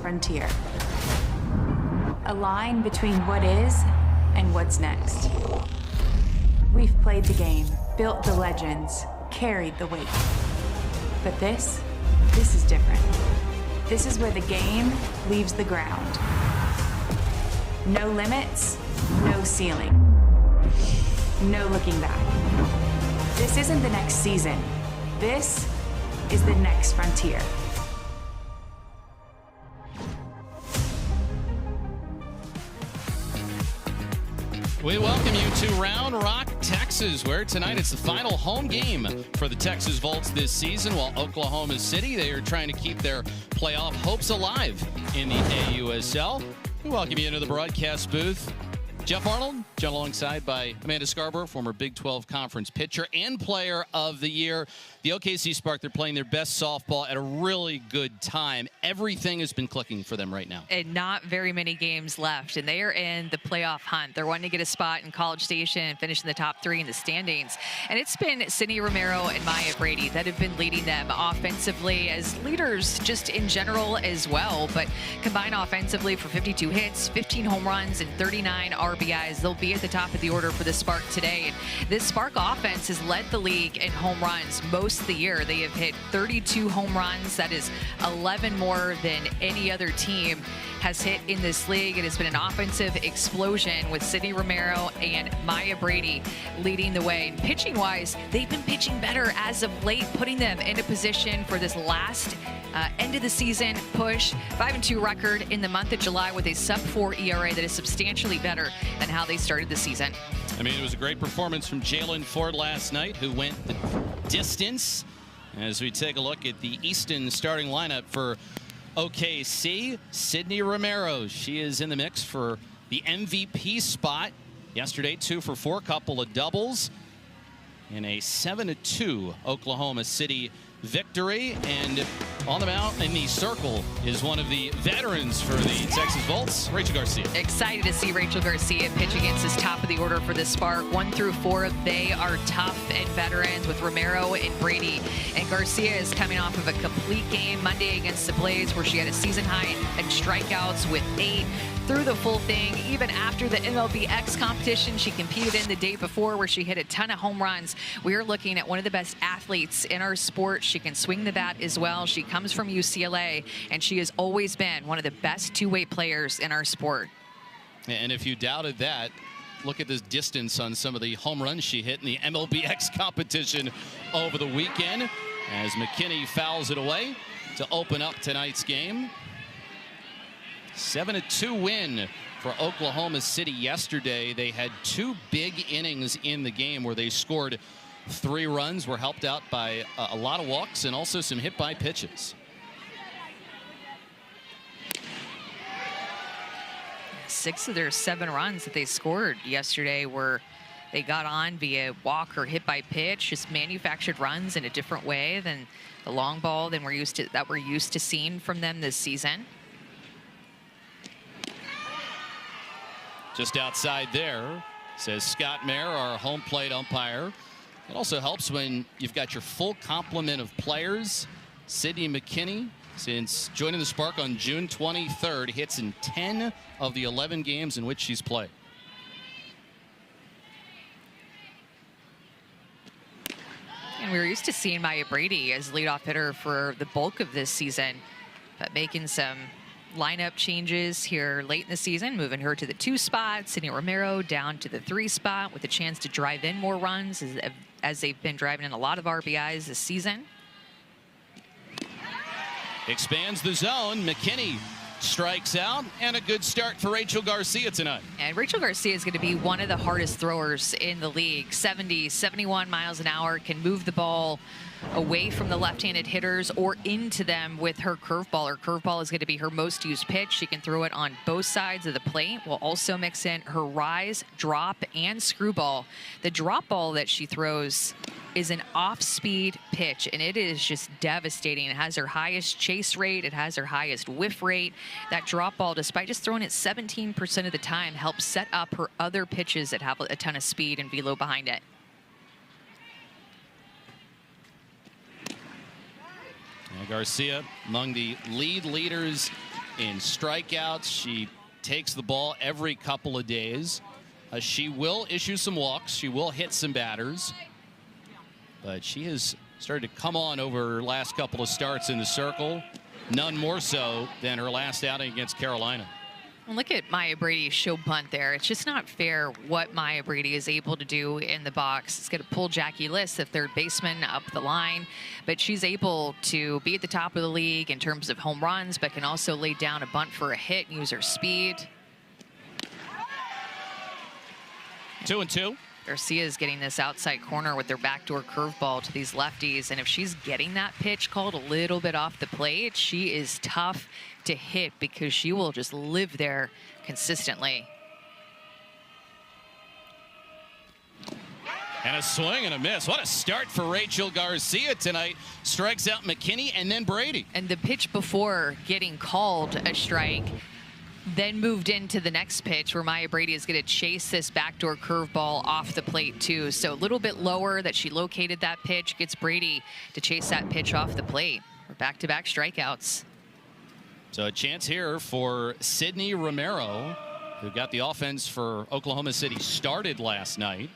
frontier. A line between what is and what's next. We've played the game, built the legends, carried the weight. But this is different. This is where the game leaves the ground. No limits, no ceiling. No looking back. This isn't the next season. This is the next frontier. We welcome you to Round Rock, Texas, where tonight it's the final home game for the Texas Volts this season, while Oklahoma City, they are trying to keep their playoff hopes alive in the AUSL. We welcome you into the broadcast booth. Jeff Arnold, joined alongside by Amanda Scarborough, former Big 12 Conference pitcher and player of the year. The OKC Spark, they're playing their best softball at a really good time. Everything has been clicking for them right now. And not very many games left, and they are in the playoff hunt. They're wanting to get a spot in College Station and finish in the top 3 in the standings. And it's been Sydney Romero and Maya Brady that have been leading them offensively as leaders just in general as well. But combined offensively for 52 hits, 15 home runs, and 39 RBIs. They'll be at the top of the order for the Spark today. And this Spark offense has led the league in home runs most of the year. They have hit 32 home runs. That is 11 more than any other team has hit in this league. It has been an offensive explosion with Sydney Romero and Maya Brady leading the way. And pitching-wise, they've been pitching better as of late, putting them in a position for this last end of the season push. 5-2 record in the month of July with a sub-4 ERA that is substantially better than how they started the season. I mean, it was a great performance from Jalen Ford last night, who went the distance. As we take a look at the Easton starting lineup for OKC, Sydney Romero. She is in the mix for the MVP spot. Yesterday, 2 for 4, couple of doubles in a 7-2 Oklahoma City victory. And on the mound in the circle is one of the veterans for the Texas Volts, Rachel Garcia. Excited to see Rachel Garcia pitch against this top of the order for the Spark. 1 through 4, they are tough and veterans with Romero and Brady. And Garcia is coming off of a complete game Monday against the Blades, where she had a season high in strikeouts with 8. Through the full thing, even after the MLBX competition she competed in the day before, where she hit a ton of home runs. We are looking at one of the best athletes in our sport. She can swing the bat as well. She comes from UCLA, and she has always been one of the best two-way players in our sport. And if you doubted that, look at this distance on some of the home runs she hit in the MLBX competition over the weekend, as McKinney fouls it away to open up tonight's game. 7-2 win for Oklahoma City yesterday. They had 2 big innings in the game where they scored 3 runs, were helped out by a lot of walks and also some hit by pitches. Six of their 7 runs that they scored yesterday were they got on via walk or hit by pitch, just manufactured runs in a different way than the long ball than we're used to seeing from them this season. Just outside there, says Scott Mayer, our home plate umpire. It also helps when you've got your full complement of players. Sydney McKinney, since joining the Spark on June 23rd, hits in 10 of the 11 games in which she's played. And we were used to seeing Maya Brady as leadoff hitter for the bulk of this season, but making some lineup changes here late in the season, moving her to the 2 spot, Sydney Romero down to the 3 spot with a chance to drive in more runs as they've been driving in a lot of RBIs this season. Expands the zone. McKinney strikes out, and a good start for Rachel Garcia tonight. And Rachel Garcia is going to be one of the hardest throwers in the league. 70, 71 miles an hour, can move the ball away from the left-handed hitters or into them with her curveball. Her curveball is going to be her most used pitch. She can throw it on both sides of the plate. We'll also mix in her rise, drop, and screwball. The drop ball that she throws is an off-speed pitch, and it is just devastating. It has her highest chase rate. It has her highest whiff rate. That drop ball, despite just throwing it 17% of the time, helps set up her other pitches that have a ton of speed and velo behind it. Garcia among the leaders in strikeouts. She takes the ball every couple of days. She will issue some walks. She will hit some batters. But she has started to come on over her last couple of starts in the circle. None more so than her last outing against Carolina. Well, look at Maya Brady's show bunt there. It's just not fair what Maya Brady is able to do in the box. It's going to pull Jackie Liss, the third baseman, up the line. But she's able to be at the top of the league in terms of home runs, but can also lay down a bunt for a hit and use her speed. 2-2. Garcia is getting this outside corner with their backdoor curveball to these lefties. And if she's getting that pitch called a little bit off the plate, she is tough to hit because she will just live there consistently. And a swing and a miss. What a start for Rachel Garcia tonight. Strikes out McKinney and then Brady. And the pitch before getting called a strike, then moved into the next pitch where Maya Brady is going to chase this backdoor curveball off the plate too. So a little bit lower that she located that pitch, gets Brady to chase that pitch off the plate. For back-to-back strikeouts. So a chance here for Sydney Romero, who got the offense for Oklahoma City started last night.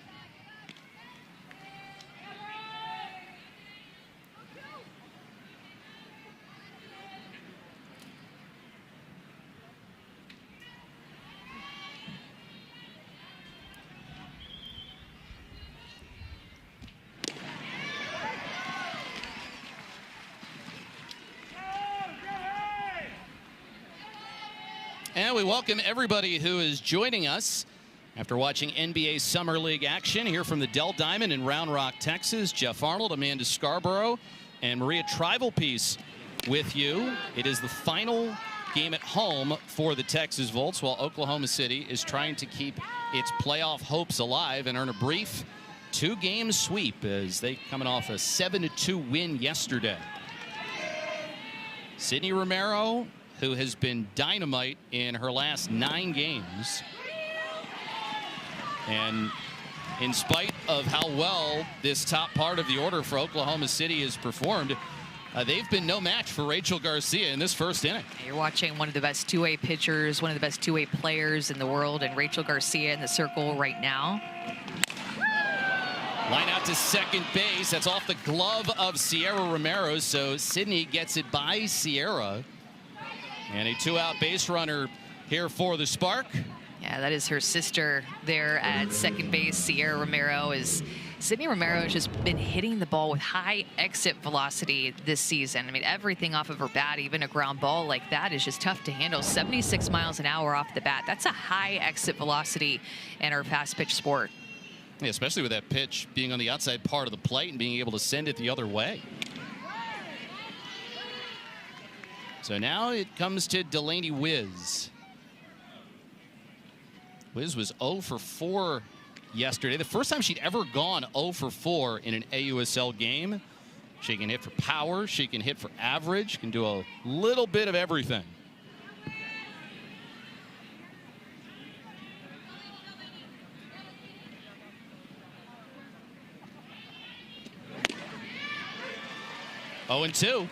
And we welcome everybody who is joining us after watching NBA Summer League action here from the Dell Diamond in Round Rock, Texas. Jeff Arnold, Amanda Scarborough, and Maria Trivalpiece with you. It is the final game at home for the Texas Volts, while Oklahoma City is trying to keep its playoff hopes alive and earn a brief two-game sweep as they coming off a 7-2 win yesterday. Sydney Romero, who has been dynamite in her last 9 games. And in spite of how well this top part of the order for Oklahoma City has performed, they've been no match for Rachel Garcia in this first inning. You're watching one of the best two-way pitchers, one of the best two-way players in the world, and Rachel Garcia in the circle right now. Line out to second base. That's off the glove of Sierra Romero, so Sydney gets it by Sierra. And a 2-out base runner here for the Spark. Yeah, that is her sister there at second base. Sierra Romero is. Sydney Romero has just been hitting the ball with high exit velocity this season. I mean, everything off of her bat, even a ground ball like that, is just tough to handle. 76 miles an hour off the bat. That's a high exit velocity in our fast pitch sport. Yeah, especially with that pitch being on the outside part of the plate and being able to send it the other way. So now it comes to Delaney Wiz. Wiz was 0 for 4 yesterday. The first time she'd ever gone 0 for 4 in an AUSL game. She can hit for power. She can hit for average. Can do a little bit of everything. Oh, and 2.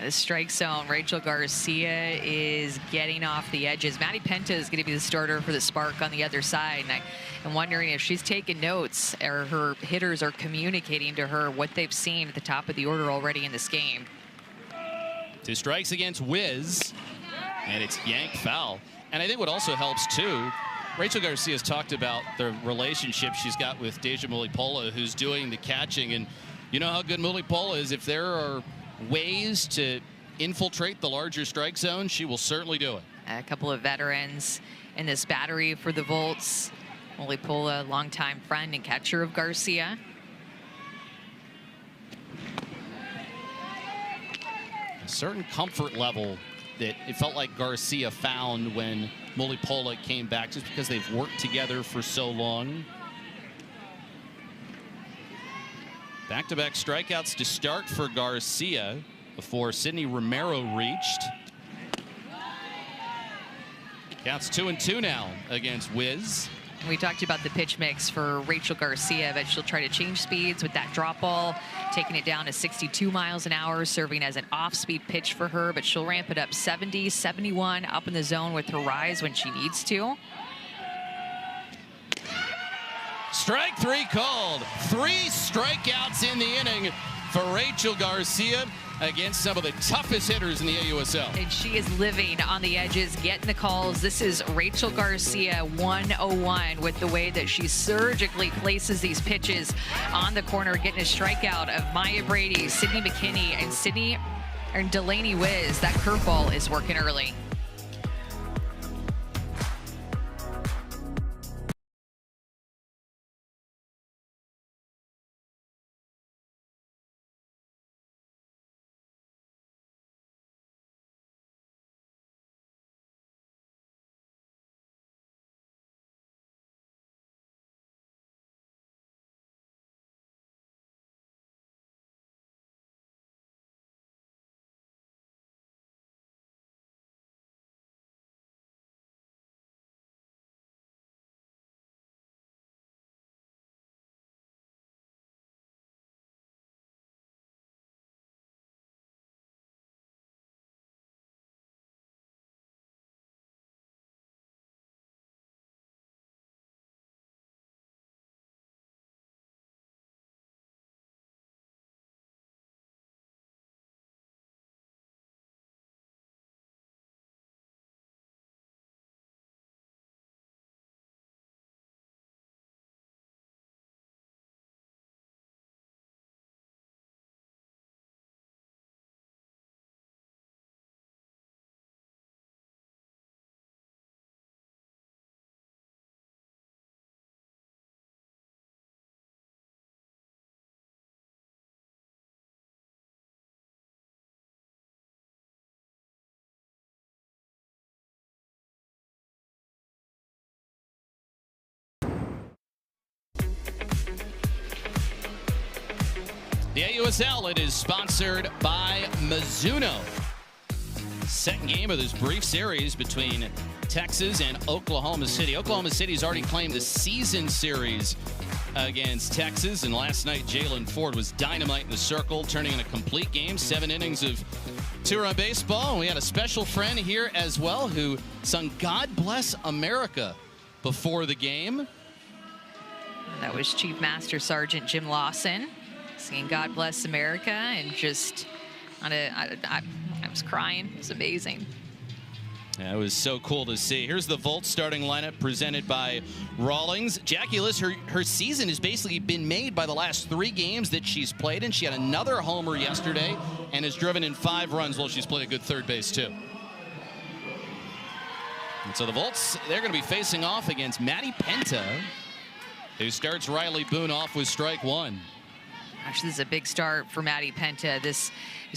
The strike zone, Rachel Garcia is getting off the edges. Maddie Penta is going to be the starter for the Spark on the other side. And I'm wondering if she's taking notes or her hitters are communicating to her what they've seen at the top of the order already in this game. 2 strikes against Wiz, and it's yanked foul. And I think what also helps, too, Rachel Garcia has talked about the relationship she's got with Deja Mulipola, who's doing the catching. And you know how good Mulipola is. If there are ways to infiltrate the larger strike zone, she will certainly do it. A couple of veterans in this battery for the Volts. Mulipola, longtime friend and catcher of Garcia. A certain comfort level that it felt like Garcia found when Mulipola came back, just because they've worked together for so long. Back-to-back strikeouts to start for Garcia before Sydney Romero reached. Counts 2-2 now against Wiz. We talked about the pitch mix for Rachel Garcia, but she'll try to change speeds with that drop ball, taking it down to 62 miles an hour, serving as an off-speed pitch for her, but she'll ramp it up 70, 71 up in the zone with her rise when she needs to. Strike three called. 3 strikeouts in the inning for Rachel Garcia against some of the toughest hitters in the AUSL. And she is living on the edges, getting the calls. This is Rachel Garcia 101 with the way that she surgically places these pitches on the corner, getting a strikeout of Maya Brady, Sydney McKinney, and Delaney Wiz. That curveball is working early. The AUSL, it is sponsored by Mizuno. Second game of this brief series between Texas and Oklahoma City. Oklahoma City's already claimed the season series against Texas, and last night Jalen Ford was dynamite in the circle, turning in a complete game, 7 innings of 2-run baseball. And we had a special friend here as well who sung God Bless America before the game. That was Chief Master Sergeant Jim Lawson singing God Bless America, and just I was crying. It was amazing. Yeah, it was so cool to see. Here's the Volt starting lineup presented by Rawlings. Jackie Liss, her season has basically been made by the last 3 games that she's played in. She had another homer yesterday and has driven in 5 runs while she's played a good third base too. And so the Volts, they're going to be facing off against Maddie Penta, who starts Riley Boone off with strike 1. Actually, this is a big start for Maddie Penta. This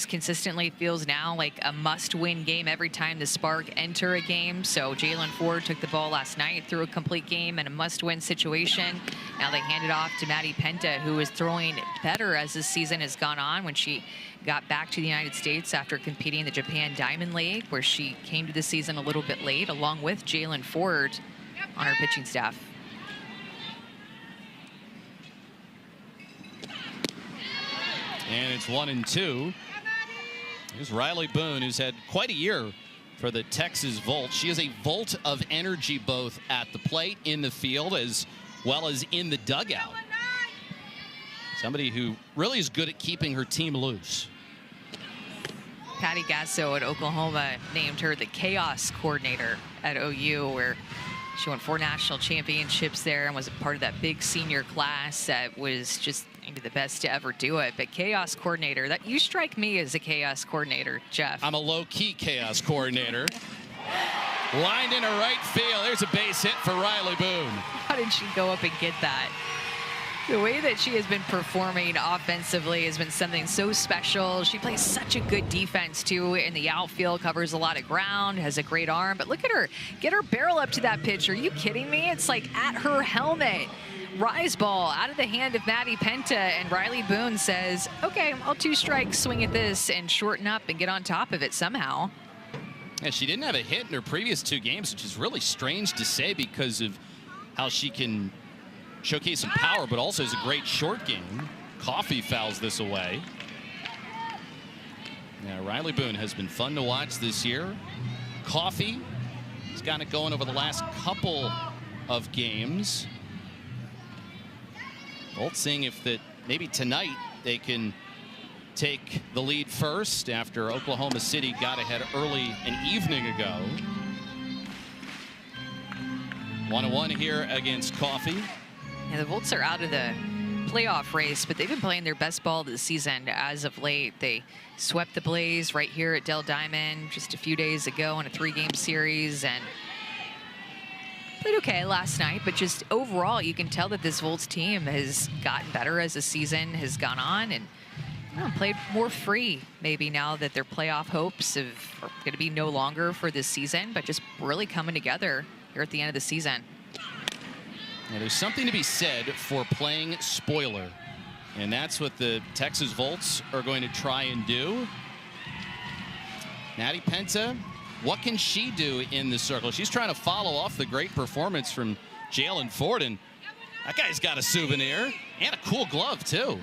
consistently feels now like a must-win game every time the Spark enter a game. So Jalen Ford took the ball last night, threw a complete game in a must-win situation. Now they hand it off to Maddie Penta, who is throwing better as this season has gone on. When she got back to the United States after competing in the Japan Diamond League, where she came to the season a little bit late, along with Jalen Ford on her pitching staff. And it's 1-2. Here's Riley Boone, who's had quite a year for the Texas Volt. She is a volt of energy both at the plate, in the field, as well as in the dugout. Somebody who really is good at keeping her team loose. Patty Gasso at Oklahoma named her the chaos coordinator at OU, where she won 4 national championships there and was a part of that big senior class that was just maybe the best to ever do it. But chaos coordinator, that you strike me as a chaos coordinator, Jeff. I'm a low-key chaos coordinator. Lined into right field. There's a base hit for Riley Boone. How did she go up and get that? The way that she has been performing offensively has been something so special. She plays such a good defense, too, in the outfield, covers a lot of ground, has a great arm. But look at her, get her barrel up to that pitch. Are you kidding me? It's like at her helmet. Rise ball out of the hand of Maddie Penta, and Riley Boone says, okay, I'll 2 strikes, swing at this, and shorten up and get on top of it somehow. Yeah, she didn't have a hit in her previous 2 games, which is really strange to say because of how she can showcase some power, but also is a great short game. Coffee fouls this away. Yeah, Riley Boone has been fun to watch this year. Coffee has got it going over the last couple of games. Both seeing if that maybe tonight they can take the lead first after Oklahoma City got ahead early an evening ago. 1-1 here against Coffee. Yeah, the Volts are out of the playoff race, but they've been playing their best ball of the season as of late. They swept the Blaze right here at Dell Diamond just a few days ago in a 3-game series and played okay last night, but just overall you can tell that this Volts team has gotten better as the season has gone on and played more free maybe now that their playoff hopes are going to be no longer for this season, but just really coming together here at the end of the season. Yeah, there's something to be said for playing spoiler, and that's what the Texas Volts are going to try and do. Maddie Penta, what can she do in the circle? She's trying to follow off the great performance from Jalen Ford, and that guy's got a souvenir and a cool glove too.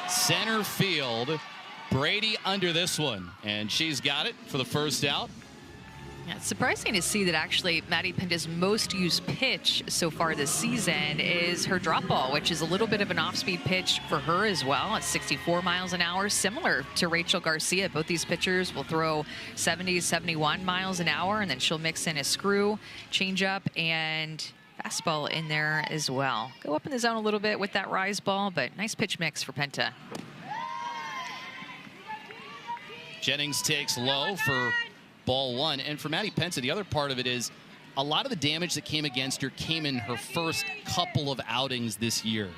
Center field. Brady under this one, and she's got it for the first out. Yeah, it's surprising to see that actually Maddie Penta's most used pitch so far this season is her drop ball, which is a little bit of an off-speed pitch for her as well at 64 miles an hour, similar to Rachel Garcia. Both these pitchers will throw 70, 71 miles an hour, and then she'll mix in a screw, changeup, and fastball in there as well. Go up in the zone a little bit with that rise ball, but nice pitch mix for Penta. Jennings takes low for ball one. And for Maddie Penta, the other part of it is a lot of the damage that came against her came in her first couple of outings this year.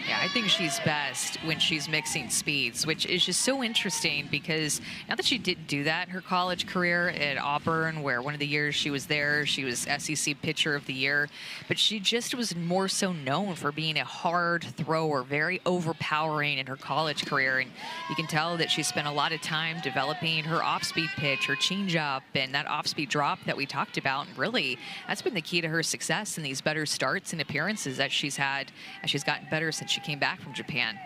Yeah, I think she's best when she's mixing speeds, which is just so interesting because now that she didn't do that in her college career at Auburn, where one of the years she was there, she was SEC Pitcher of the Year, but she just was more so known for being a hard thrower, very overpowering in her college career. And you can tell that she spent a lot of time developing her off-speed pitch, her changeup, and that off-speed drop that we talked about. And really, that's been the key to her success in these better starts and appearances that she's had as she's gotten better since she came back from Japan.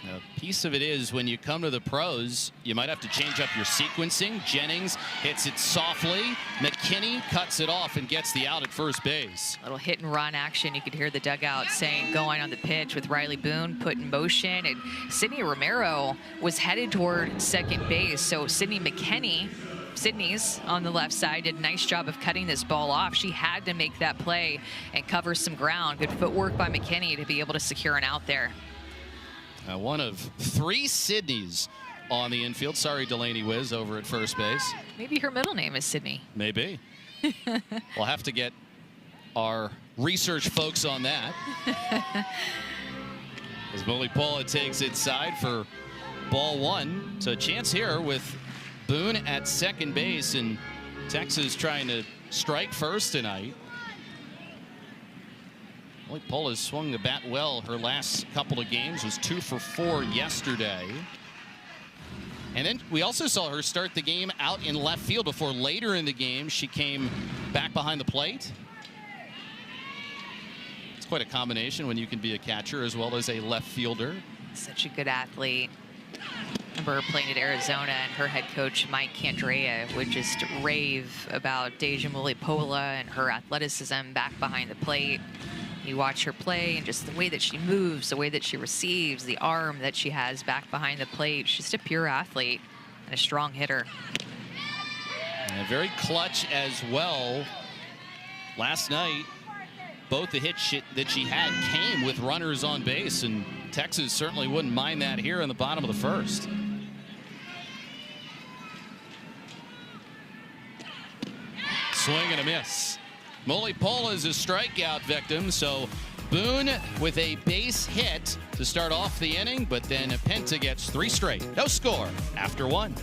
A piece of it is when you come to the pros, you might have to change up your sequencing. Jennings hits it softly. McKinney cuts it off and gets the out at first base. Little hit and run action. You could hear the dugout saying going on the pitch with Riley Boone put in motion, and Sydney Romero was headed toward second base. So Sydney's on the left side did a nice job of cutting this ball off. She had to make that play and cover some ground. Good footwork by McKinney to be able to secure an out there. One of 3 Sydneys on the infield. Sorry, Delaney Wiz over at first base. Maybe her middle name is Sydney. Maybe. We'll have to get our research folks on that. As Molly Paula takes it side for ball one. So a chance here with Boone at second base, and Texas trying to strike first tonight. Molly Paula has swung the bat well her last couple of games, was 2 for 4 yesterday. And then we also saw her start the game out in left field before later in the game she came back behind the plate. It's quite a combination when you can be a catcher as well as a left fielder. Such a good athlete. I remember her playing at Arizona, and her head coach, Mike Candrea, would just rave about Deja Mulipola and her athleticism back behind the plate. You watch her play and just the way that she moves, the way that she receives, the arm that she has back behind the plate. She's just a pure athlete and a strong hitter. And very clutch as well. Last night, both the hits that she had came with runners on base, and Texas certainly wouldn't mind that here in the bottom of the first. Swing and a miss. Molly Paula is a strikeout victim, so Boone with a base hit to start off the inning, but then Penta gets 3 straight. No score after 1.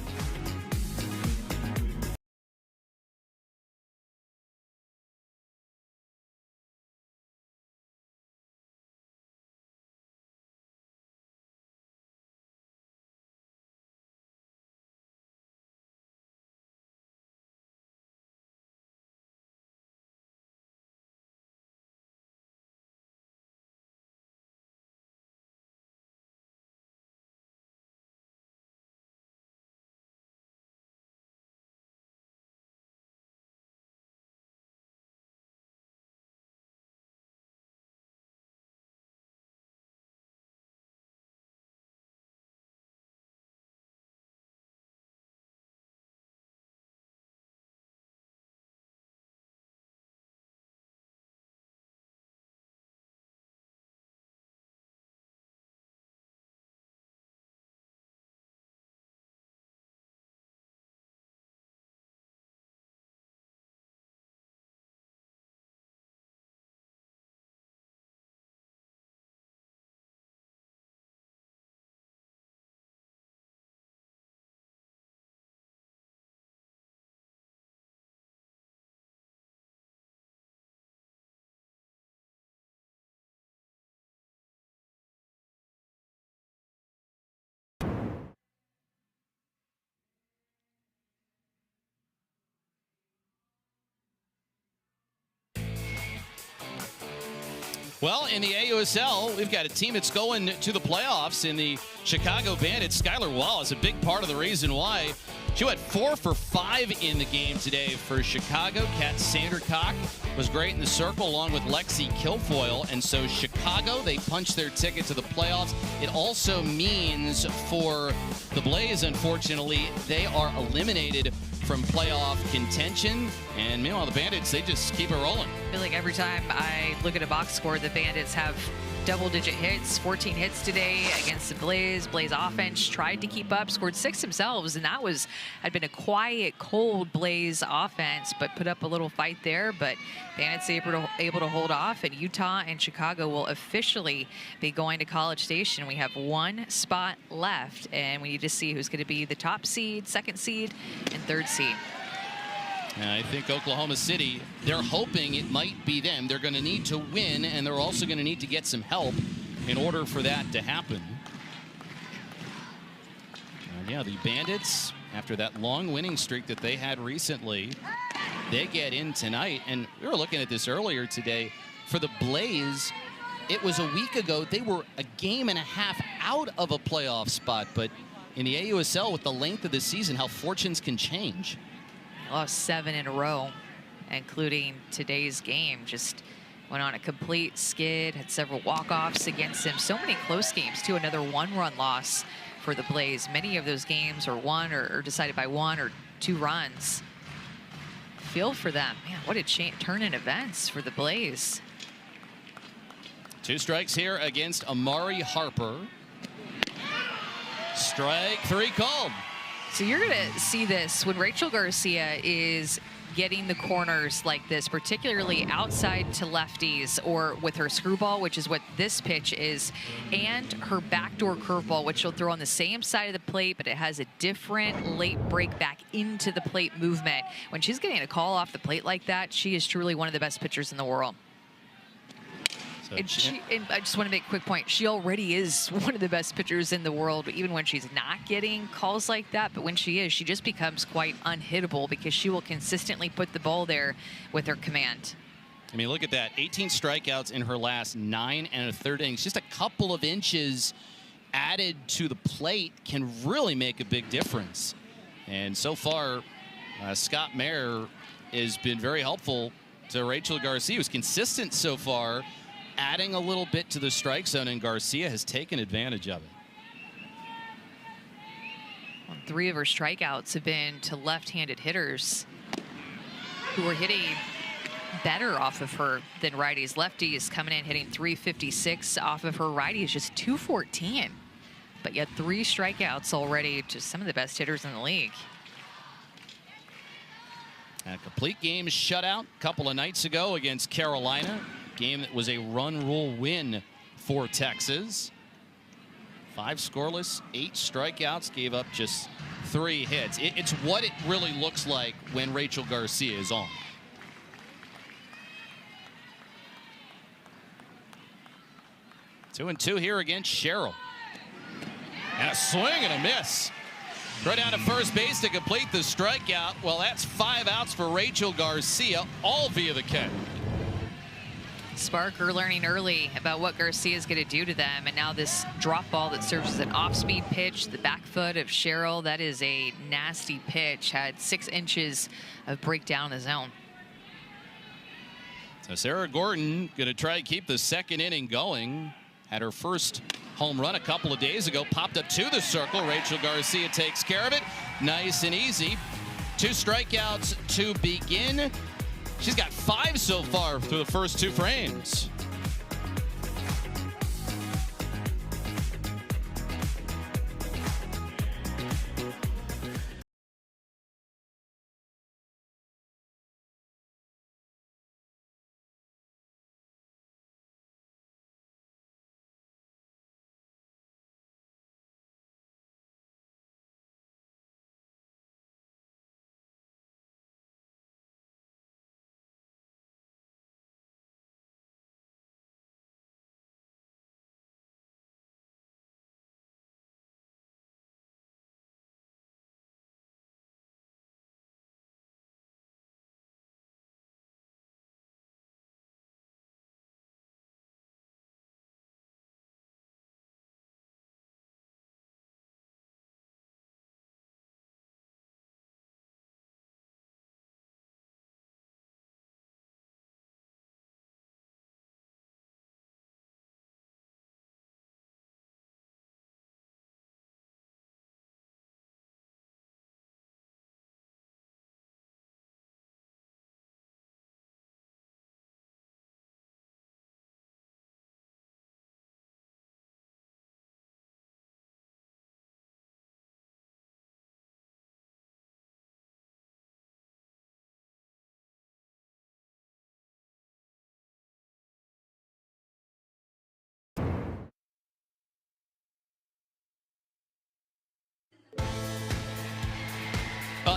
Well, in the AUSL, we've got a team that's going to the playoffs in the Chicago Bandits. Skylar Wallace, a big part of the reason why. She went 4 for 5 in the game today for Chicago. Kat Sandercock was great in the circle along with Lexi Kilfoyle. And so Chicago, they punched their ticket to the playoffs. It also means for the Blaze, unfortunately, they are eliminated from playoff contention. And meanwhile, the Bandits, they just keep it rolling. I feel like every time I look at a box score, the Bandits have double-digit hits, 14 hits today against the Blaze. Blaze offense tried to keep up, scored 6 themselves, and that had been a quiet, cold Blaze offense, but put up a little fight there. But Bandits able to hold off, and Utah and Chicago will officially be going to College Station. We have 1 spot left, and we need to see who's going to be the top seed, second seed, and third seed. And I think Oklahoma City, they're hoping it might be them. They're going to need to win, and they're also going to need to get some help in order for that to happen. And yeah, the Bandits, after that long winning streak that they had recently, they get in tonight. And we were looking at this earlier today. For the Blaze, it was a week ago. They were a game and a half out of a playoff spot. But in the AUSL, with the length of the season, how fortunes can change. Lost 7 in a row, including today's game. Just went on a complete skid, had several walk-offs against them. So many close games, too. Another 1-run loss for the Blaze. Many of those games are won or decided by 1 or 2 runs. Feel for them. Man, what a turn in events for the Blaze. 2 strikes here against Amari Harper. Strike 3 called. So you're going to see this when Rachel Garcia is getting the corners like this, particularly outside to lefties or with her screwball, which is what this pitch is, and her backdoor curveball, which she'll throw on the same side of the plate, but it has a different late break back into the plate movement. When she's getting a call off the plate like that, she is truly one of the best pitchers in the world. And I just want to make a quick point. She already is one of the best pitchers in the world, even when she's not getting calls like that. But when she is, she just becomes quite unhittable because she will consistently put the ball there with her command. I mean, look at that. 18 strikeouts in her last 9 1/3 innings. Just a couple of inches added to the plate can really make a big difference. And so far, Scott Mayer has been very helpful to Rachel Garcia, who's consistent so far, adding a little bit to the strike zone, and Garcia has taken advantage of it. Well, 3 of her strikeouts have been to left-handed hitters who are hitting better off of her than righties. Lefties coming in hitting 356 off of her. Righties just 214. But yet 3 strikeouts already to some of the best hitters in the league. A complete game shutout a couple of nights ago against Carolina. Game that was a run rule win for Texas. 5 scoreless, 8 strikeouts, gave up just 3 hits. It's what it really looks like when Rachel Garcia is on. Two and two here against Sherrill. And a swing and a miss. Right down to first base to complete the strikeout. Well, that's 5 outs for Rachel Garcia, all via the K. Sparker learning early about what Garcia is going to do to them, and now this drop ball that serves as an off-speed pitch, the back foot of Sherrill, that is a nasty pitch, had 6 inches of breakdown in the zone. So Sarah Gordon going to try to keep the second inning going. Had her first home run a couple of days ago, popped up to the circle. Rachel Garcia takes care of it. Nice and easy. 2 strikeouts to begin. She's got 5 so far through the first 2 frames.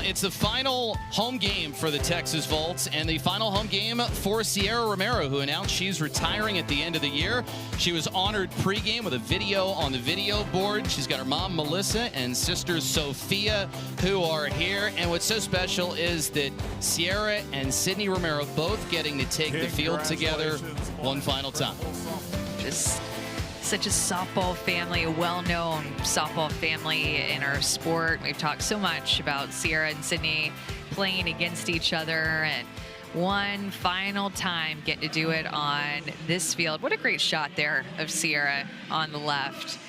it's the final home game for the Texas Volts and the final home game for Sierra Romero, who announced she's retiring at the end of the year. She was honored pregame with a video on the video board. She's got her mom, Melissa, and sister, Sophia, who are here. And what's so special is that Sierra and Sydney Romero both getting to take the field together one final time. Just such a softball family, a well-known softball family in our sport. We've talked so much about Sierra and Sydney playing against each other, and one final time getting to do it on this field. What a great shot there of Sierra on the left.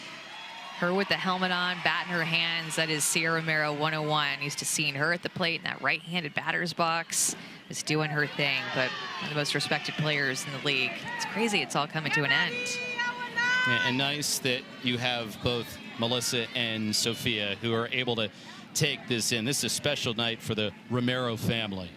Her with the helmet on, bat in her hands. That is Sierra Romero 101. Used to seeing her at the plate in that right-handed batter's box. Is doing her thing, but one of the most respected players in the league. It's crazy it's all coming to an end. Yeah, and nice that you have both Melissa and Sophia who are able to take this in. This is a special night for the Romero family.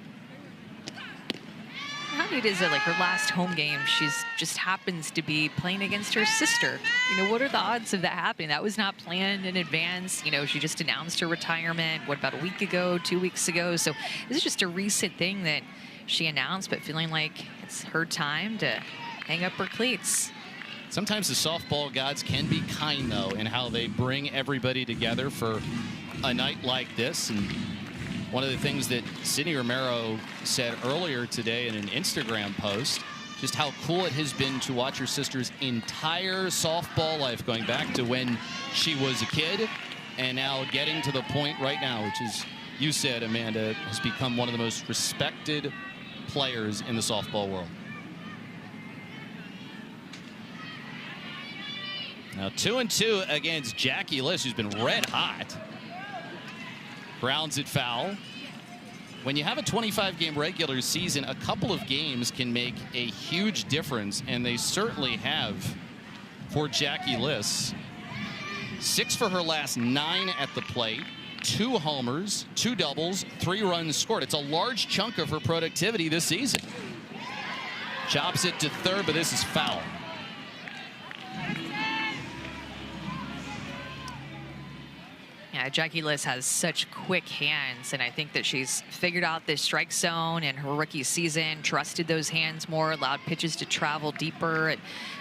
How neat is it? Like her last home game, she's just happens to be playing against her sister. You know, what are the odds of that happening? That was not planned in advance. You know, she just announced her retirement, what, about a week ago, 2 weeks ago? So this is just a recent thing that she announced, but feeling like it's her time to hang up her cleats. Sometimes the softball gods can be kind, though, in how they bring everybody together for a night like this. And one of the things that Sydney Romero said earlier today in an Instagram post, just how cool it has been to watch her sister's entire softball life, going back to when she was a kid and now getting to the point right now, which is, you said, Amanda, has become one of the most respected players in the softball world. Now 2-2 against Jackie Liss, who's been red hot. Grounds it foul. When you have a 25-game regular season, a couple of games can make a huge difference, and they certainly have for Jackie Liss. 6 for her last 9 at the plate, 2 homers, 2 doubles, 3 runs scored. It's a large chunk of her productivity this season. Chops it to third, but this is foul. Yeah, Jackie Liss has such quick hands, and I think that she's figured out this strike zone in her rookie season, trusted those hands more, allowed pitches to travel deeper, and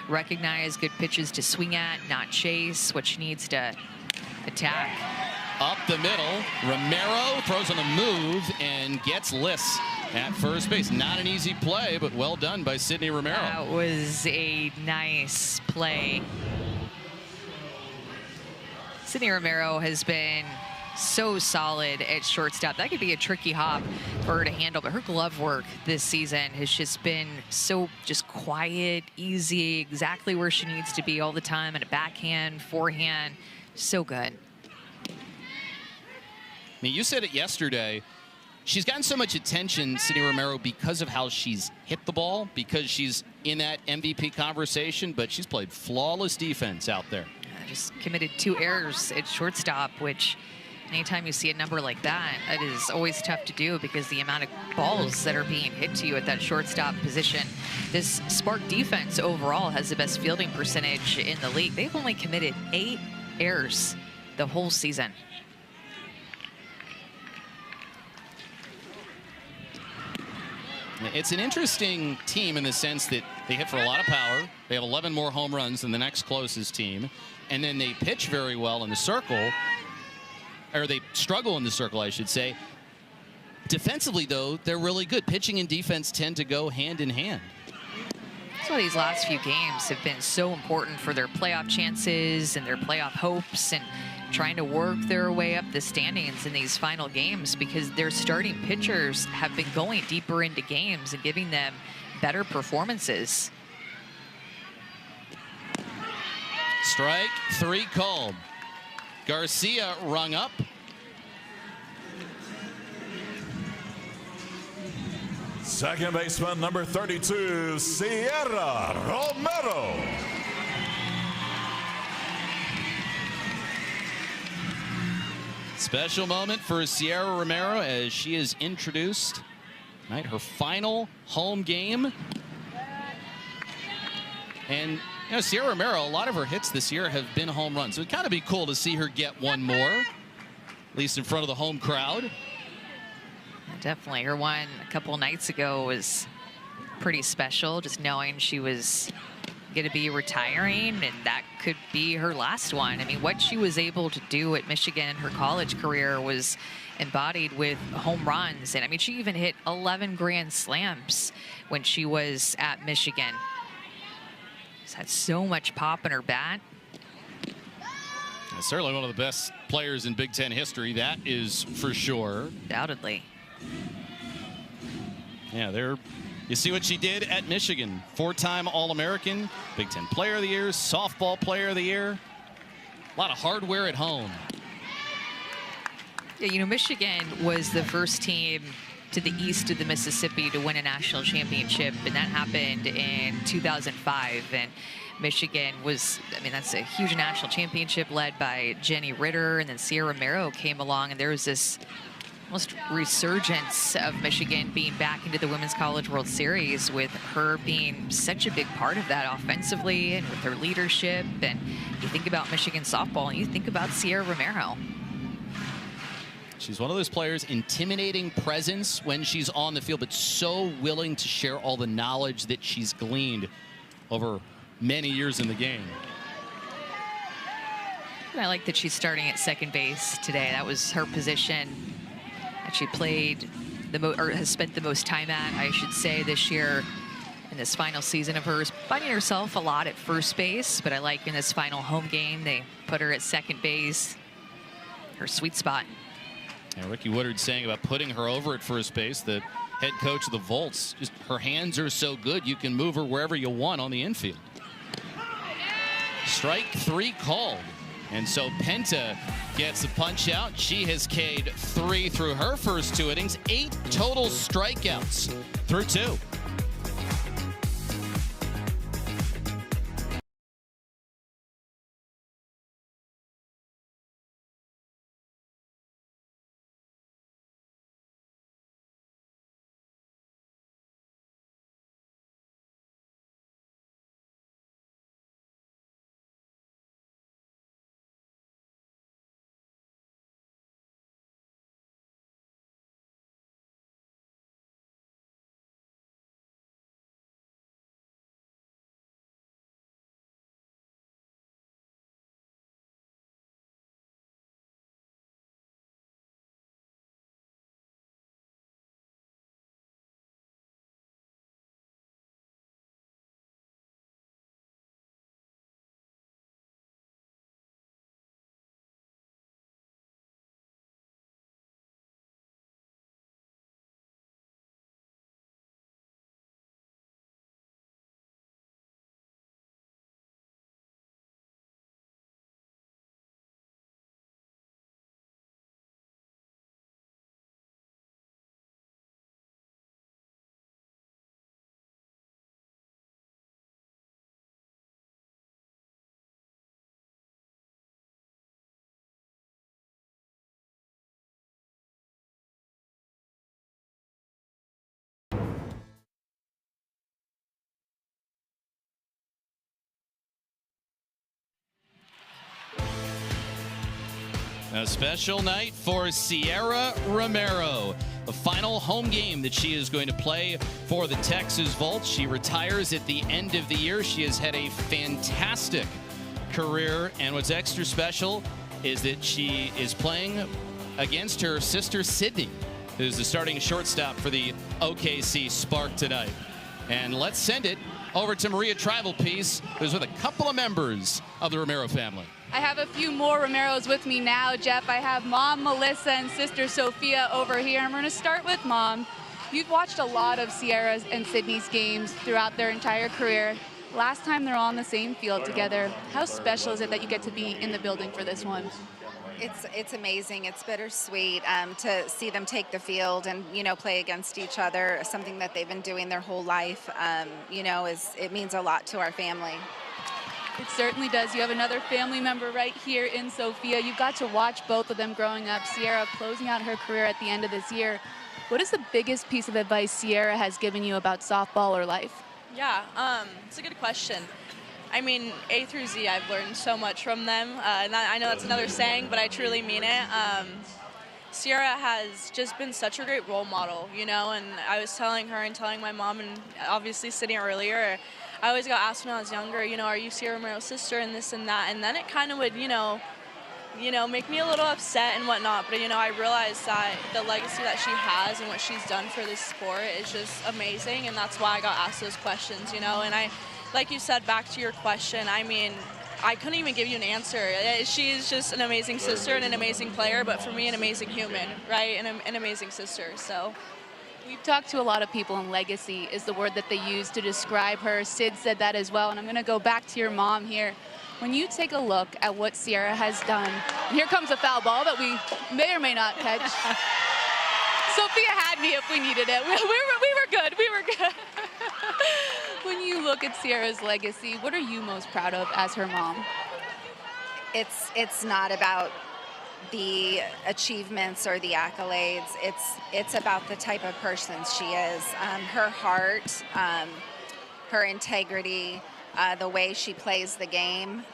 recognized good pitches to swing at, not chase, what she needs to attack. Up the middle, Romero throws on the move and gets Liss at first base. Not an easy play, but well done by Sydney Romero. That was a nice play. Sydney Romero has been so solid at shortstop. That could be a tricky hop for her to handle, but her glove work this season has just been so just quiet, easy, exactly where she needs to be all the time, and a backhand, forehand, so good. I mean, you said it yesterday. She's gotten so much attention, Sydney Romero, because of how she's hit the ball, because she's in that MVP conversation, but she's played flawless defense out there. Just committed 2 errors at shortstop, which anytime you see a number like that, it is always tough to do because the amount of balls that are being hit to you at that shortstop position. This Spark defense overall has the best fielding percentage in the league. They've only committed 8 errors the whole season. It's an interesting team in the sense that they hit for a lot of power. They have 11 more home runs than the next closest team. And then they pitch very well in the circle, or they struggle in the circle, I should say. Defensively, though, they're really good. Pitching and defense tend to go hand in hand. That's why these last few games have been so important for their playoff chances and their playoff hopes, and trying to work their way up the standings in these final games, because their starting pitchers have been going deeper into games and giving them better performances. Strike 3 called. Garcia rung up. Second baseman, number 32, Sierra Romero. Special moment for Sierra Romero as she is introduced. Right, her final home game. And you know, Sierra Romero, a lot of her hits this year have been home runs. So it'd kind of be cool to see her get one more, at least in front of the home crowd. Definitely. Her one a couple nights ago was pretty special, just knowing she was going to be retiring and that could be her last one. I mean, what she was able to do at Michigan in her college career was embodied with home runs. And I mean, she even hit 11 grand slams when she was at Michigan. She's had so much pop in her bat. Certainly one of the best players in Big Ten history, that is for sure. Undoubtedly. Yeah, you see what she did at Michigan. 4-time All-American, Big Ten Player of the Year, Softball Player of the Year. A lot of hardware at home. Yeah, you know, Michigan was the first team to the east of the Mississippi to win a national championship, and that happened in 2005. And Michigan was, I mean, that's a huge national championship led by Jenny Ritter, and then Sierra Romero came along, and there was this almost resurgence of Michigan being back into the Women's College World Series, with her being such a big part of that offensively and with her leadership. And you think about Michigan softball and you think about Sierra Romero. She's one of those players, intimidating presence when she's on the field, but so willing to share all the knowledge that she's gleaned over many years in the game. And I like that she's starting at second base today. That was her position that she played or has spent the most time at, I should say, this year in this final season of hers. Finding herself a lot at first base, but I like in this final home game, they put her at second base, her sweet spot. Yeah, Ricky Woodard saying about putting her over at first base, the head coach of the Volts, just her hands are so good you can move her wherever you want on the infield. Strike 3 called. And so Penta gets the punch out. She has K'd 3 through her first 2 innings, 8 total strikeouts through 2. A special night for Sierra Romero. The final home game that she is going to play for the Texas Volts. She retires at the end of the year. She has had a fantastic career, and what's extra special is that she is playing against her sister Sydney, who's the starting shortstop for the OKC Spark tonight. And let's send it over to Maria Tribalpiece, who's with a couple of members of the Romero family. I have a few more Romeros with me now, Jeff. I have Mom Melissa and Sister Sophia over here. I'm going to start with Mom. You've watched a lot of Sierra's and Sydney's games throughout their entire career. Last time they're all on the same field together. How special is it that you get to be in the building for this one? It's amazing. It's bittersweet to see them take the field and, you know, play against each other, something that they've been doing their whole life, you know, it means a lot to our family. It certainly does. You have another family member right here in Sophia. You got to watch both of them growing up. Sierra closing out her career at the end of this year. What is the biggest piece of advice Sierra has given you about softball or life? Yeah, it's a good question. I mean, A through Z, I've learned so much from them. And I know that's another saying, but I truly mean it. Sierra has just been such a great role model, you know, and I was telling her and telling my mom, and obviously sitting earlier, I always got asked when I was younger, you know, are you Sierra Romero's sister and this and that, and then it kind of would, you know, make me a little upset and whatnot, but, you know, I realized that the legacy that she has and what she's done for this sport is just amazing, and that's why I got asked those questions, you know, and like you said, back to your question, I mean, I couldn't even give you an answer. She's just an amazing sister and an amazing player, but for me, an amazing human, right? And an amazing sister, so. We've talked to a lot of people, and legacy is the word that they use to describe her. Sid said that as well, and I'm going to go back to your mom here. When you take a look at what Sierra has done, and here comes a foul ball that we may or may not catch. Sophia had me if we needed it. We were good. We were good. When you look at Sierra's legacy, what are you most proud of as her mom? It's not about the achievements or the accolades. It's about the type of person she is. Her heart, her integrity, the way she plays the game.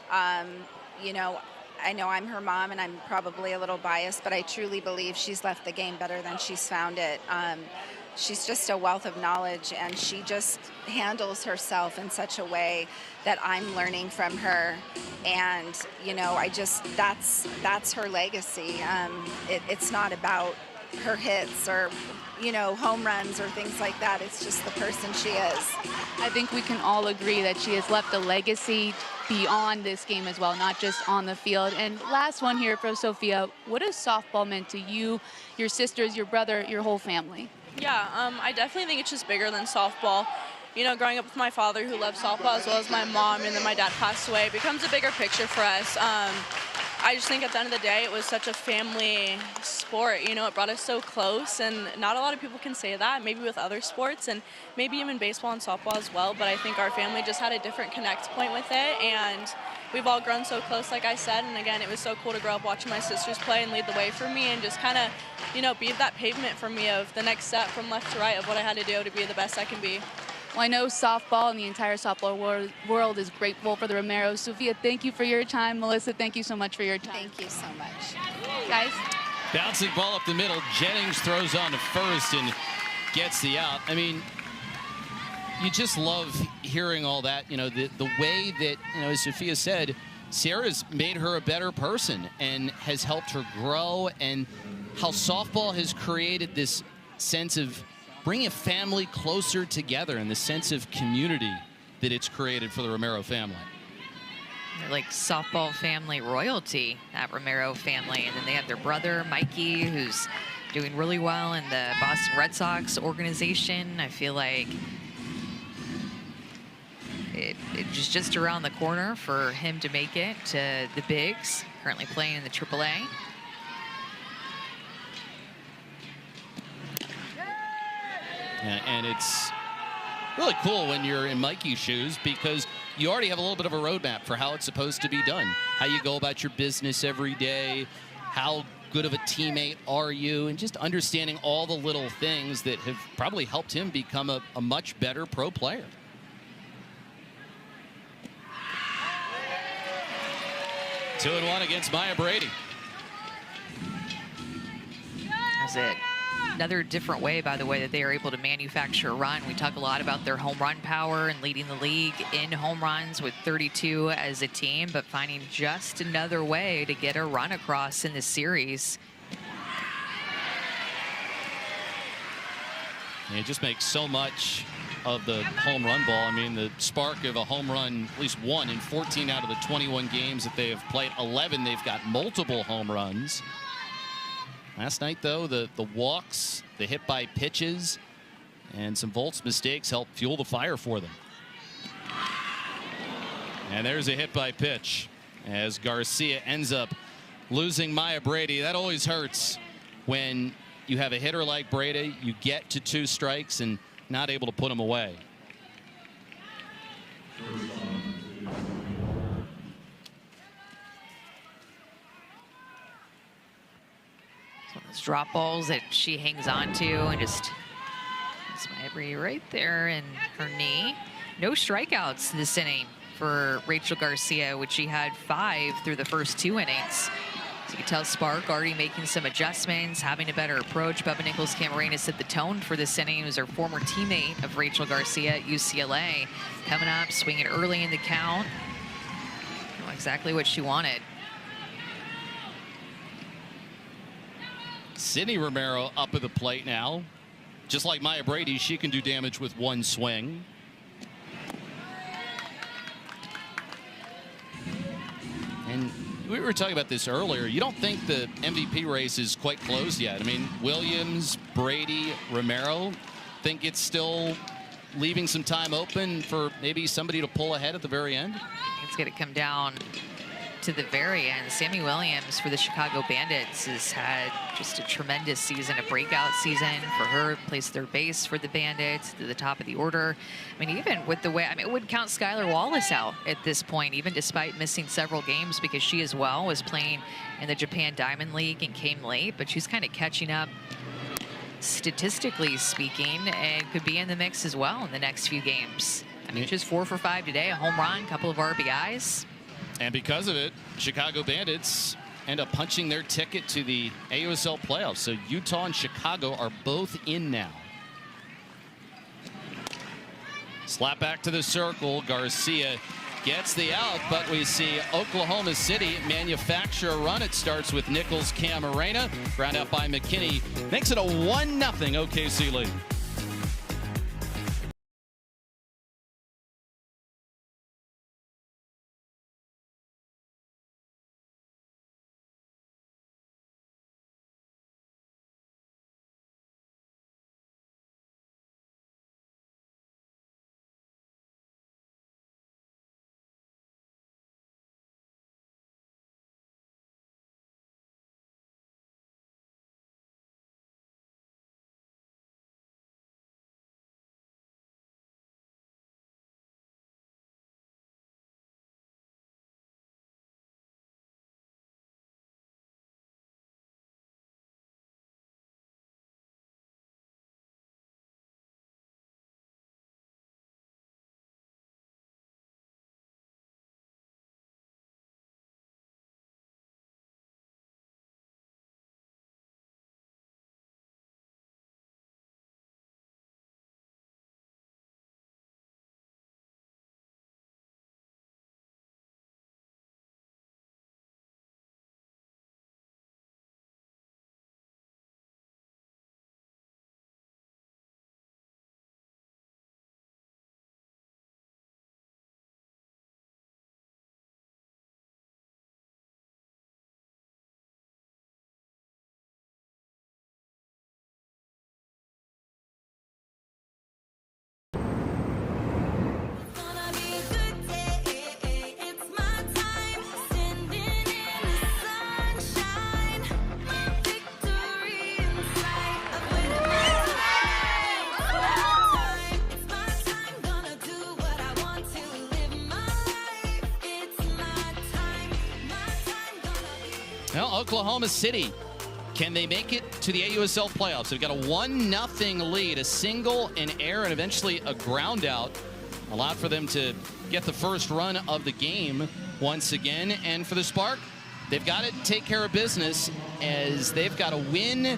You know, I know I'm her mom and I'm probably a little biased, but I truly believe she's left the game better than she's found it. She's just a wealth of knowledge, and she just handles herself in such a way that I'm learning from her. And, you know, that's her legacy. It's not about her hits or, you know, home runs or things like that. It's just the person she is. I think we can all agree that she has left a legacy beyond this game as well, not just on the field. And last one here for Sophia, what has softball meant to you, your sisters, your brother, your whole family? Yeah, I definitely think it's just bigger than softball. You know, growing up with my father who loved softball as well as my mom, and then my dad passed away, it becomes a bigger picture for us. I just think at the end of the day, it was such a family sport. You know, it brought us so close, and not a lot of people can say that, maybe with other sports, and maybe even baseball and softball as well, but I think our family just had a different connect point with it, and we've all grown so close, like I said, and again, it was so cool to grow up watching my sisters play and lead the way for me and just kind of, you know, be that pavement for me of the next step from left to right of what I had to do to be the best I can be. Well, I know softball and the entire softball world is grateful for the Romeros. Sophia, thank you for your time. Melissa, thank you so much for your time. Thank you so much. Guys. Bouncing ball up the middle. Jennings throws on to first and gets the out. I mean, you just love hearing all that. You know, the way that, you know, as Sophia said, Sierra's made her a better person and has helped her grow, and how softball has created this sense of bringing a family closer together and the sense of community that it's created for the Romero family. They're like softball family royalty, that Romero family. And then they have their brother, Mikey, who's doing really well in the Boston Red Sox organization. I feel like it's just around the corner for him to make it to the bigs, currently playing in the AAA. And it's really cool when you're in Mikey's shoes, because you already have a little bit of a roadmap for how it's supposed to be done, how you go about your business every day, how good of a teammate are you, and just understanding all the little things that have probably helped him become a much better pro player. Two and one against Maya Brady. That's it. Another different way, by the way, that they are able to manufacture a run. We talk a lot about their home run power and leading the league in home runs with 32 as a team, but finding just another way to get a run across in this series. And it just makes so much of the home run ball. I mean, the spark of a home run, at least one in 14 out of the 21 games that they have played. 11, they've got multiple home runs. Last night, though, the walks, the hit by pitches, and some Volts mistakes helped fuel the fire for them. And there's a hit by pitch as Garcia ends up losing Maya Brady. That always hurts when you have a hitter like Brady, you get to 2 strikes and not able to put them away. Those drop balls that she hangs on to, and just Maya Brady right there in her knee. No strikeouts this inning for Rachel Garcia, which she had 5 through the first 2 innings. you can tell Spark already making some adjustments, having a better approach. Bubba Nichols-Camarena set the tone for this inning. He was our former teammate of Rachel Garcia at UCLA. Coming up, swinging early in the count. Know exactly what she wanted. Sydney Romero up at the plate now. Just like Maya Brady, she can do damage with one swing. And we were talking about this earlier. You don't think the MVP race is quite closed yet. I mean, Williams, Brady, Romero, think it's still leaving some time open for maybe somebody to pull ahead at the very end? It's going to come down to the very end. Sammy Williams for the Chicago Bandits has had just a tremendous season, a breakout season for her. Plays third base for the Bandits, to the top of the order. I mean, even with the way, I mean, it would count Skylar Wallace out at this point, even despite missing several games, because she as well was playing in the Japan Diamond League and came late, but she's kind of catching up statistically speaking, and could be in the mix as well in the next few games. I mean, she's 4 for 5 today, a home run, a couple of RBIs. And because of it, Chicago Bandits end up punching their ticket to the AUSL playoffs. So Utah and Chicago are both in now. Slap back to the circle. Garcia gets the out, but we see Oklahoma City manufacture a run. It starts with Nichols-Camarena. Ground out by McKinney. Makes it a 1-0 OKC lead. Well, Oklahoma City, can they make it to the AUSL playoffs? They've got a 1-0 lead, a single, an error, and eventually a ground out. Allowed for them to get the first run of the game once again. And for the Spark, they've got to take care of business, as they've got to win,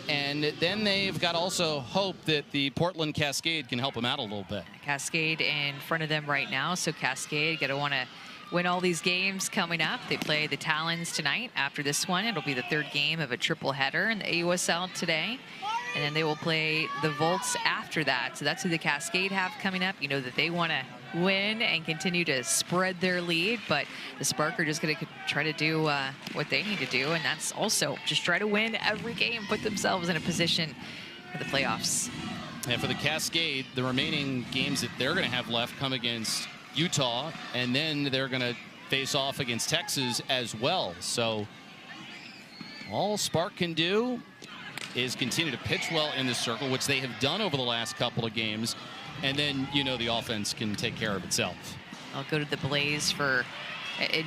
and then they've got to also hope that the Portland Cascade can help them out a little bit. Cascade in front of them right now, so Cascade going to want to win all these games coming up. They play the Talons tonight. After this one, it'll be the third game of a triple header in the AUSL today. And then they will play the Volts after that. So that's who the Cascade have coming up. You know that they want to win and continue to spread their lead, but the Spark are just going to try to do what they need to do, and that's also just try to win every game, put themselves in a position for the playoffs. And for the Cascade, the remaining games that they're going to have left come against Utah, and then they're going to face off against Texas as well. So all Spark can do is continue to pitch well in the circle, which they have done over the last couple of games, and then, you know, the offense can take care of itself. I'll go to the Blaze for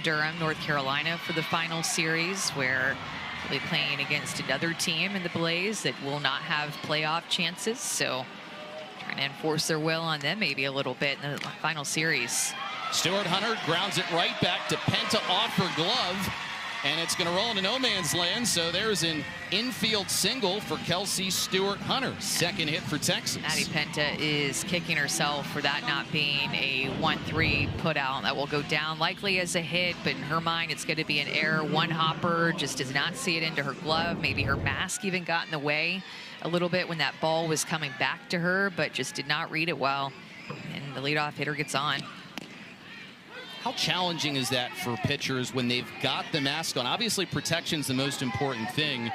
Durham, North Carolina for the final series, where they'll be playing against another team in the Blaze that will not have playoff chances. So trying to enforce their will on them maybe a little bit in the final series. Stuart Hunter grounds it right back to Penta off her glove. And it's going to roll into no man's land, so there's an infield single for Kelsey Stewart-Hunter. Second hit for Texas. Maddie Penta is kicking herself for that not being a 1-3 put out. That will go down likely as a hit, but in her mind it's going to be an error. One hopper just does not see it into her glove. Maybe her mask even got in the way a little bit when that ball was coming back to her, but just did not read it well. And the leadoff hitter gets on. How challenging is that for pitchers when they've got the mask on? Obviously, protection's the most important thing,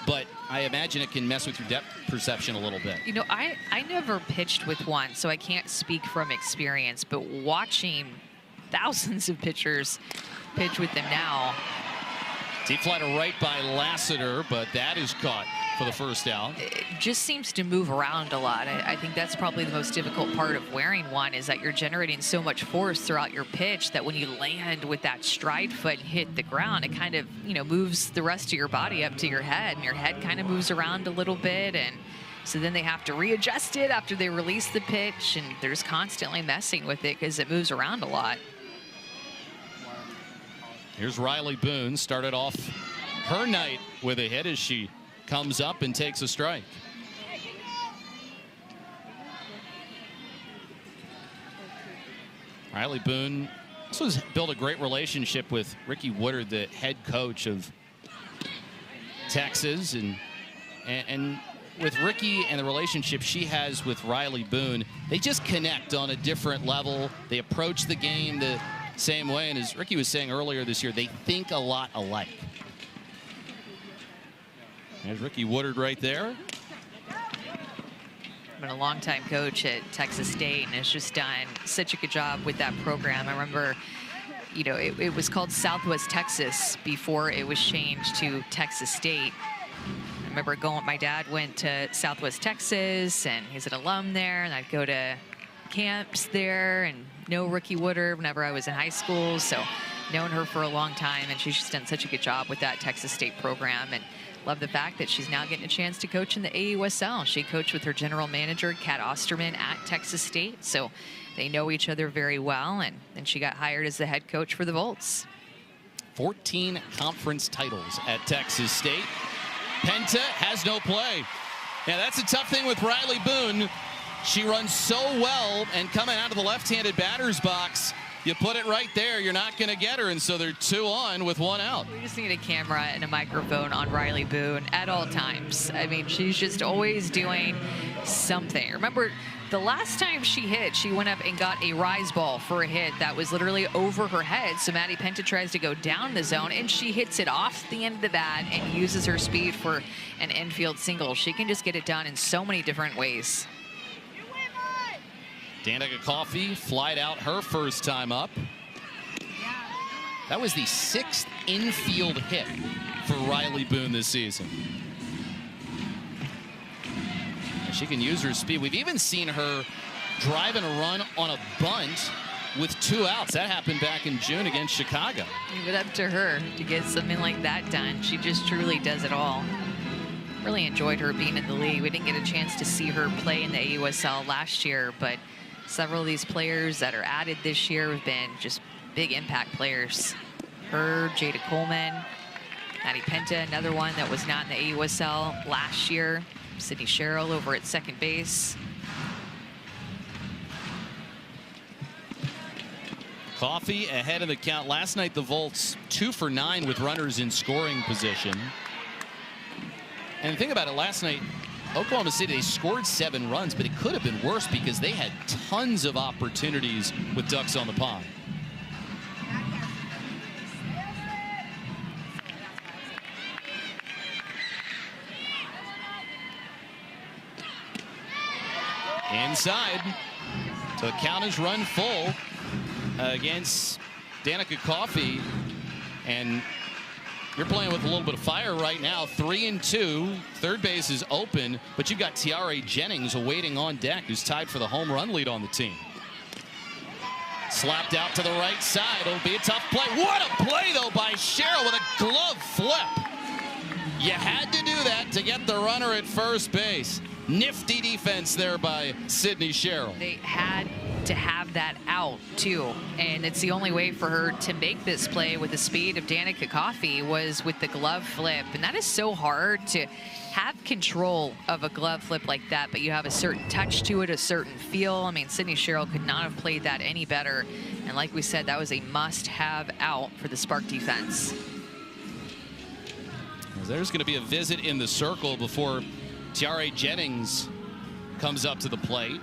but I imagine it can mess with your depth perception a little bit. You know, I never pitched with one, so I can't speak from experience, but watching thousands of pitchers pitch with them now. Deep fly to right by Lassiter, but that is caught for the first out. It just seems to move around a lot. I think that's probably the most difficult part of wearing one, is that you're generating so much force throughout your pitch that when you land with that stride foot and hit the ground, it kind of, you know, moves the rest of your body up to your head, and your head kind of moves around a little bit, and so then they have to readjust it after they release the pitch, and they're just constantly messing with it because it moves around a lot. Here's Riley Boone, started off her night with a hit as she comes up and takes a strike. Riley Boone also has built a great relationship with Ricky Woodard, the head coach of Texas, and with Ricky and the relationship she has with Riley Boone, they just connect on a different level. They approach the game the same way, and as Ricky was saying earlier this year, they think a lot alike. There's Ricky Woodard right there. Been a longtime coach at Texas State and has just done such a good job with that program. I remember, you know, it was called Southwest Texas before it was changed to Texas State. I remember my dad went to Southwest Texas, and he's an alum there, and I'd go to camps there and know Ricky Woodard whenever I was in high school. So known her for a long time, and she's just done such a good job with that Texas State program, and love the fact that she's now getting a chance to coach in the AUSL. She coached with her general manager, Kat Osterman, at Texas State, so they know each other very well, and then she got hired as the head coach for the Volts. 14 conference titles at Texas State. Penta has no play. Yeah, that's a tough thing with Riley Boone. She runs so well, and coming out of the left-handed batter's box, you put it right there, you're not going to get her, and so they're 2 on with 1 out. We just need a camera and a microphone on Riley Boone at all times. I mean, she's just always doing something. Remember, the last time she hit, she went up and got a rise ball for a hit that was literally over her head. So Maddie Penta tries to go down the zone, and she hits it off the end of the bat and uses her speed for an infield single. She can just get it done in so many different ways. Danica Coffey flied out her first time up. That was the 6th infield hit for Riley Boone this season. She can use her speed. We've even seen her driving a run on a bunt with 2 outs. That happened back in June against Chicago. Leave it up to her to get something like that done. She just truly does it all. Really enjoyed her being in the league. We didn't get a chance to see her play in the AUSL last year, but several of these players that are added this year have been just big impact players. Her, Jada Coleman, Maddie Penta, another one that was not in the AUSL last year. Sydney Sherrill over at second base. Coffey ahead of the count. Last night, the Volts 2 for 9 with runners in scoring position. And think about it, last night, Oklahoma City, they scored 7 runs, but it could have been worse because they had tons of opportunities with ducks on the pond. Inside. So the count is run full against Danica Coffey. And you're playing with a little bit of fire right now. 3-2. Third base is open, but you've got Tiare Jennings awaiting on deck, who's tied for the home run lead on the team. Slapped out to the right side. It'll be a tough play. What a play, though, by Sherrill with a glove flip. You had to do that to get the runner at first base. Nifty defense there by Sydney Sherrill. They had to have that out too, and it's the only way for her to make this play with the speed of Danica Coffey was with the glove flip, and that is so hard to have control of a glove flip like that, but you have a certain touch to it, a certain feel. I mean, Sydney Sherrill could not have played that any better, and like we said, that was a must-have out for the Spark defense. There's going to be a visit in the circle before Tiare Jennings comes up to the plate.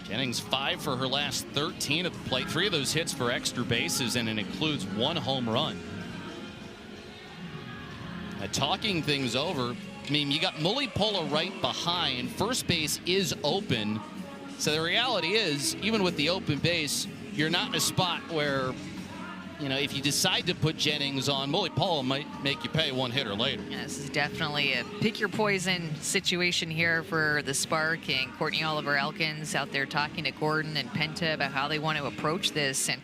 Jennings 5 for her last 13 at the plate. 3 of those hits for extra bases, and it includes 1 home run. Talking things over, I mean, you got Mulipola right behind. First base is open. So the reality is, even with the open base, you're not in a spot where, you know, if you decide to put Jennings on, Mulipola might make you pay 1 hitter later. Yeah, this is definitely a pick your poison situation here for the Spark, and Courtney Oliver Elkins out there talking to Gordon and Penta about how they want to approach this. And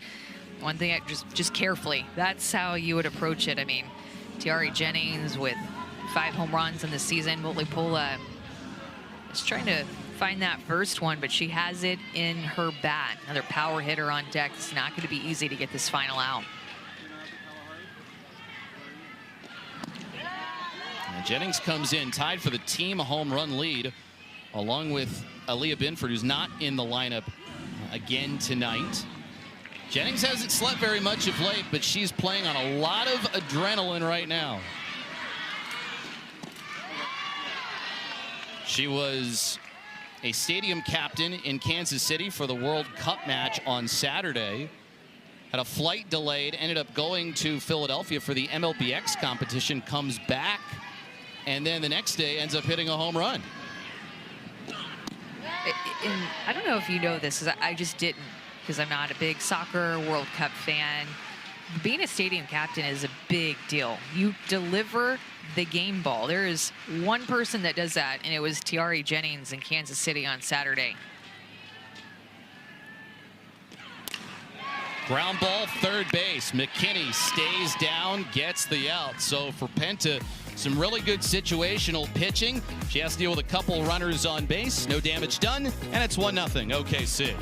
one thing, just carefully, that's how you would approach it. I mean, Tiare Jennings with 5 home runs in the season. Mulipola is trying to find that first one, but she has it in her bat. Another power hitter on deck. It's not going to be easy to get this final out. And Jennings comes in tied for the team home run lead, along with Aaliyah Binford, who's not in the lineup again tonight. Jennings hasn't slept very much of late, but she's playing on a lot of adrenaline right now. She was a stadium captain in Kansas City for the World Cup match on Saturday. Had a flight delayed, ended up going to Philadelphia for the MLBX competition, comes back, and then the next day ends up hitting a home run. And I don't know if you know this, because I just didn't, because I'm not a big soccer World Cup fan. Being a stadium captain is a big deal. You deliver the game ball. There is one person that does that, and it was Tiare Jennings in Kansas City on Saturday. Ground ball, third base. McKinney stays down, gets the out. So for Penta, some really good situational pitching. She has to deal with a couple runners on base. No damage done, and it's 1-0 OKC.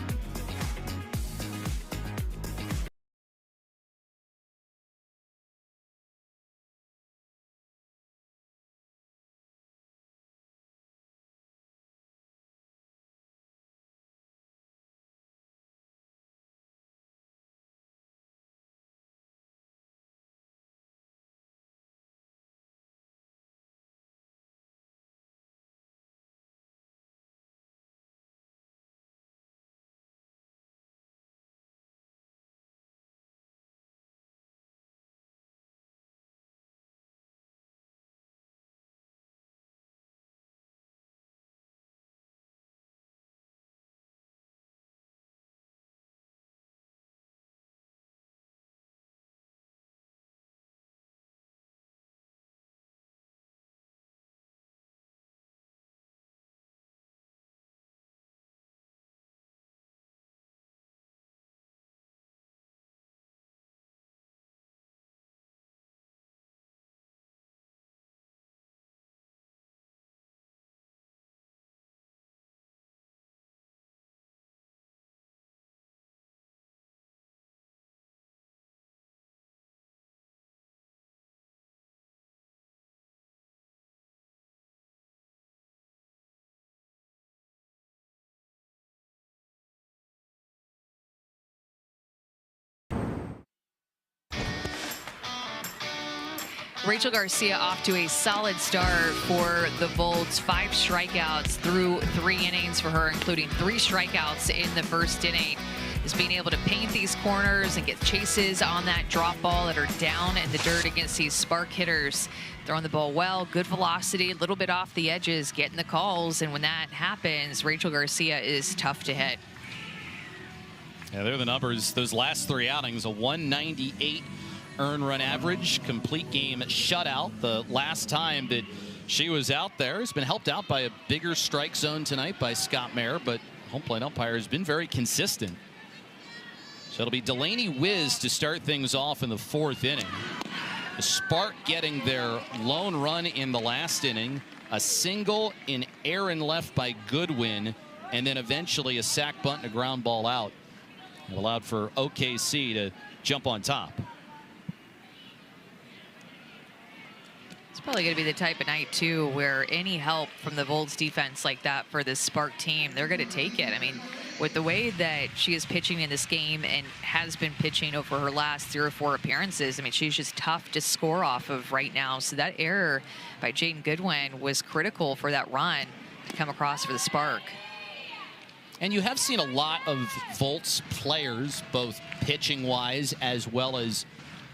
Rachel Garcia off to a solid start for the Volts. 5 strikeouts through 3 innings for her, including 3 strikeouts in the first inning. Is being able to paint these corners and get chases on that drop ball that are down in the dirt against these Spark hitters. Throwing the ball well, good velocity, a little bit off the edges, getting the calls. And when that happens, Rachel Garcia is tough to hit. Yeah, there are the numbers. Those last 3 outings, a 198 earned run average, complete game shutout. The last time that she was out there has been helped out by a bigger strike zone tonight by Scott Mayer, but home plate umpire has been very consistent. So it'll be Delaney Wiz to start things off in the 4th inning. The Spark getting their lone run in the last inning, a single in air and left by Goodwin, and then eventually a sack bunt and a ground ball out. It allowed for OKC to jump on top. It's probably going to be the type of night, too, where any help from the Volts defense like that for this Spark team, they're going to take it. I mean, with the way that she is pitching in this game and has been pitching over her last 3 or 4 appearances, I mean, she's just tough to score off of right now. So that error by Jaden Goodwin was critical for that run to come across for the Spark. And you have seen a lot of Volts players, both pitching-wise as well as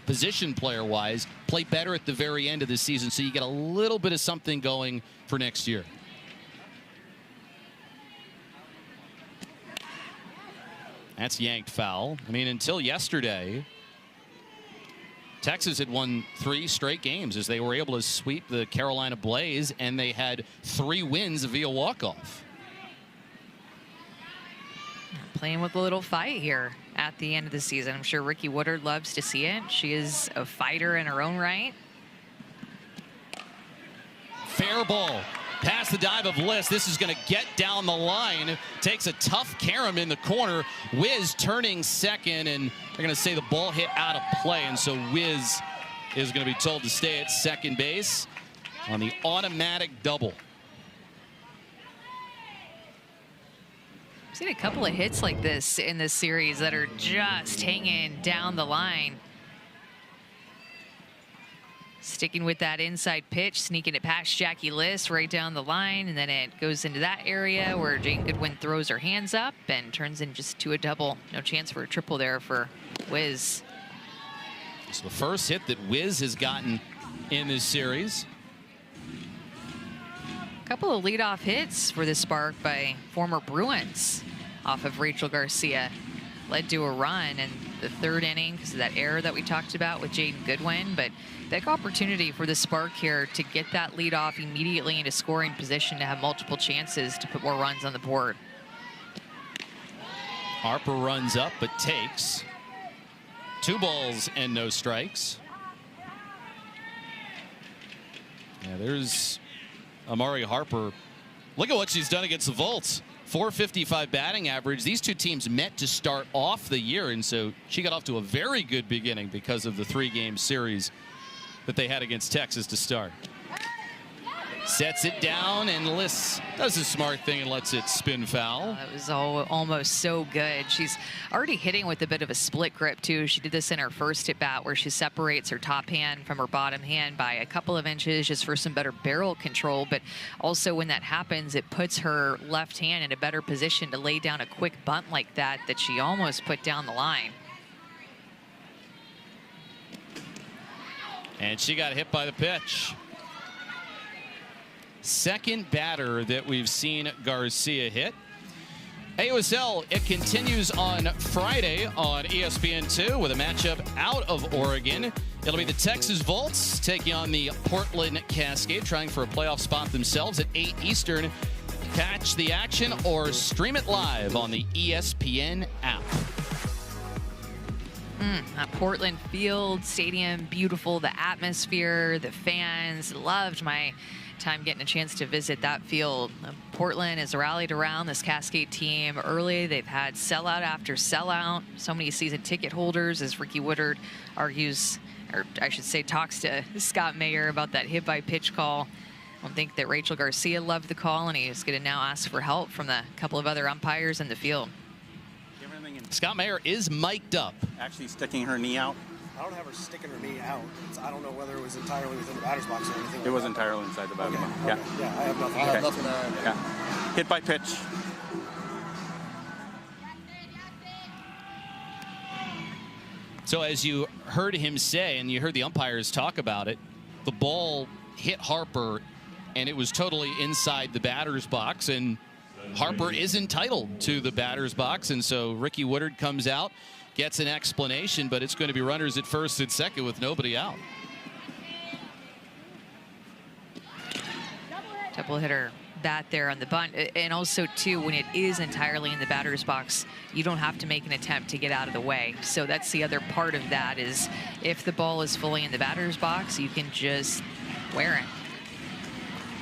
position player-wise, play better at the very end of the season, so you get a little bit of something going for next year. That's yanked foul. I mean, until yesterday, Texas had won 3 straight games as they were able to sweep the Carolina Blaze, and they had 3 wins via walk-off. Playing with a little fight here at the end of the season. I'm sure Ricky Woodard loves to see it. She is a fighter in her own right. Fair ball. Past the dive of Liss. This is going to get down the line. Takes a tough Karam in the corner. Wiz turning second, and they're going to say the ball hit out of play. And so Wiz is going to be told to stay at second base on the automatic double. I've seen a couple of hits like this in this series that are just hanging down the line. Sticking with that inside pitch, sneaking it past Jackie Liss right down the line, and then it goes into that area where Jane Goodwin throws her hands up and turns in just to a double. No chance for a triple there for Wiz. It's the first hit that Wiz has gotten in this series. A couple of leadoff hits for the Spark by former Bruins off of Rachel Garcia. Led to a run in the 3rd inning because of that error that we talked about with Jaden Goodwin. But big opportunity for the Spark here to get that lead off immediately into scoring position to have multiple chances to put more runs on the board. Harper runs up but takes 2 balls and no strikes. Yeah, there's Amari Harper. Look at what she's done against the Volts. 455 batting average. These 2 teams met to start off the year, and so she got off to a very good beginning because of the 3-game series that they had against Texas to start. Sets it down, and Liss does a smart thing and lets it spin foul. That was almost so good. She's already hitting with a bit of a split grip, too. She did this in her first at-bat where she separates her top hand from her bottom hand by a couple of inches just for some better barrel control. But also when that happens, it puts her left hand in a better position to lay down a quick bunt like that she almost put down the line. And she got hit by the pitch. Second batter that we've seen Garcia hit. AUSL, it continues on Friday on ESPN2 with a matchup out of Oregon. It'll be the Texas Volts taking on the Portland Cascade, trying for a playoff spot themselves at 8 Eastern. Catch the action or stream it live on the ESPN app. At Portland Field Stadium, beautiful. The atmosphere, the fans. Loved my time getting a chance to visit that field. Portland has rallied around this Cascade team early. They've had sellout after sellout. So many season ticket holders, as Ricky Woodard argues, or I should say talks to Scott Mayer about that hit by pitch call. I don't think that Rachel Garcia loved the call, and he's going to now ask for help from the couple of other umpires in the field. Scott Mayer is mic'd up. Actually sticking her knee out. I don't have her sticking her knee out. I don't know whether it was entirely within the batter's box or anything. It was entirely inside the batter's box. Yeah. Yeah, I have nothing. I have nothing there. Yeah. Hit by pitch. So as you heard him say, and you heard the umpires talk about it, the ball hit Harper, and it was totally inside the batter's box, and Harper is entitled to the batter's box, and so Ricky Woodard comes out, gets an explanation, but it's going to be runners at first and second with nobody out. Double hitter bat there on the bunt. And also, too, when it is entirely in the batter's box, you don't have to make an attempt to get out of the way. So that's the other part of that is if the ball is fully in the batter's box, you can just wear it.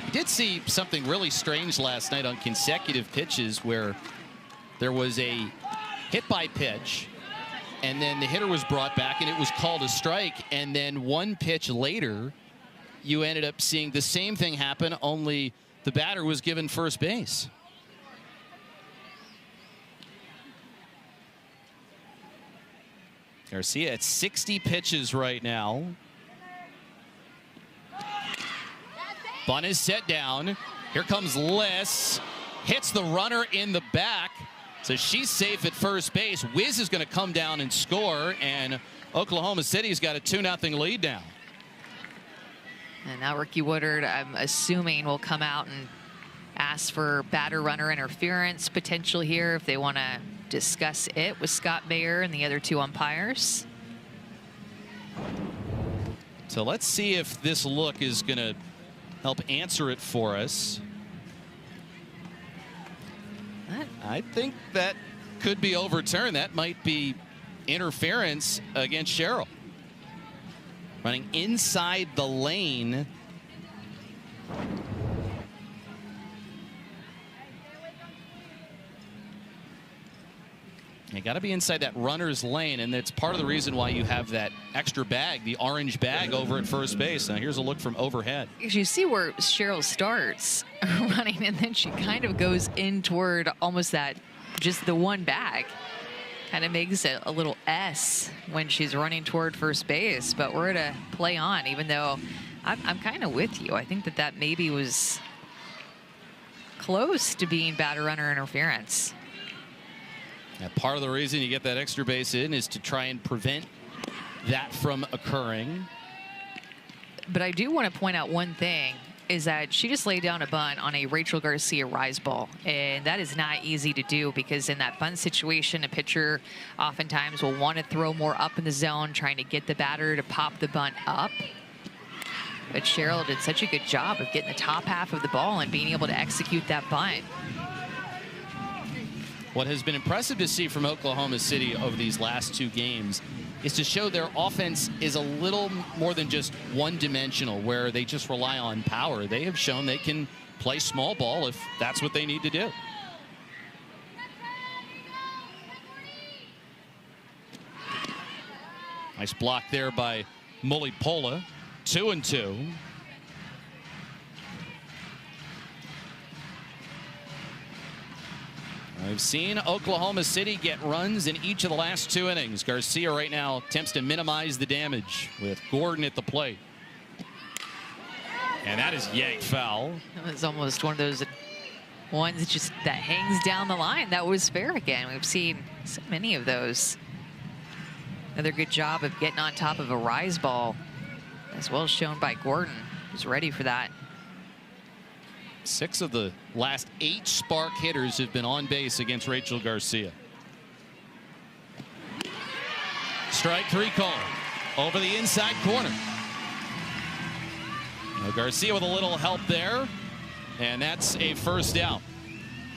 We did see something really strange last night on consecutive pitches where there was a hit by pitch, and then the hitter was brought back, and it was called a strike. And then one pitch later, you ended up seeing the same thing happen, only the batter was given first base. Garcia at 60 pitches right now. Bunt is set down. Here comes Liss. Hits the runner in the back. So she's safe at first base. Wiz is going to come down and score, and Oklahoma City's got a 2-0 lead now. And now Ricky Woodard, I'm assuming, will come out and ask for batter-runner interference potential here if they want to discuss it with Scott Bayer and the other two umpires. So let's see if this look is going to help answer it for us. I think that could be overturned. That might be interference against Sherrill. Running inside the lane. You got to be inside that runner's lane, and that's part of the reason why you have that extra bag, the orange bag over at first base. Now here's a look from overhead. You see where Sherrill starts running, and then she kind of goes in toward almost that, just the one bag. Kind of makes it a little S when she's running toward first base, but we're to play on, even though I'm kind of with you. I think that maybe was close to being batter-runner interference. Now, part of the reason you get that extra base in is to try and prevent that from occurring. But I do want to point out one thing, is that she just laid down a bunt on a Rachel Garcia rise ball. And that is not easy to do, because in that bunt situation, a pitcher oftentimes will want to throw more up in the zone, trying to get the batter to pop the bunt up. But Sherrill did such a good job of getting the top half of the ball and being able to execute that bunt. What has been impressive to see from Oklahoma City over these last two games is to show their offense is a little more than just one-dimensional, where they just rely on power. They have shown they can play small ball if that's what they need to do. Nice block there by Mulipola. 2-2. We've seen Oklahoma City get runs in each of the last two innings. Garcia right now attempts to minimize the damage with Gordon at the plate. And that is yanked foul. It was almost one of those ones that hangs down the line. That was fair again. We've seen so many of those. Another good job of getting on top of a rise ball, as well as shown by Gordon, who's ready for that. 6 of the last 8 spark hitters have been on base against Rachel Garcia. Strike 3 call over the inside corner. Now Garcia with a little help there, and that's a first down.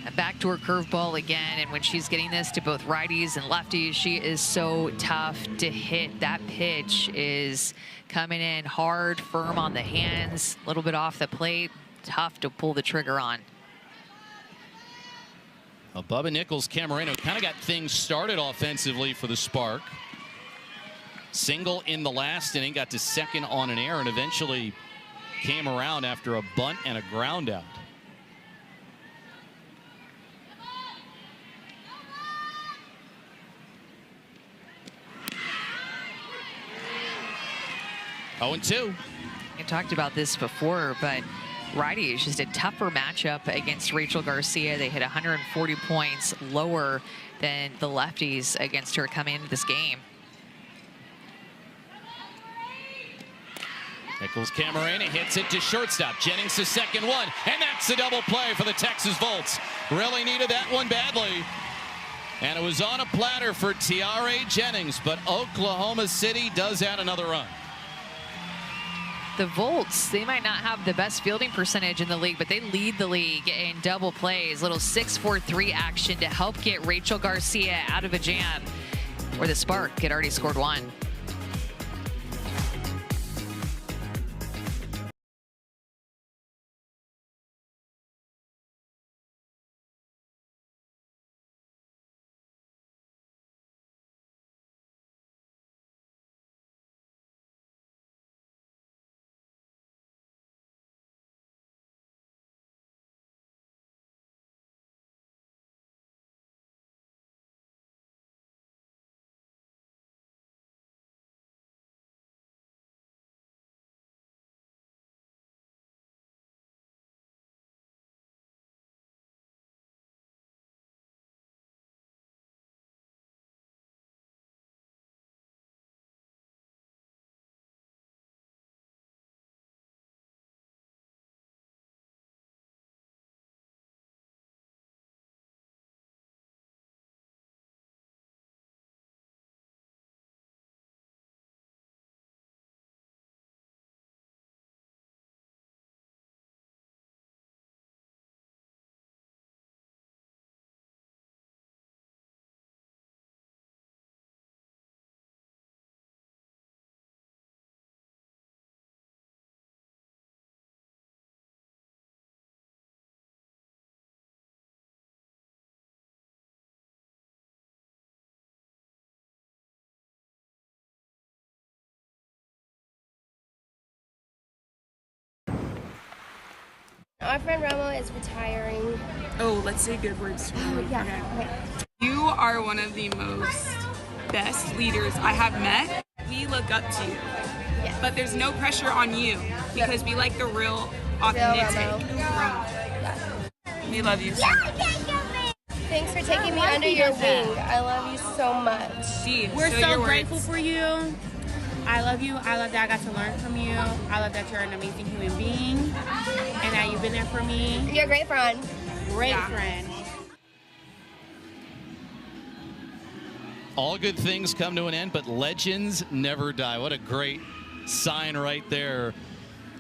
A backdoor curveball again, and when she's getting this to both righties and lefties, she is so tough to hit. That pitch is coming in hard, firm on the hands, a little bit off the plate. Tough to pull the trigger on. Well, Bubba Nichols-Camareno kind of got things started offensively for the Spark. Single in the last inning, got to second on an error, and eventually came around after a bunt and a ground out. Oh, 0-2. I talked about this before, but righty is just a tougher matchup against Rachel Garcia. They hit 140 points lower than the lefties against her coming into this game. Nichols-Camarena hits it to shortstop. Jennings to second one, and that's a double play for the Texas Volts. Really needed that one badly. And it was on a platter for Tiare Jennings, but Oklahoma City does add another run. The Volts, they might not have the best fielding percentage in the league, but they lead the league in double plays. Little 6-4-3 action to help get Rachel Garcia out of a jam, where the Spark had already scored 1. Our friend Romo is retiring. Oh, let's say good words to him. Yeah. Okay. You are one of the best leaders I have met. We look up to you. Yes. But there's no pressure on you because we like the real, authentic Romo. Romo. Yeah. We love you. Thanks for taking me under your wing. I love you so much. We're so grateful for you. I love you. I love that I got to learn from you. I love that you're an amazing human being and that you've been there for me. You're a great friend. Great friend. All good things come to an end, but legends never die. What a great sign right there.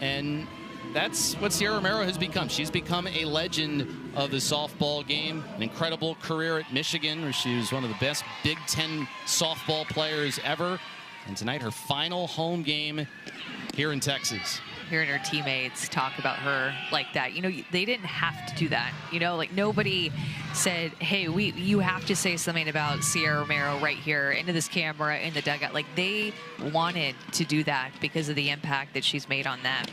And that's what Sierra Romero has become. She's become a legend of the softball game. An incredible career at Michigan, where she was one of the best Big Ten softball players ever. And tonight, her final home game here in Texas. Hearing her teammates talk about her like that, you know, they didn't have to do that. You know, like nobody said, hey, you have to say something about Sierra Romero right here into this camera in the dugout. Like they wanted to do that because of the impact that she's made on them.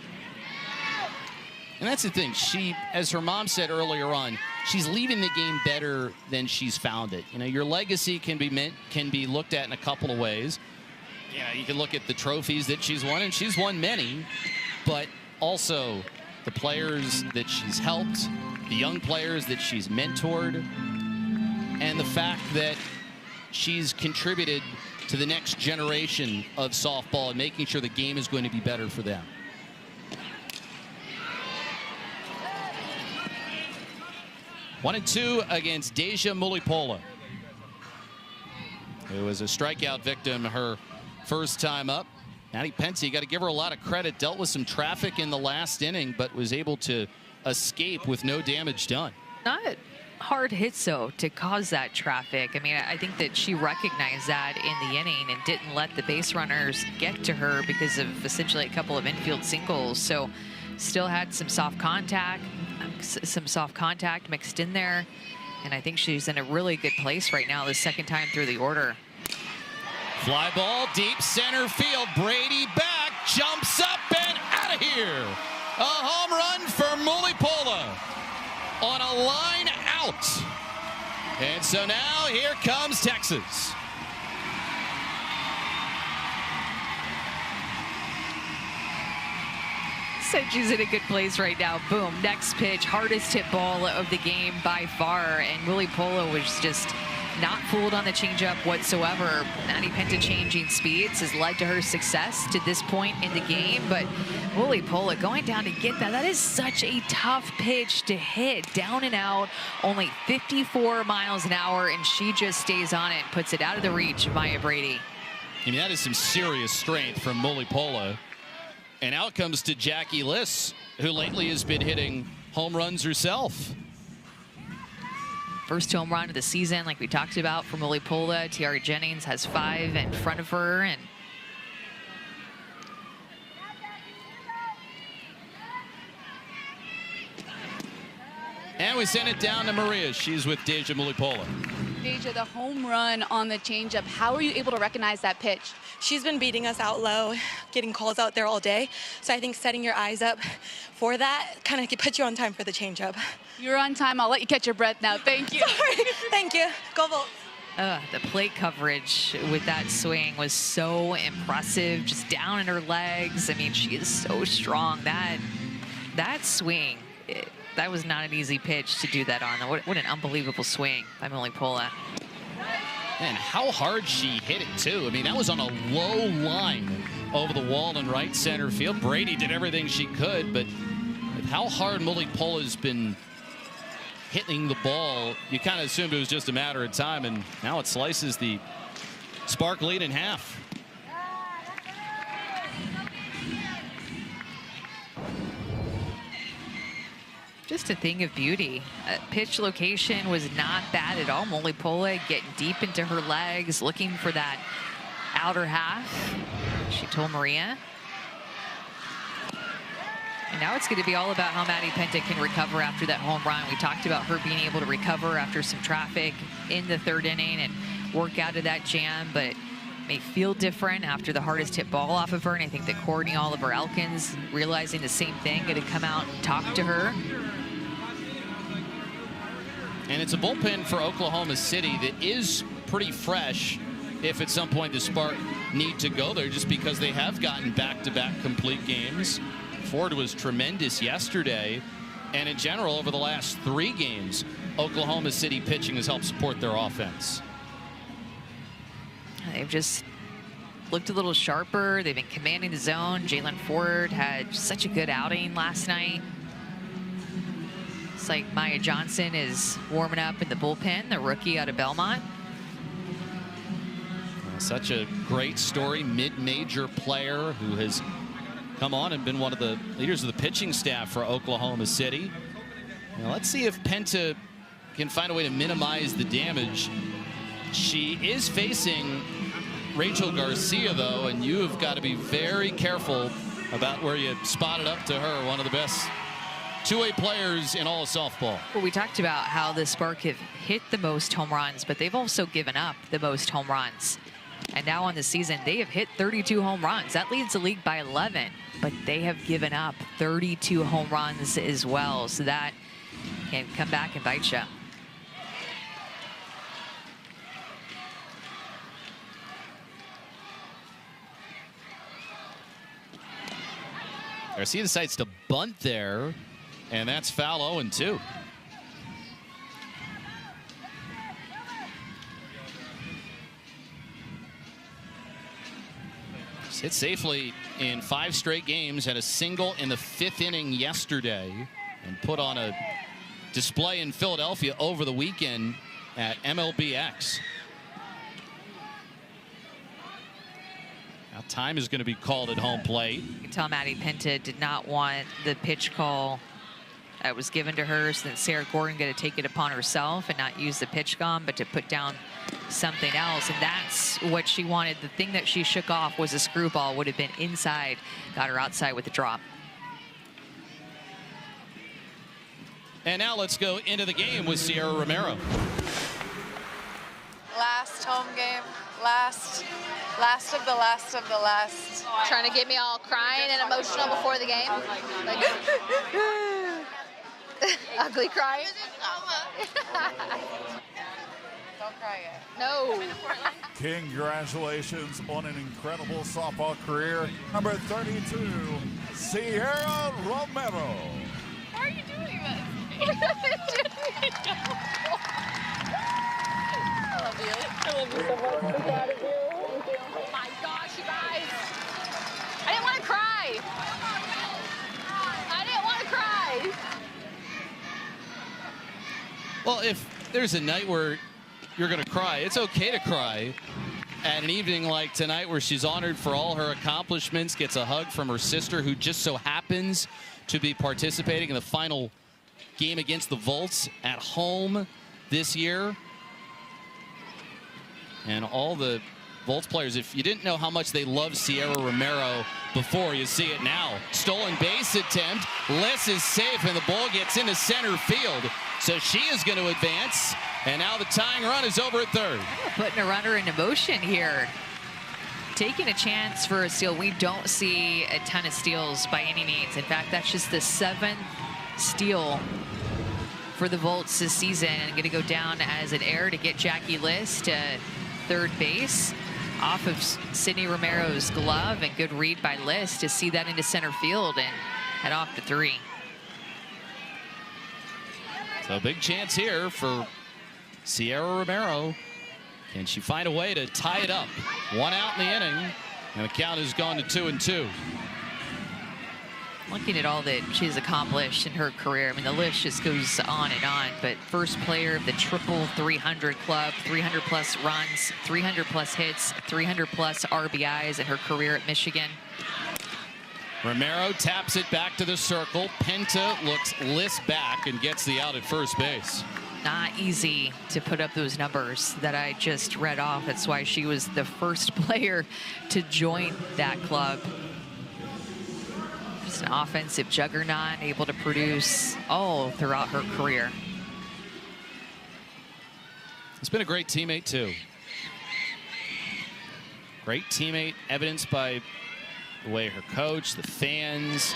And that's the thing. She, as her mom said earlier on, she's leaving the game better than she's found it. You know, your legacy can be looked at in a couple of ways. Yeah, you can look at the trophies that she's won, and she's won many, but also the players that she's helped, the young players that she's mentored, and the fact that she's contributed to the next generation of softball and making sure the game is going to be better for them. One and two against Deja Mulipola, who was a strikeout victim her first time up. Maddie Pente, got to give her a lot of credit, dealt with some traffic in the last inning, but was able to escape with no damage done. Not hard hits, though, to cause that traffic. I mean, I think that she recognized that in the inning and didn't let the base runners get to her because of essentially a couple of infield singles. So still had some soft contact mixed in there. And I think she's in a really good place right now, the second time through the order. Fly ball, deep center field. Brady back, jumps up and out of here. A home run for Mulipola on a line out. And so now here comes Texas. Said she's in a good place right now. Boom, next pitch, hardest hit ball of the game by far. And Mulipola was just not fooled on the changeup whatsoever. Maddie Pente changing speeds has led to her success to this point in the game, but Mulipola going down to get that. That is such a tough pitch to hit. Down and out, only 54 miles an hour, and she just stays on it and puts it out of the reach of Maya Brady. I mean, that is some serious strength from Mulipola. And out comes to Jackie Liss, who lately has been hitting home runs herself. First home run of the season, like we talked about, for Mulipola. Tiara Jennings has 5 in front of her. And we send it down to Maria. She's with Deja Mulipola. Deja, the home run on the changeup, how were you able to recognize that pitch? She's been beating us out low, getting calls out there all day. So I think setting your eyes up for that kind of puts you on time for the changeup. You're on time. I'll let you catch your breath now. Thank you. Sorry. Thank you. Go Bolts. The plate coverage with that swing was so impressive, just down in her legs. I mean, she is so strong. That swing, that was not an easy pitch to do that on. What an unbelievable swing by Mulipola. And how hard she hit it, too. I mean, that was on a low line over the wall in right center field. Brady did everything she could, but with how hard Mulipola's been hitting the ball, you kind of assumed it was just a matter of time, and now it slices the Spark lead in half. Just a thing of beauty. Pitch location was not bad at all. Mulipola getting deep into her legs, looking for that outer half, she told Maria. And now it's going to be all about how Maddie Pente can recover after that home run. We talked about her being able to recover after some traffic in the third inning and work out of that jam, but may feel different after the hardest hit ball off of her, and I think that Courtney Oliver Elkins, realizing the same thing, going to come out and talk to her. And it's a bullpen for Oklahoma City that is pretty fresh if at some point the Spark need to go there, just because they have gotten back-to-back complete games. Ford was tremendous yesterday, and in general over the last 3 games, Oklahoma City pitching has helped support their offense. They've just looked a little sharper. They've been commanding the zone. Jalen Ford had such a good outing last night. It's like Maya Johnson is warming up in the bullpen, the rookie out of Belmont. Such a great story, mid-major player who has come on and been one of the leaders of the pitching staff for Oklahoma City. Now let's see if Penta can find a way to minimize the damage. She is facing Rachel Garcia, though, and you have got to be very careful about where you spot it up to her, one of the best two-way players in all of softball. Well, we talked about how the Spark have hit the most home runs, but they've also given up the most home runs. And now on the season, they have hit 32 home runs. That leads the league by 11, but they have given up 32 home runs as well. So that can come back and bite you. Garcia decides to bunt there, and that's foul 0-2. Hit safely in 5 straight games, had a single in the 5th inning yesterday, and put on a display in Philadelphia over the weekend at MLBX. Now time is going to be called at home plate. You can tell Maddie Penta did not want the pitch call that was given to her, so that Sarah Gordon going to take it upon herself and not use the pitch gum, but to put down something else, and that's what she wanted. The thing that she shook off was a screwball, would have been inside, got her outside with the drop. And now let's go into the game with Sierra Romero. Last home game, last of the last. Trying to get me all crying and emotional before the game. Like, ugly crying. Don't cry yet. No. Congratulations on an incredible softball career. Number 32, Sierra Romero. How are you doing this? I love you. I love you so much. So proud of you. Oh my gosh, you guys. I didn't want to cry. I didn't want to cry. Well, if there's a night where you're going to cry, it's okay to cry. At an evening like tonight where she's honored for all her accomplishments, gets a hug from her sister who just so happens to be participating in the final game against the Volts at home this year. And all the Volts players, if you didn't know how much they love Sierra Romero before, you see it now. Stolen base attempt. Liss is safe, and the ball gets into center field. So she is going to advance, and now the tying run is over at third. Putting a runner into motion here. Taking a chance for a steal. We don't see a ton of steals by any means. In fact, that's just the 7th steal for the Volts this season, and going to go down as an error to get Jackie Liss to third base off of Sydney Romero's glove, and good read by Liss to see that into center field and head off to 3. So a big chance here for Sierra Romero. Can she find a way to tie it up? 1 out in the inning, and the count has gone to 2-2. Looking at all that she's accomplished in her career, I mean, the list just goes on and on, but first player of the triple 300 club, 300 plus runs, 300 plus hits, 300 plus RBIs in her career at Michigan. Romero taps it back to the circle. Penta looks Liss back and gets the out at first base. Not easy to put up those numbers that I just read off. That's why she was the first player to join that club. Just an offensive juggernaut, able to produce all throughout her career. It's been a great teammate, too. Great teammate, evidenced by the way her coach, the fans,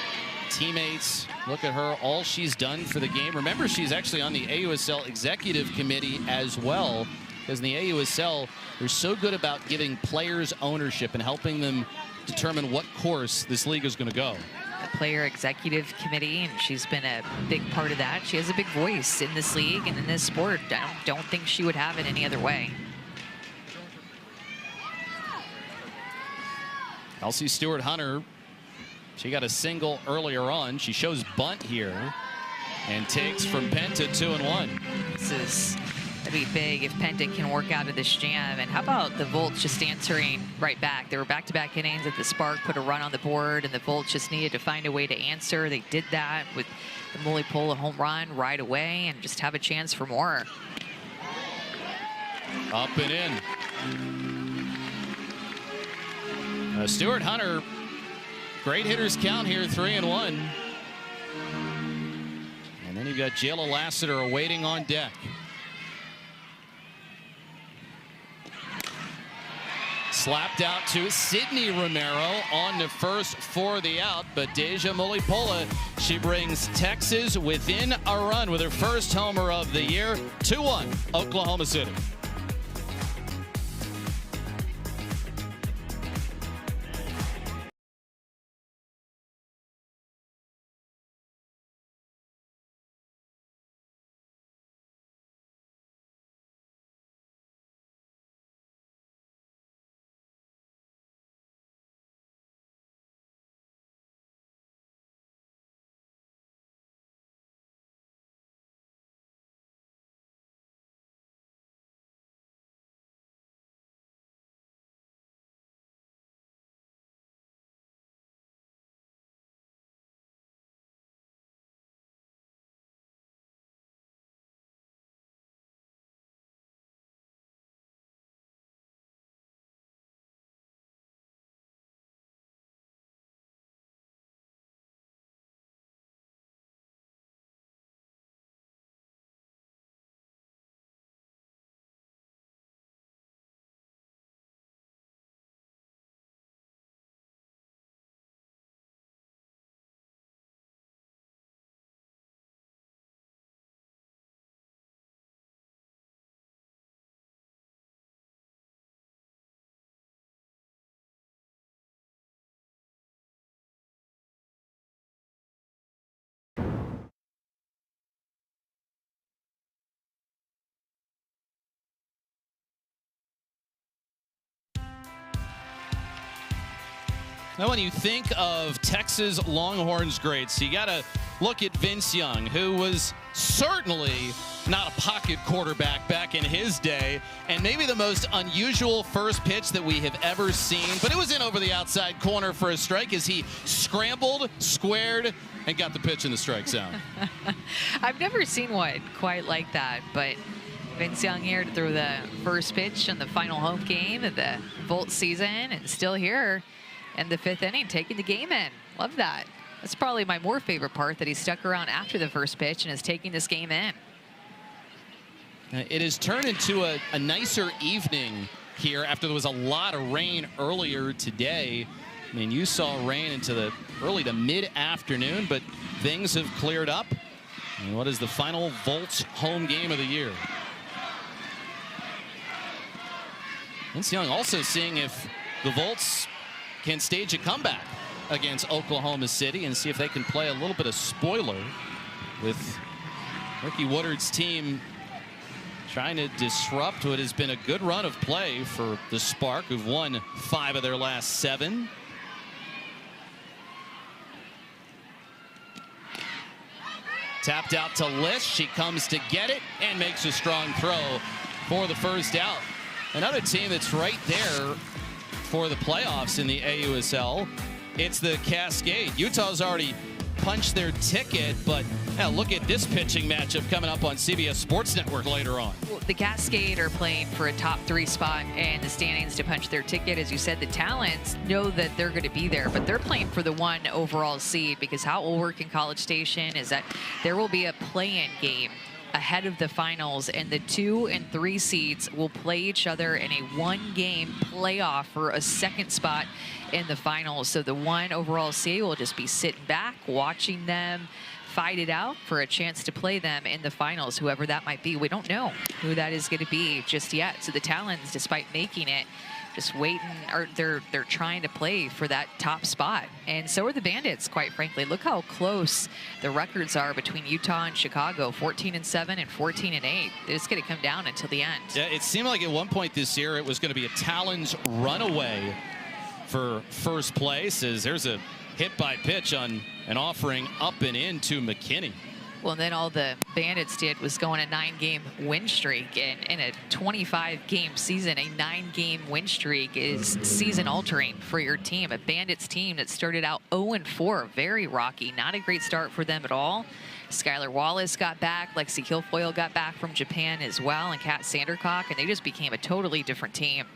teammates look at her, all she's done for the game. Remember, she's actually on the AUSL executive committee as well, because in the AUSL, they're so good about giving players ownership and helping them determine what course this league is going to go. The player executive committee, and she's been a big part of that. She has a big voice in this league and in this sport. I don't think she would have it any other way. Kelsey Stewart-Hunter, she got a single earlier on. She shows bunt here and takes from Penta 2-1. This is going to be big if Penta can work out of this jam. And how about the Volts just answering right back? There were back-to-back innings at the Spark, put a run on the board, and the Volts just needed to find a way to answer. They did that with the Mulipola home run right away and just have a chance for more. Up and in. Stewart-Hunter, great hitters count here, 3-1. And then you've got Jayla Lassiter awaiting on deck. Slapped out to Sydney Romero on the first for the out, but Deja Mulipola, she brings Texas within a run with her first homer of the year. 2-1, Oklahoma City. Now, when you think of Texas Longhorns greats, you got to look at Vince Young, who was certainly not a pocket quarterback back in his day, and maybe the most unusual first pitch that we have ever seen. But it was in over the outside corner for a strike as he scrambled, squared, and got the pitch in the strike zone. I've never seen one quite like that, but Vince Young here to throw the first pitch in the final home game of the Volt season, and still here in the fifth inning, taking the game in. Love that. That's probably my more favorite part, that he stuck around after the first pitch and is taking this game in. It has turned into a nicer evening here after there was a lot of rain earlier today. I mean, you saw rain into the early to mid-afternoon, but things have cleared up. And what is the final Volts home game of the year? Vince Young also seeing if the Volts can stage a comeback against Oklahoma City and see if they can play a little bit of spoiler with Ricky Woodard's team trying to disrupt what has been a good run of play for the Spark, who've won 5 of their last 7. Tapped out to Lish. She comes to get it and makes a strong throw for the first out. Another team that's right there for the playoffs in the AUSL. It's the Cascade. Utah's already punched their ticket, but now look at this pitching matchup coming up on CBS Sports Network later on. Well, the Cascade are playing for a top 3 spot in the standings to punch their ticket. As you said, the Talents know that they're going to be there, but they're playing for the 1 overall seed, because how it will work in College Station is that there will be a play-in game ahead of the finals, and the 2 and 3 seeds will play each other in a 1-game playoff for a second spot in the finals. So the 1 overall seed will just be sitting back, watching them fight it out for a chance to play them in the finals, whoever that might be. We don't know who that is going to be just yet. So the Talons, despite making it, just waiting, or they're trying to play for that top spot. And so are the Bandits, quite frankly. Look how close the records are between Utah and Chicago, 14-7 and 14-8. It's going to come down until the end. Yeah, it seemed like at one point this year it was going to be a Talons runaway for first place, as there's a hit by pitch on an offering up and into McKinney. Well, and then all the Bandits did was go on a 9-game win streak. And in a 25-game season, a 9-game win streak is season-altering for your team. A Bandits team that started out 0-4, very rocky. Not a great start for them at all. Skylar Wallace got back. Lexi Kilfoyle got back from Japan as well, and Kat Sandercock, and they just became a totally different team.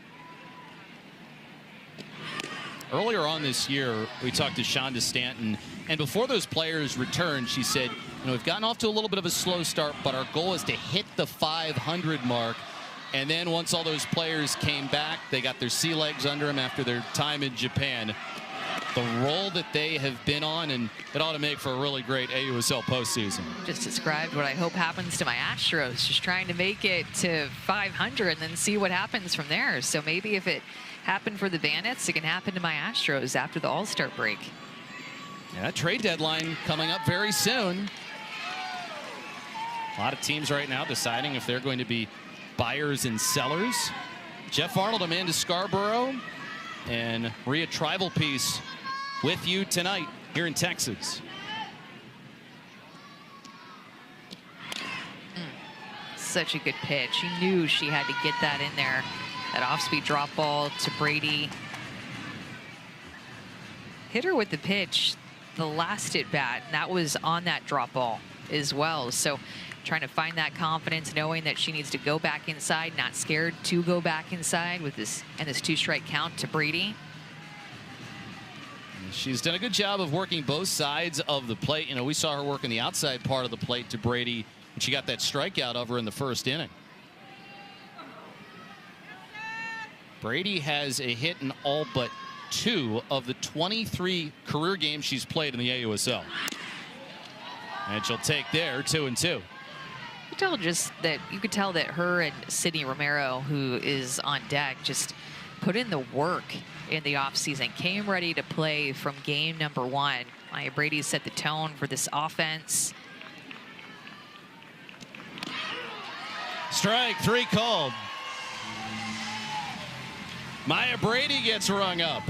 Earlier on this year, we talked to Shonda Stanton, and before those players returned, she said, you know, we've gotten off to a little bit of a slow start, but our goal is to hit the 500 mark. And then once all those players came back, they got their sea legs under them after their time in Japan. The role that they have been on, and it ought to make for a really great AUSL postseason. Just described what I hope happens to my Astros, just trying to make it to 500 and then see what happens from there. So maybe if it happened for the Bandits, it can happen to my Astros after the All-Star break. Yeah, trade deadline coming up very soon. A lot of teams right now deciding if they're going to be buyers and sellers. Jeff Arnold, Amanda Scarborough, and Maria Tribalpiece with you tonight here in Texas. Such a good pitch. She knew she had to get that in there. That off-speed drop ball to Brady. Hit her with the pitch the last at bat, and that was on that drop ball as well. So trying to find that confidence, knowing that she needs to go back inside, not scared to go back inside with this, and this 2-strike count to Brady. She's done a good job of working both sides of the plate. You know, we saw her working the outside part of the plate to Brady, and she got that strikeout of her in the first inning. Brady has a hit in all but 2 of the 23 career games she's played in the AUSL. And she'll take there 2-2. You could tell that her and Sydney Romero, who is on deck, just put in the work in the offseason, came ready to play from game number 1. Maya Brady set the tone for this offense. Strike 3 called. Maya Brady gets rung up.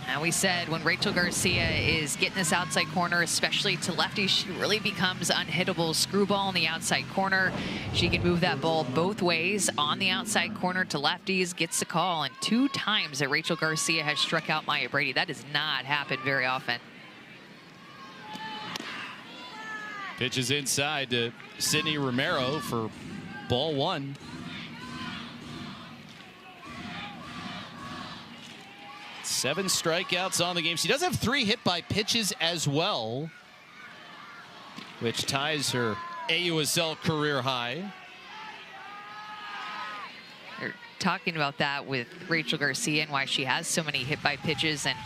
And we said when Rachel Garcia is getting this outside corner, especially to lefties, she really becomes unhittable. Screwball in the outside corner. She can move that ball both ways on the outside corner to lefties, gets the call. And 2 times that Rachel Garcia has struck out Maya Brady. That does not happen very often. Pitches inside to Sydney Romero for ball 1. Seven strikeouts on the game. She does have 3 hit by pitches as well, which ties her AUSL career high. We're talking about that with Rachel Garcia and why she has so many hit by pitches, and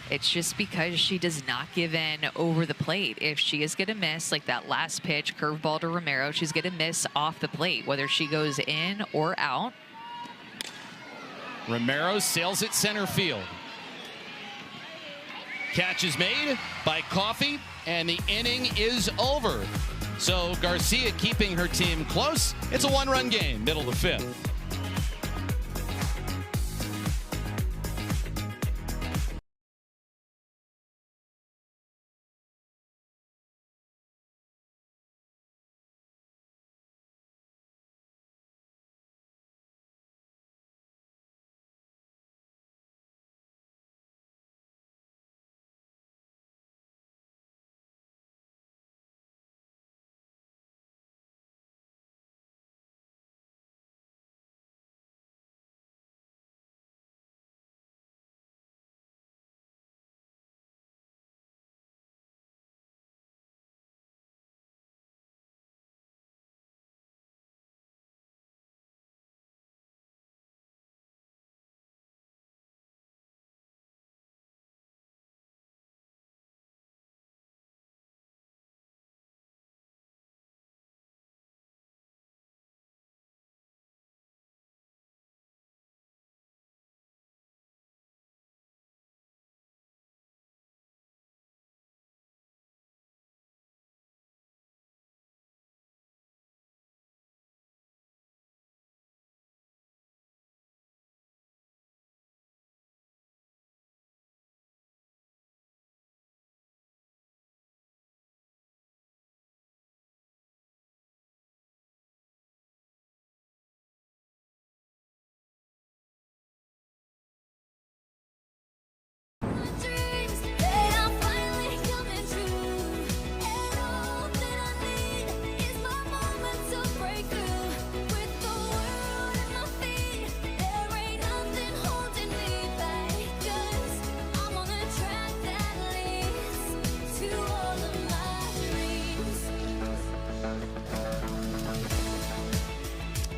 it's just because she does not give in over the plate. If she is going to miss, like that last pitch, curveball to Romero, she's going to miss off the plate, whether she goes in or out. Romero sails it center field. Catch is made by Coffey, and the inning is over. So Garcia keeping her team close. It's a 1-run game, middle of the 5th.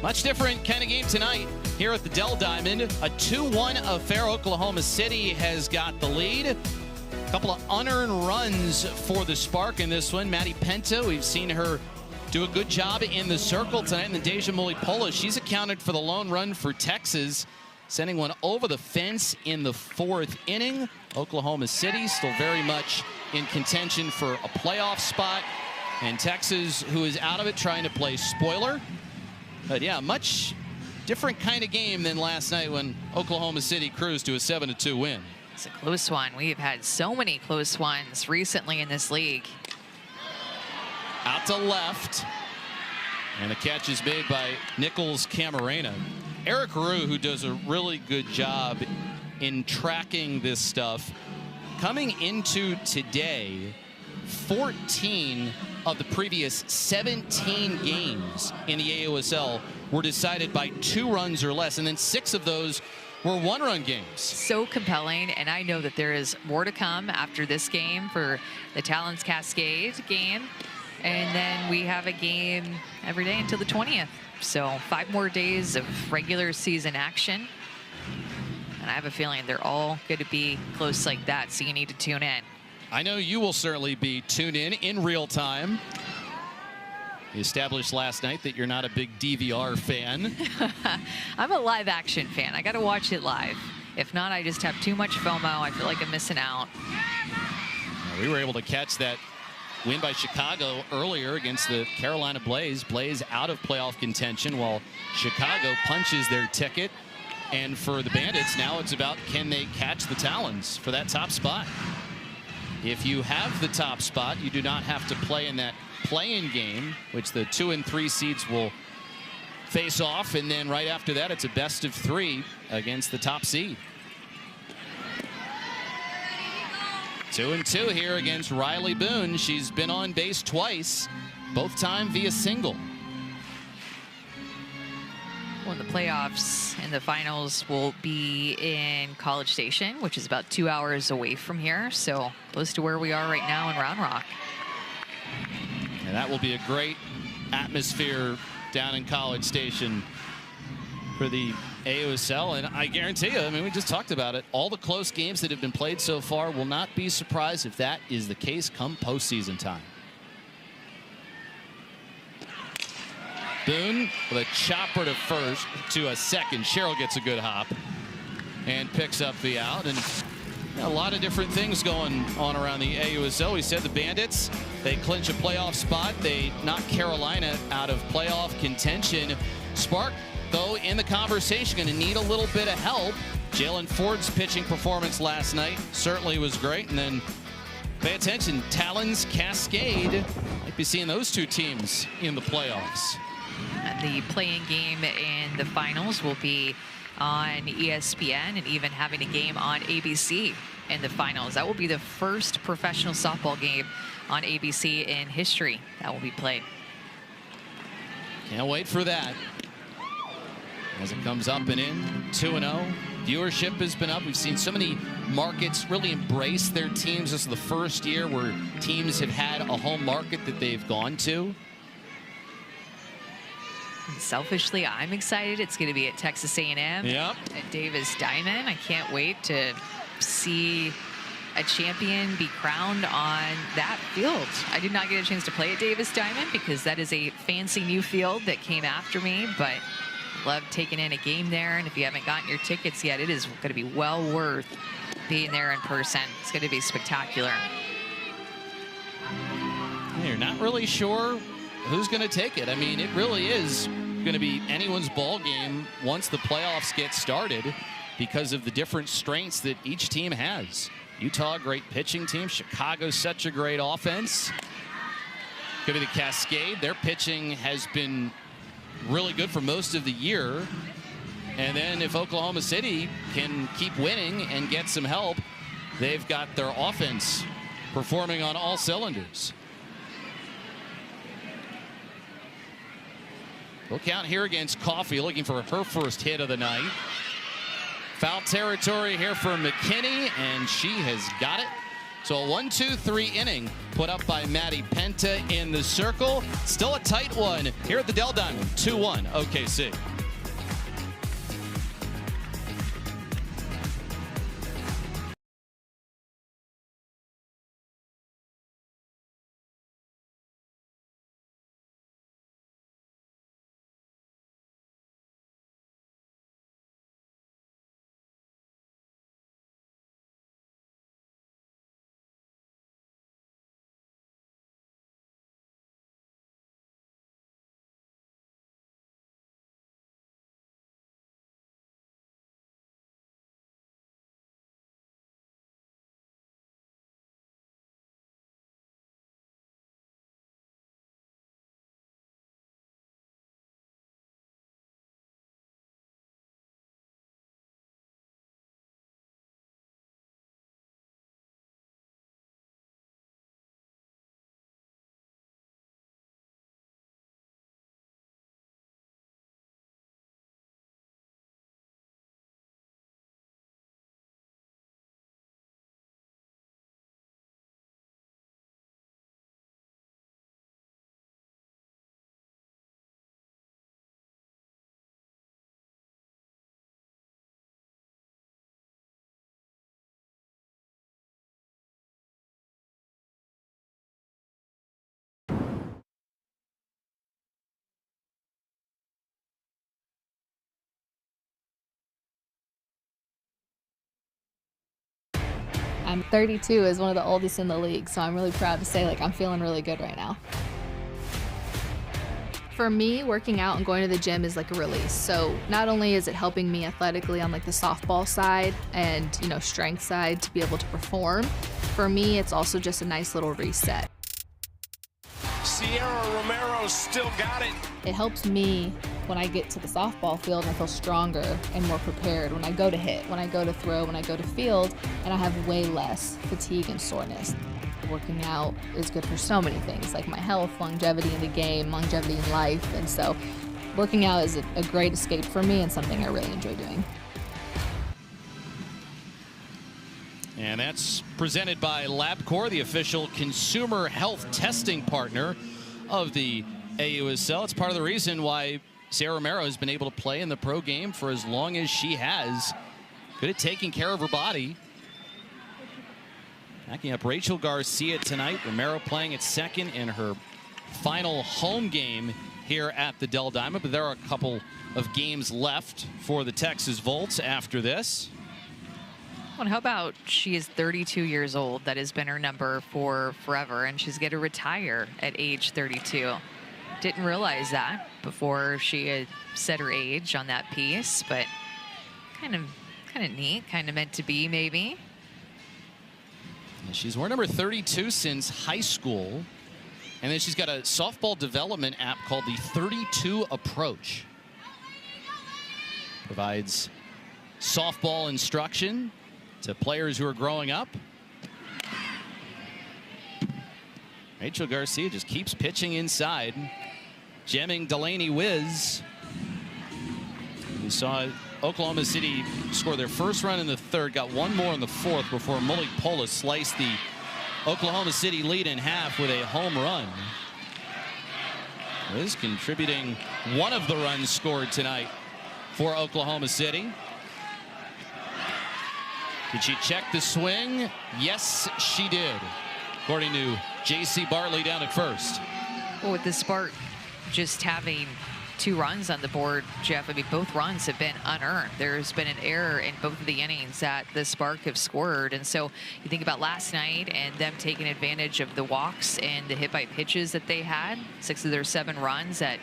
Much different kind of game tonight here at the Dell Diamond. A 2-1 affair. Oklahoma City has got the lead. A couple of unearned runs for the Spark in this one. Maddie Penta, we've seen her do a good job in the circle tonight. And then Deja Mulipola, she's accounted for the lone run for Texas, sending one over the fence in the 4th inning. Oklahoma City still very much in contention for a playoff spot. And Texas, who is out of it, trying to play spoiler. But yeah, much different kind of game than last night when Oklahoma City cruised to a 7-2 win. It's a close one. We've had so many close ones recently in this league. Out to left. And the catch is made by Nichols Camarena. Eric Rue, who does a really good job in tracking this stuff. Coming into today, 14 of the previous 17 games in the AUSL were decided by 2 runs or less, and then 6 of those were 1-run games. So compelling, and I know that there is more to come after this game for the Talons Cascade game, and then we have a game every day until the 20th. So 5 more days of regular season action, and I have a feeling they're all going to be close like that, so you need to tune in. I know you will certainly be tuned in real time. You established last night that you're not a big DVR fan. I'm a live action fan. I got to watch it live. If not, I just have too much FOMO. I feel like I'm missing out. We were able to catch that win by Chicago earlier against the Carolina Blaze. Blaze out of playoff contention while Chicago punches their ticket. And for the Bandits, now it's about can they catch the Talons for that top spot. If you have the top spot, you do not have to play in that play-in game, which the 2 and 3 seeds will face off, and then right after that it's a best of 3 against the top seed. 2-2 here against Riley Boone. She's been on base twice, both time via single. Well, the playoffs and the finals will be in College Station, which is about 2 hours away from here, so close to where we are right now in Round Rock. And that will be a great atmosphere down in College Station for the AUSL. And I guarantee you, I mean, we just talked about it, all the close games that have been played so far, will not be surprised if that is the case come postseason time. Boone with a chopper to a second. Cheryl gets a good hop and picks up the out. And a lot of different things going on around the AUSL. We said the Bandits, they clinch a playoff spot. They knock Carolina out of playoff contention. Spark, though, in the conversation, going to need a little bit of help. Jalen Ford's pitching performance last night certainly was great. And then pay attention, Talons Cascade. Might be seeing those 2 teams in the playoffs. The playing game in the finals will be on ESPN and even having a game on ABC in the finals. That will be the first professional softball game on ABC in history that will be played. Can't wait for that. As it comes up and in, 2-0. Viewership has been up. We've seen so many markets really embrace their teams. This is the first year where teams have had a home market that they've gone to. Selfishly, I'm excited. It's going to be at Texas A&M, yep, at Davis Diamond. I can't wait to see a champion be crowned on that field. I did not get a chance to play at Davis Diamond because that is a fancy new field that came after me, but love taking in a game there. And if you haven't gotten your tickets yet, it is going to be well worth being there in person. It's going to be spectacular. You're not really sure who's going to take it. I mean, it really is going to be anyone's ball game once the playoffs get started because of the different strengths that each team has. Utah, great pitching team. Chicago, such a great offense. Could be the Cascade. Their pitching has been really good for most of the year. And then if Oklahoma City can keep winning and get some help, they've got their offense performing on all cylinders. Full count here against Coffey, looking for her first hit of the night. Foul territory here for McKinney, and she has got it. So a 1-2-3 inning put up by Maddie Penta in the circle. Still a tight one here at the Dell Diamond. 2-1 OKC. I'm 32, is one of the oldest in the league, so I'm really proud to say I'm feeling really good right now. For me, working out and going to the gym is like a release. So not only is it helping me athletically on the softball side and strength side to be able to perform, for me it's also just a nice little reset. Sierra Romero still got it. It helps me when I get to the softball field and I feel stronger and more prepared when I go to hit, when I go to throw, when I go to field, and I have way less fatigue and soreness. Working out is good for so many things, like my health, longevity in the game, longevity in life, and so working out is a great escape for me and something I really enjoy doing. And that's presented by LabCorp, the official consumer health testing partner of the AUSL. It's part of the reason why Sierra Romero has been able to play in the pro game for as long as she has. Good at taking care of her body. Backing up Rachel Garcia tonight. Romero playing at second in her final home game here at the Dell Diamond. But there are a couple of games left for the Texas Volts after this. Well, how about she is 32 years old? That has been her number for forever, and she's going to retire at age 32. Didn't realize that before she had said her age on that piece, but kind of neat, kind of meant to be maybe. And she's worn number 32 since high school, and then she's got a softball development app called the 32 Approach. Provides softball instruction to players who are growing up. Rachel Garcia just keeps pitching inside, jamming Delaney Wiz. We saw Oklahoma City score their first run in the third, got one more in the fourth before Mully Polis sliced the Oklahoma City lead in half with a home run. Wiz contributing one of the runs scored tonight for Oklahoma City. Did she check the swing? Yes, she did, according to J.C. Bartley down at first. Well, with the Spark just having 2 runs on the board, Jeff, I mean, both runs have been unearned. There's been an error in both of the innings that the Spark have scored. And so you think about last night and them taking advantage of the walks and the hit by pitches that they had. 6 of their 7 runs that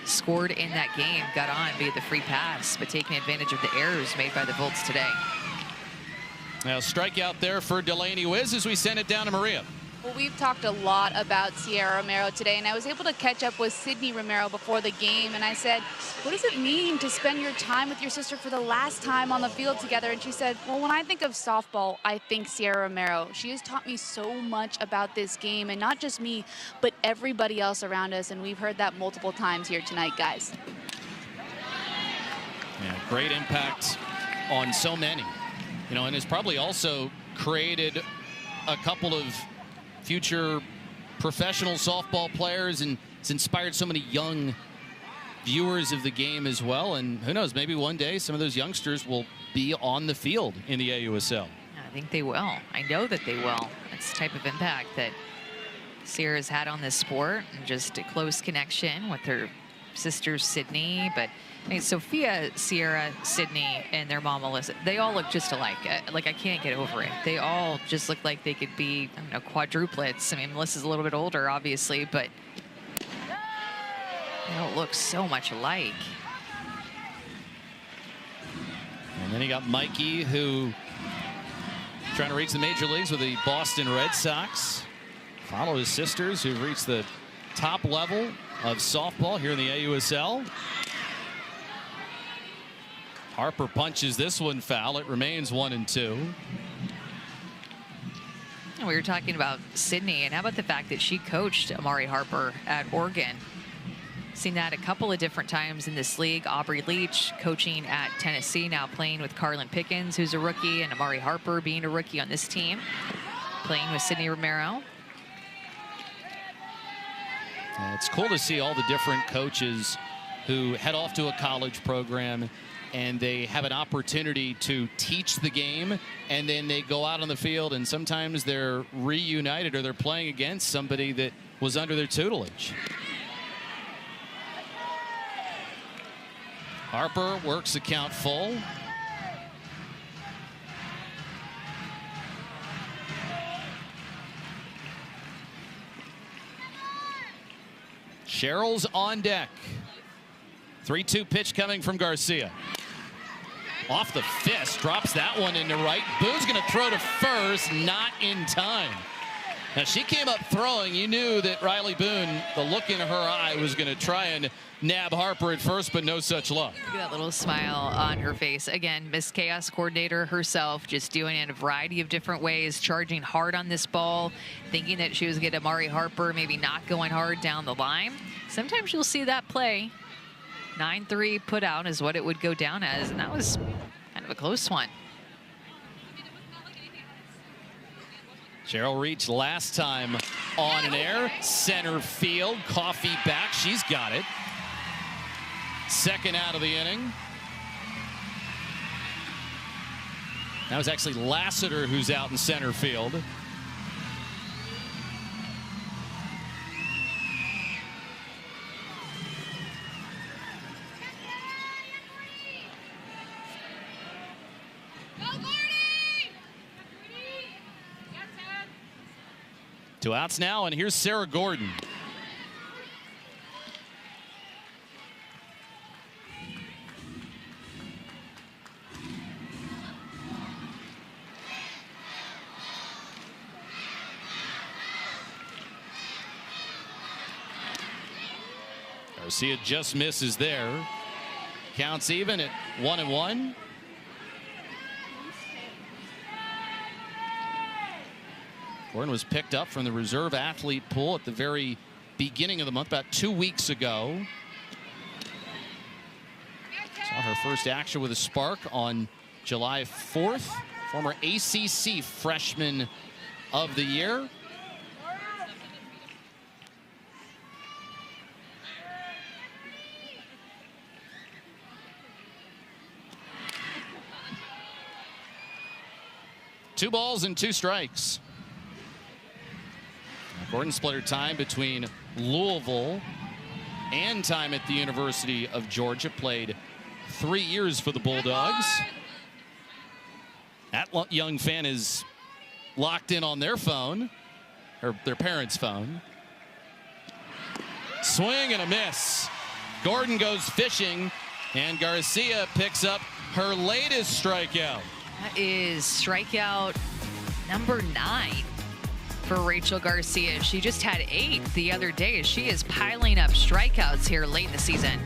scored in that game got on via the free pass, but taking advantage of the errors made by the Volts today. Now, strikeout there for Delaney Wiz as we send it down to Maria. Well, we've talked a lot about Sierra Romero today, and I was able to catch up with Sydney Romero before the game, and I said, what does it mean to spend your time with your sister for the last time on the field together? And she said, well, when I think of softball, I think Sierra Romero. She has taught me so much about this game, and not just me, but everybody else around us, and we've heard that multiple times here tonight, guys. Yeah, great impact on so many. And it's probably also created a couple of future professional softball players, and it's inspired so many young viewers of the game as well. And who knows, maybe one day some of those youngsters will be on the field in the AUSL. I think they will. I know that they will. That's the type of impact that Sierra's had on this sport, and just a close connection with her sister Sydney. But I mean, Sophia, Sierra, Sydney, and their mom Melissa, they all look just alike. Like, I can't get over it. They all just look like they could be, I don't know, quadruplets. I mean, Melissa's a little bit older, obviously, but they all look so much alike. And then you got Mikey, who trying to reach the major leagues with the Boston Red Sox. Follow his sisters, who've reached the top level of softball here in the AUSL. Harper punches this one foul. It remains 1-2. And we were talking about Sydney, and how about the fact that she coached Amari Harper at Oregon? Seen that a couple of different times in this league. Aubrey Leach coaching at Tennessee, now playing with Carlin Pickens, who's a rookie, and Amari Harper being a rookie on this team, playing with Sydney Romero. It's cool to see all the different coaches who head off to a college program and they have an opportunity to teach the game, and then they go out on the field and sometimes they're reunited or they're playing against somebody that was under their tutelage. Harper works the count full. Cheryl's on deck. 3-2 pitch coming from Garcia. Off the fist, drops that one into right. Boone's going to throw to first, not in time. Now, she came up throwing. You knew that Riley Boone, the look in her eye, was going to try and nab Harper at first, but no such luck. Look at that little smile on her face. Again, Miss Chaos Coordinator herself, just doing it in a variety of different ways, charging hard on this ball, thinking that she was going to get Amari Harper, maybe not going hard down the line. Sometimes you'll see that play. 9-3 put out is what it would go down as, and that was kind of a close one. Cheryl reached last time on an air. Center field. Coffee back. She's got it. Second out of the inning. That was actually Lassiter who's out in center field. Two outs now, and here's Sarah Gordon. Garcia just misses there. Counts even at 1-1. Gordon was picked up from the reserve athlete pool at the very beginning of the month, about 2 weeks ago. Saw her first action with a spark on July 4th. Former ACC Freshman of the Year. Two balls and 2 strikes. Gordon split her time between Louisville and time at the University of Georgia. Played 3 years for the Bulldogs. That young fan is locked in on their phone, or their parents' phone. Swing and a miss. Gordon goes fishing, and Garcia picks up her latest strikeout. That is strikeout number 9 for Rachel Garcia. She just had 8 the other day. She is piling up strikeouts here late in the season.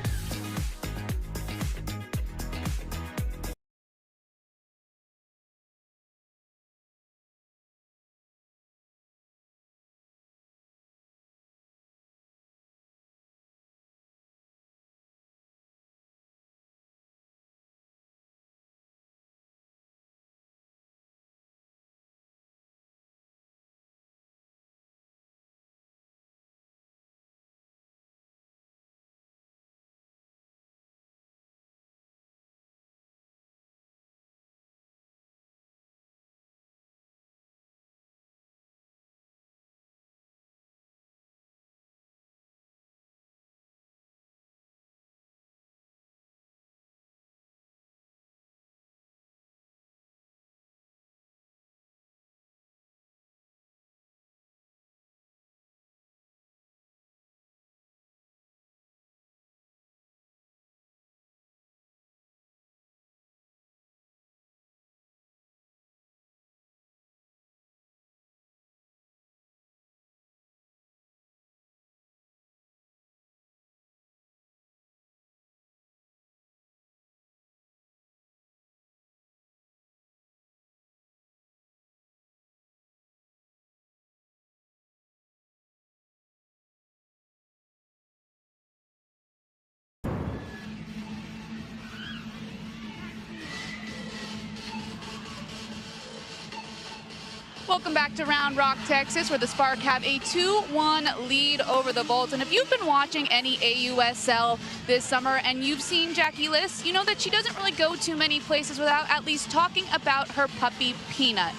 Welcome back to Round Rock, Texas, where the Spark have a 2-1 lead over the Bolts. And if you've been watching any AUSL this summer and you've seen Jackie Liss, you know that she doesn't really go too many places without at least talking about her puppy, Peanut.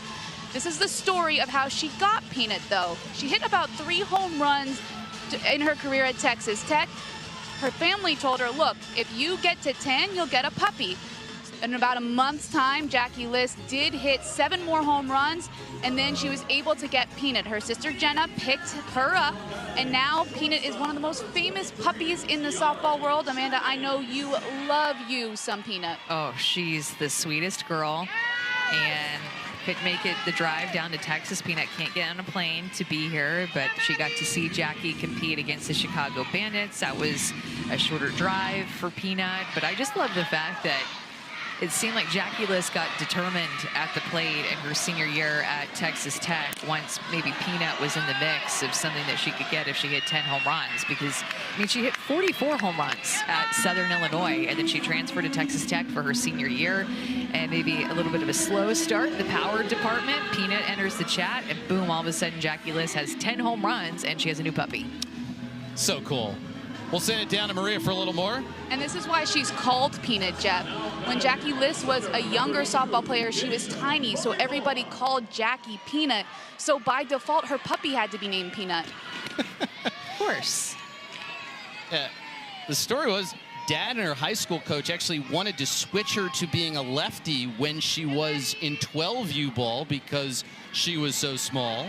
This is the story of how she got Peanut, though. She hit about 3 home runs in her career at Texas Tech. Her family told her, look, if you get to 10, you'll get a puppy. In about a month's time, Jackie Liss did hit 7 more home runs, and then she was able to get Peanut. Her sister Jenna picked her up, and now Peanut is one of the most famous puppies in the softball world. Amanda, I know you love you some Peanut. Oh, she's the sweetest girl, and couldn't make it the drive down to Texas. Peanut can't get on a plane to be here, but she got to see Jackie compete against the Chicago Bandits. That was a shorter drive for Peanut, but I just love the fact that it seemed like Jackie Liss got determined at the plate in her senior year at Texas Tech once maybe Peanut was in the mix of something that she could get if she hit 10 home runs. Because, I mean, she hit 44 home runs at Southern Illinois, and then she transferred to Texas Tech for her senior year. And maybe a little bit of a slow start in the power department. Peanut enters the chat, and boom, all of a sudden Jackie Liss has 10 home runs, and she has a new puppy. So cool. We'll send it down to Maria for a little more. And this is why she's called Peanut, Jeff. When Jackie Liss was a younger softball player, she was tiny, so everybody called Jackie Peanut. So by default, her puppy had to be named Peanut. Of course. Yeah. The story was Dad and her high school coach actually wanted to switch her to being a lefty when she was in 12U ball because she was so small.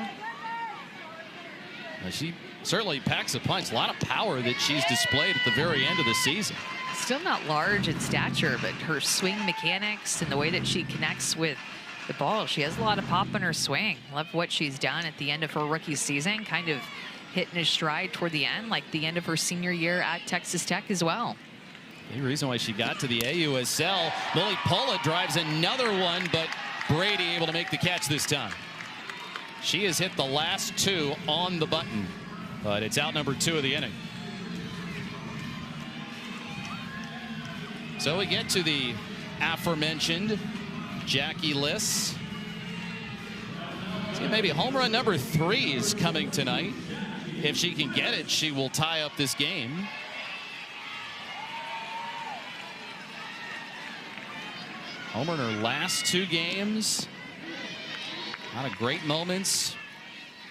She certainly packs a punch. A lot of power that she's displayed at the very end of the season. Still not large in stature, but her swing mechanics and the way that she connects with the ball, she has a lot of pop in her swing. Love what she's done at the end of her rookie season, kind of hitting a stride toward the end, like the end of her senior year at Texas Tech as well. The reason why she got to the AUSL. Lily Pola drives another one, but Brady able to make the catch this time. She has hit the last 2 on the button, but it's out number 2 of the inning. So we get to the aforementioned Jackie Liss. See, maybe home run number 3 is coming tonight. If she can get it, she will tie up this game. Homer in her last 2 games. A lot of great moments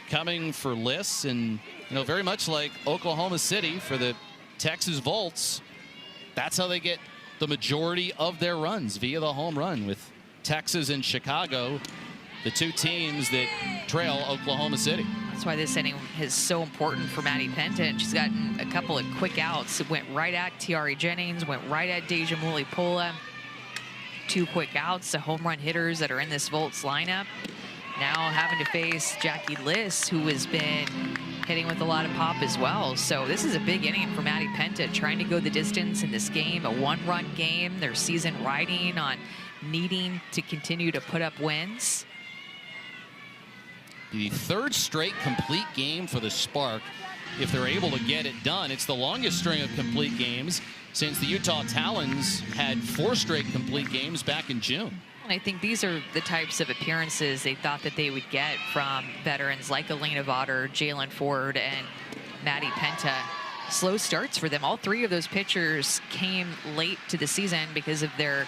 coming for Liss, and very much like Oklahoma City for the Texas Volts, that's how they get the majority of their runs, via the home run, with Texas and Chicago, the 2 teams that trail Oklahoma City. That's why this inning is so important for Maddie Penton. She's gotten a couple of quick outs. It went right at Tiare Jennings, went right at Deja Mulipola. 2 quick outs, the home run hitters that are in this Volts lineup. Now having to face Jackie Liss, who has been hitting with a lot of pop as well. So this is a big inning for Maddie Penton, trying to go the distance in this game, a 1-run game. Their season riding on needing to continue to put up wins. The 3rd straight complete game for the Spark. If they're able to get it done, it's the longest string of complete games since the Utah Talons had 4 straight complete games back in June. And I think these are the types of appearances they thought that they would get from veterans like Elena Vaughter, Jalen Ford, and Maddie Penta. Slow starts for them. All 3 of those pitchers came late to the season because of their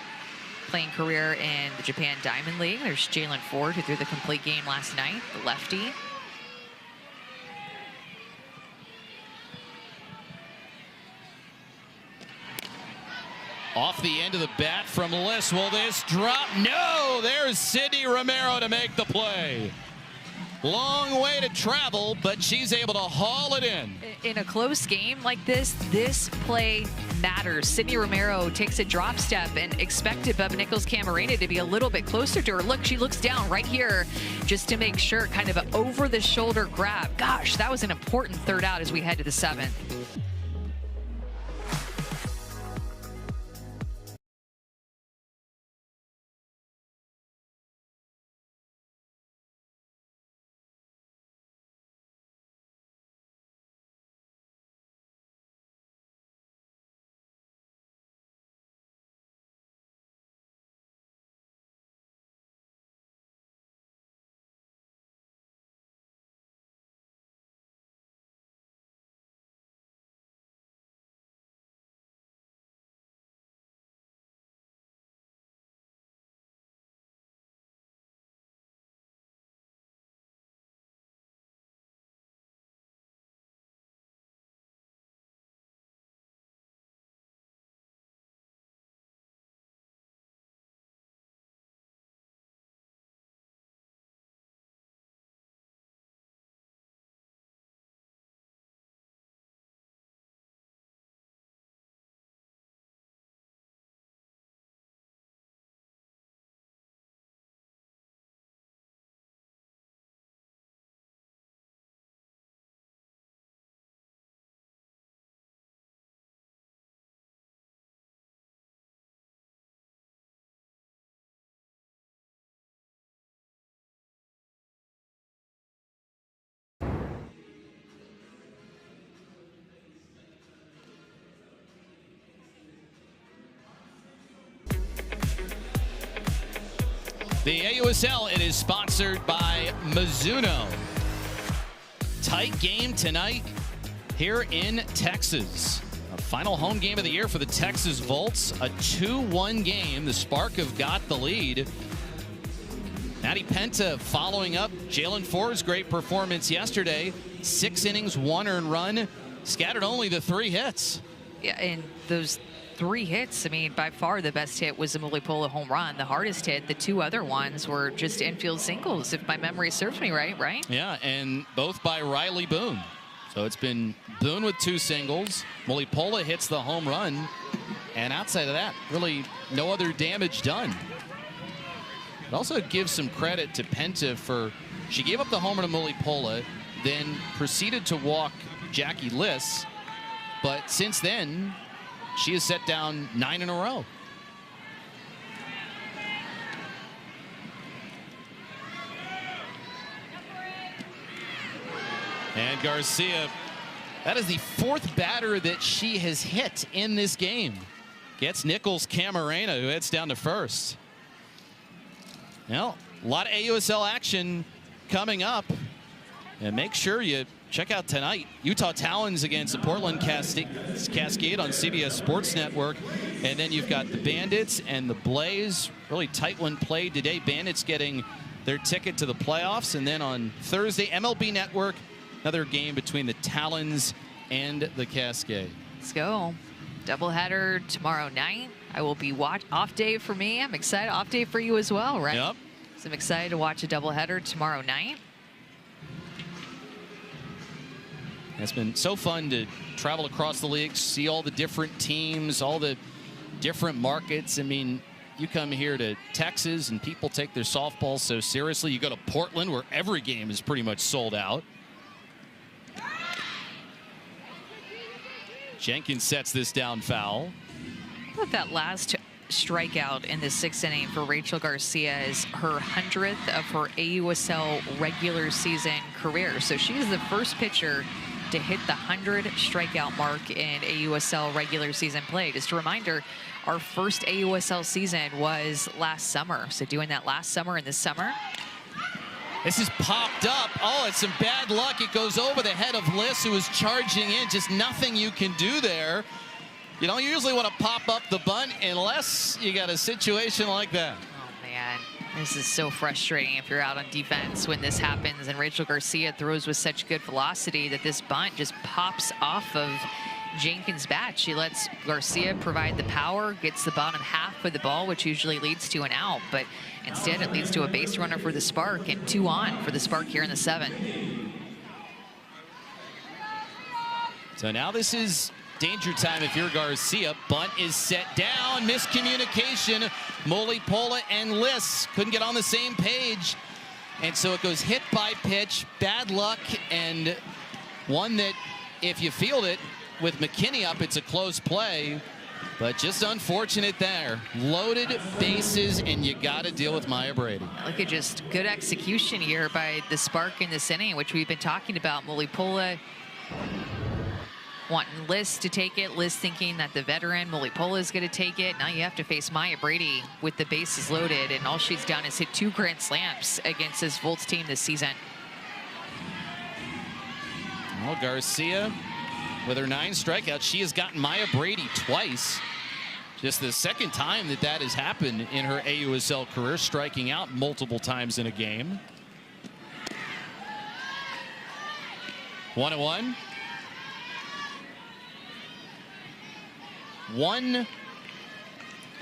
playing career in the Japan Diamond League. There's Jalen Ford, who threw the complete game last night, the lefty. Off the end of the bat from Liss. Will this drop? No! There's Sydney Romero to make the play. Long way to travel, but she's able to haul it in. In a close game like this play matters. Sydney Romero takes a drop step and expected Bubba Nichols-Camarena to be a little bit closer to her. Look, she looks down right here just to make sure, kind of an over-the-shoulder grab. Gosh, that was an important 3rd out as we head to the 7th. The AUSL, it is sponsored by Mizuno. Tight game tonight here in Texas. A final home game of the year for the Texas Volts. A 2-1 game. The Spark have got the lead. Maddie Penta following up Jalen Ford's great performance yesterday. 6 innings, 1 earned run. Scattered only the 3 hits. Yeah, and those 3 hits, I mean, by far the best hit was the Mulipola home run. The hardest hit, the 2 other ones were just infield singles, if my memory serves me right? Yeah, and both by Riley Boone. So it's been Boone with 2 singles. Mulipola hits the home run. And outside of that, really no other damage done. But also give some credit to Penta for, she gave up the homer to Mulipola, then proceeded to walk Jackie Liss. But since then, she has set down 9 in a row. And Garcia, that is the 4th batter that she has hit in this game. Gets Nichols Camarena, who heads down to first. Well, a lot of AUSL action coming up. And make sure you check out tonight, Utah Talons against the Portland Cascade on CBS Sports Network. And then you've got the Bandits and the Blaze. Really tight one played today. Bandits getting their ticket to the playoffs. And then on Thursday, MLB Network, another game between the Talons and the Cascade. Let's go. Doubleheader tomorrow night. I will be off day for me. I'm excited. Off day for you as well, right? Yep. So I'm excited to watch a doubleheader tomorrow night. It's been so fun to travel across the league, see all the different teams, all the different markets. I mean, you come here to Texas and people take their softball so seriously. You go to Portland where every game is pretty much sold out. Jenkins sets this down foul. I thought that last strikeout in the 6th inning for Rachel Garcia is her 100th of her AUSL regular season career. So she is the first pitcher to hit the 100 strikeout mark in AUSL regular season play. Just a reminder, our first AUSL season was last summer. So doing that last summer and this summer. This is popped up. Oh, it's some bad luck. It goes over the head of Liss, who is charging in. Just nothing you can do there. You don't usually want to pop up the bunt unless you got a situation like that. Oh, man. This is so frustrating if you're out on defense when this happens. And Rachel Garcia throws with such good velocity that this bunt just pops off of Jenkins' bat. She lets Garcia provide the power, gets the bottom half of the ball, which usually leads to an out. But instead, it leads to a base runner for the Spark and 2 on for the Spark here in the 7th. So now this is danger time if you're Garcia. Bunt is set down. Miscommunication. Mulipola and Liss couldn't get on the same page. And so it goes hit by pitch. Bad luck, and one that if you field it with McKinney up, it's a close play. But just unfortunate there. Loaded bases, and you got to deal with Maya Brady. Look at just good execution here by the Spark in this inning, which we've been talking about. Mulipola wanting Liss to take it. Liss thinking that the veteran Mulipola is going to take it. Now you have to face Maya Brady with the bases loaded, and all she's done is hit 2 grand slams against this Volts team this season. Well, Garcia, with her 9 strikeouts, she has gotten Maya Brady twice. Just the 2nd time that that has happened in her AUSL career, striking out multiple times in a game. 1-1. 1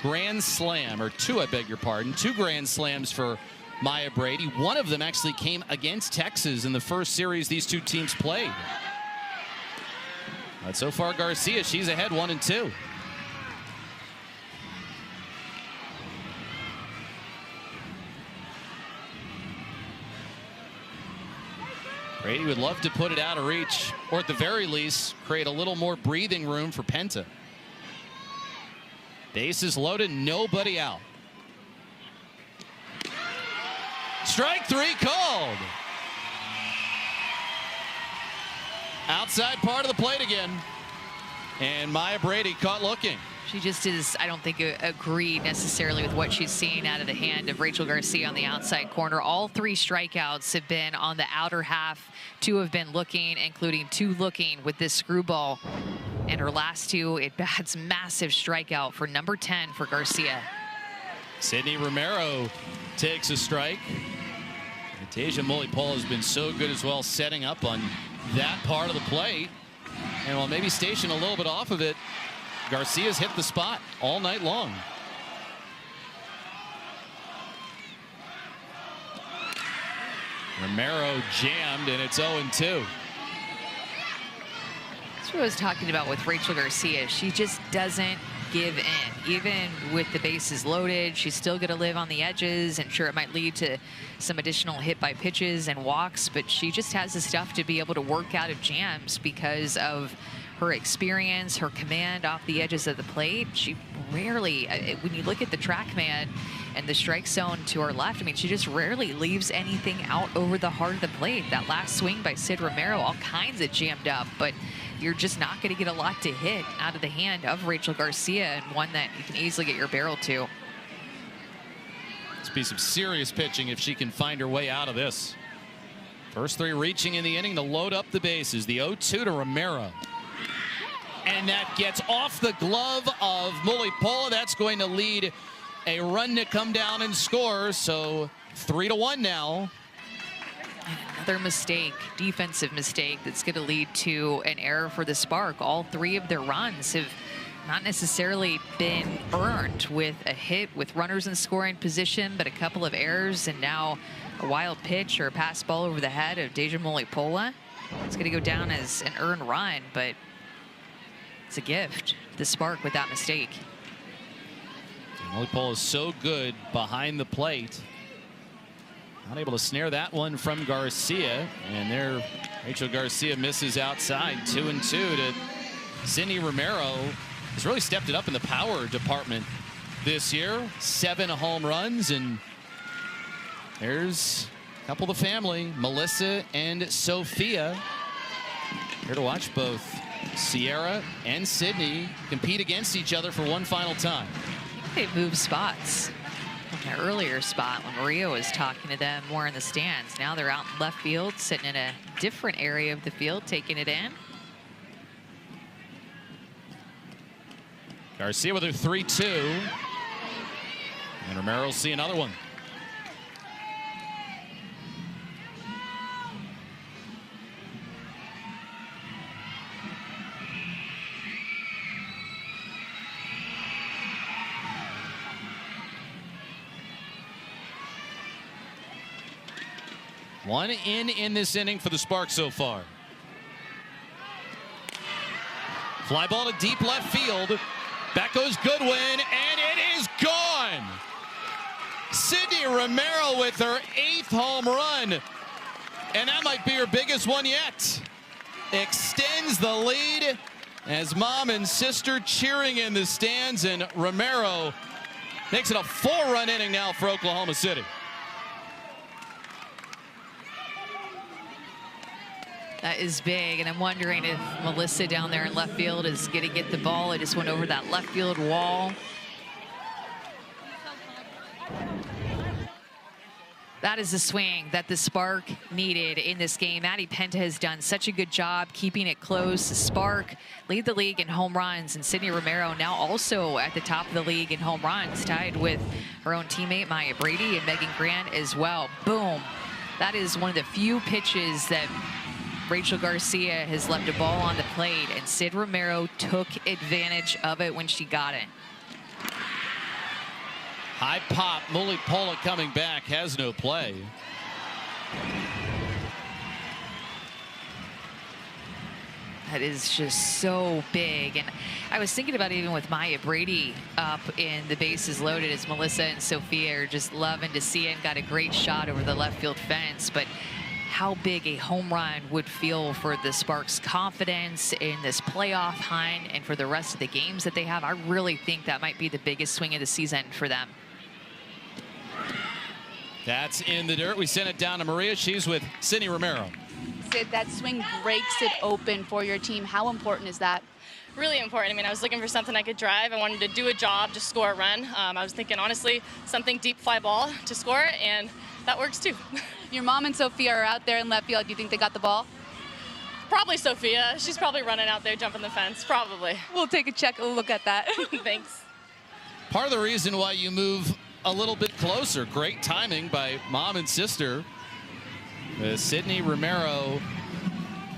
grand slam, or 2, I beg your pardon. 2 grand slams for Maya Brady. One of them actually came against Texas in the first series these 2 teams played. But so far, Garcia, she's ahead 1-2. Brady would love to put it out of reach, or at the very least, create a little more breathing room for Penta. Bases loaded, nobody out. Strike 3 called. Outside part of the plate again. And Maya Brady caught looking. She just is, I don't think, agree necessarily with what she's seeing out of the hand of Rachel Garcia on the outside corner. All 3 strikeouts have been on the outer half. 2 have been looking, including 2 looking with this screwball. And her last 2 at bats, massive strikeout for number 10 for Garcia. Sydney Romero takes a strike. Tasia Mully-Paul has been so good as well, setting up on that part of the plate. And while maybe stationed a little bit off of it, Garcia's hit the spot all night long. Romero jammed, and it's 0-2. That's what I was talking about with Rachel Garcia. She just doesn't give in. Even with the bases loaded, she's still going to live on the edges, and sure, it might lead to some additional hit by pitches and walks, but she just has the stuff to be able to work out of jams because of her experience, her command off the edges of the plate. She rarely, when you look at the TrackMan and the strike zone to her left, I mean, she just rarely leaves anything out over the heart of the plate. That last swing by Sid Romero, all kinds of jammed up, but you're just not going to get a lot to hit out of the hand of Rachel Garcia, and one that you can easily get your barrel to. This be some serious pitching if she can find her way out of this. First 3 reaching in the inning to load up the bases. The 0-2 to Romero. And that gets off the glove of Mully-Paul. That's going to lead a run to come down and score. So 3-1 now. Another mistake, defensive mistake, that's going to lead to an error for the Spark. All 3 of their runs have not necessarily been earned with a hit with runners in scoring position, but a couple of errors, and now a wild pitch or a pass ball over the head of Tasia Mully-Paul. It's going to go down as an earned run, but it's a gift, the Spark, with that mistake. Mully-Paul is so good behind the plate. Not able to snare that one from Garcia. And there, Rachel Garcia misses outside. 2-2 to Sydney Romero. Has really stepped it up in the power department this year. 7 home runs, and there's a couple of the family, Melissa and Sophia. Here to watch both Sierra and Sydney compete against each other for one final time. I think they've moved spots. From the earlier spot when Maria was talking to them more in the stands. Now they're out in left field, sitting in a different area of the field, taking it in. Garcia with her 3-2. And Romero will see another one. One in this inning for the Sparks so far. Fly ball to deep left field. Back goes Goodwin, and it is gone. Sydney Romero with her 8th home run, and that might be her biggest one yet. Extends the lead as mom and sister cheering in the stands, and Romero makes it a 4-run inning now for Oklahoma City. That is big, and I'm wondering if Melissa down there in left field is going to get the ball. It just went over that left field wall. That is the swing that the Spark needed in this game. Maddie Penta has done such a good job keeping it close. The Spark lead the league in home runs, and Sydney Romero now also at the top of the league in home runs, tied with her own teammate Maya Brady and Megan Grant as well. Boom. That is one of the few pitches that Rachel Garcia has left a ball on the plate, and Sid Romero took advantage of it when she got it. High pop, Mully-Paul coming back, has no play. That is just so big. And I was thinking about even with Maya Brady up in the bases loaded, as Melissa and Sophia are just loving to see it, and got a great shot over the left field fence. But how big a home run would feel for the Sparks' confidence in this playoff hunt and for the rest of the games that they have. I really think that might be the biggest swing of the season for them. That's in the dirt. We send it down to Maria. She's with Sydney Romero. Sid, that swing breaks it open for your team. How important is that? Really important. I mean, I was looking for something I could drive. I wanted to do a job, just score a run. I was thinking, honestly, something deep fly ball to score, and that works too. Your mom and Sophia are out there in left field. Do you think they got the ball? Probably Sophia. She's probably running out there, jumping the fence. Probably. We'll take a look at that. Thanks. Part of the reason why you move a little bit closer. Great timing by mom and sister. Sydney Romero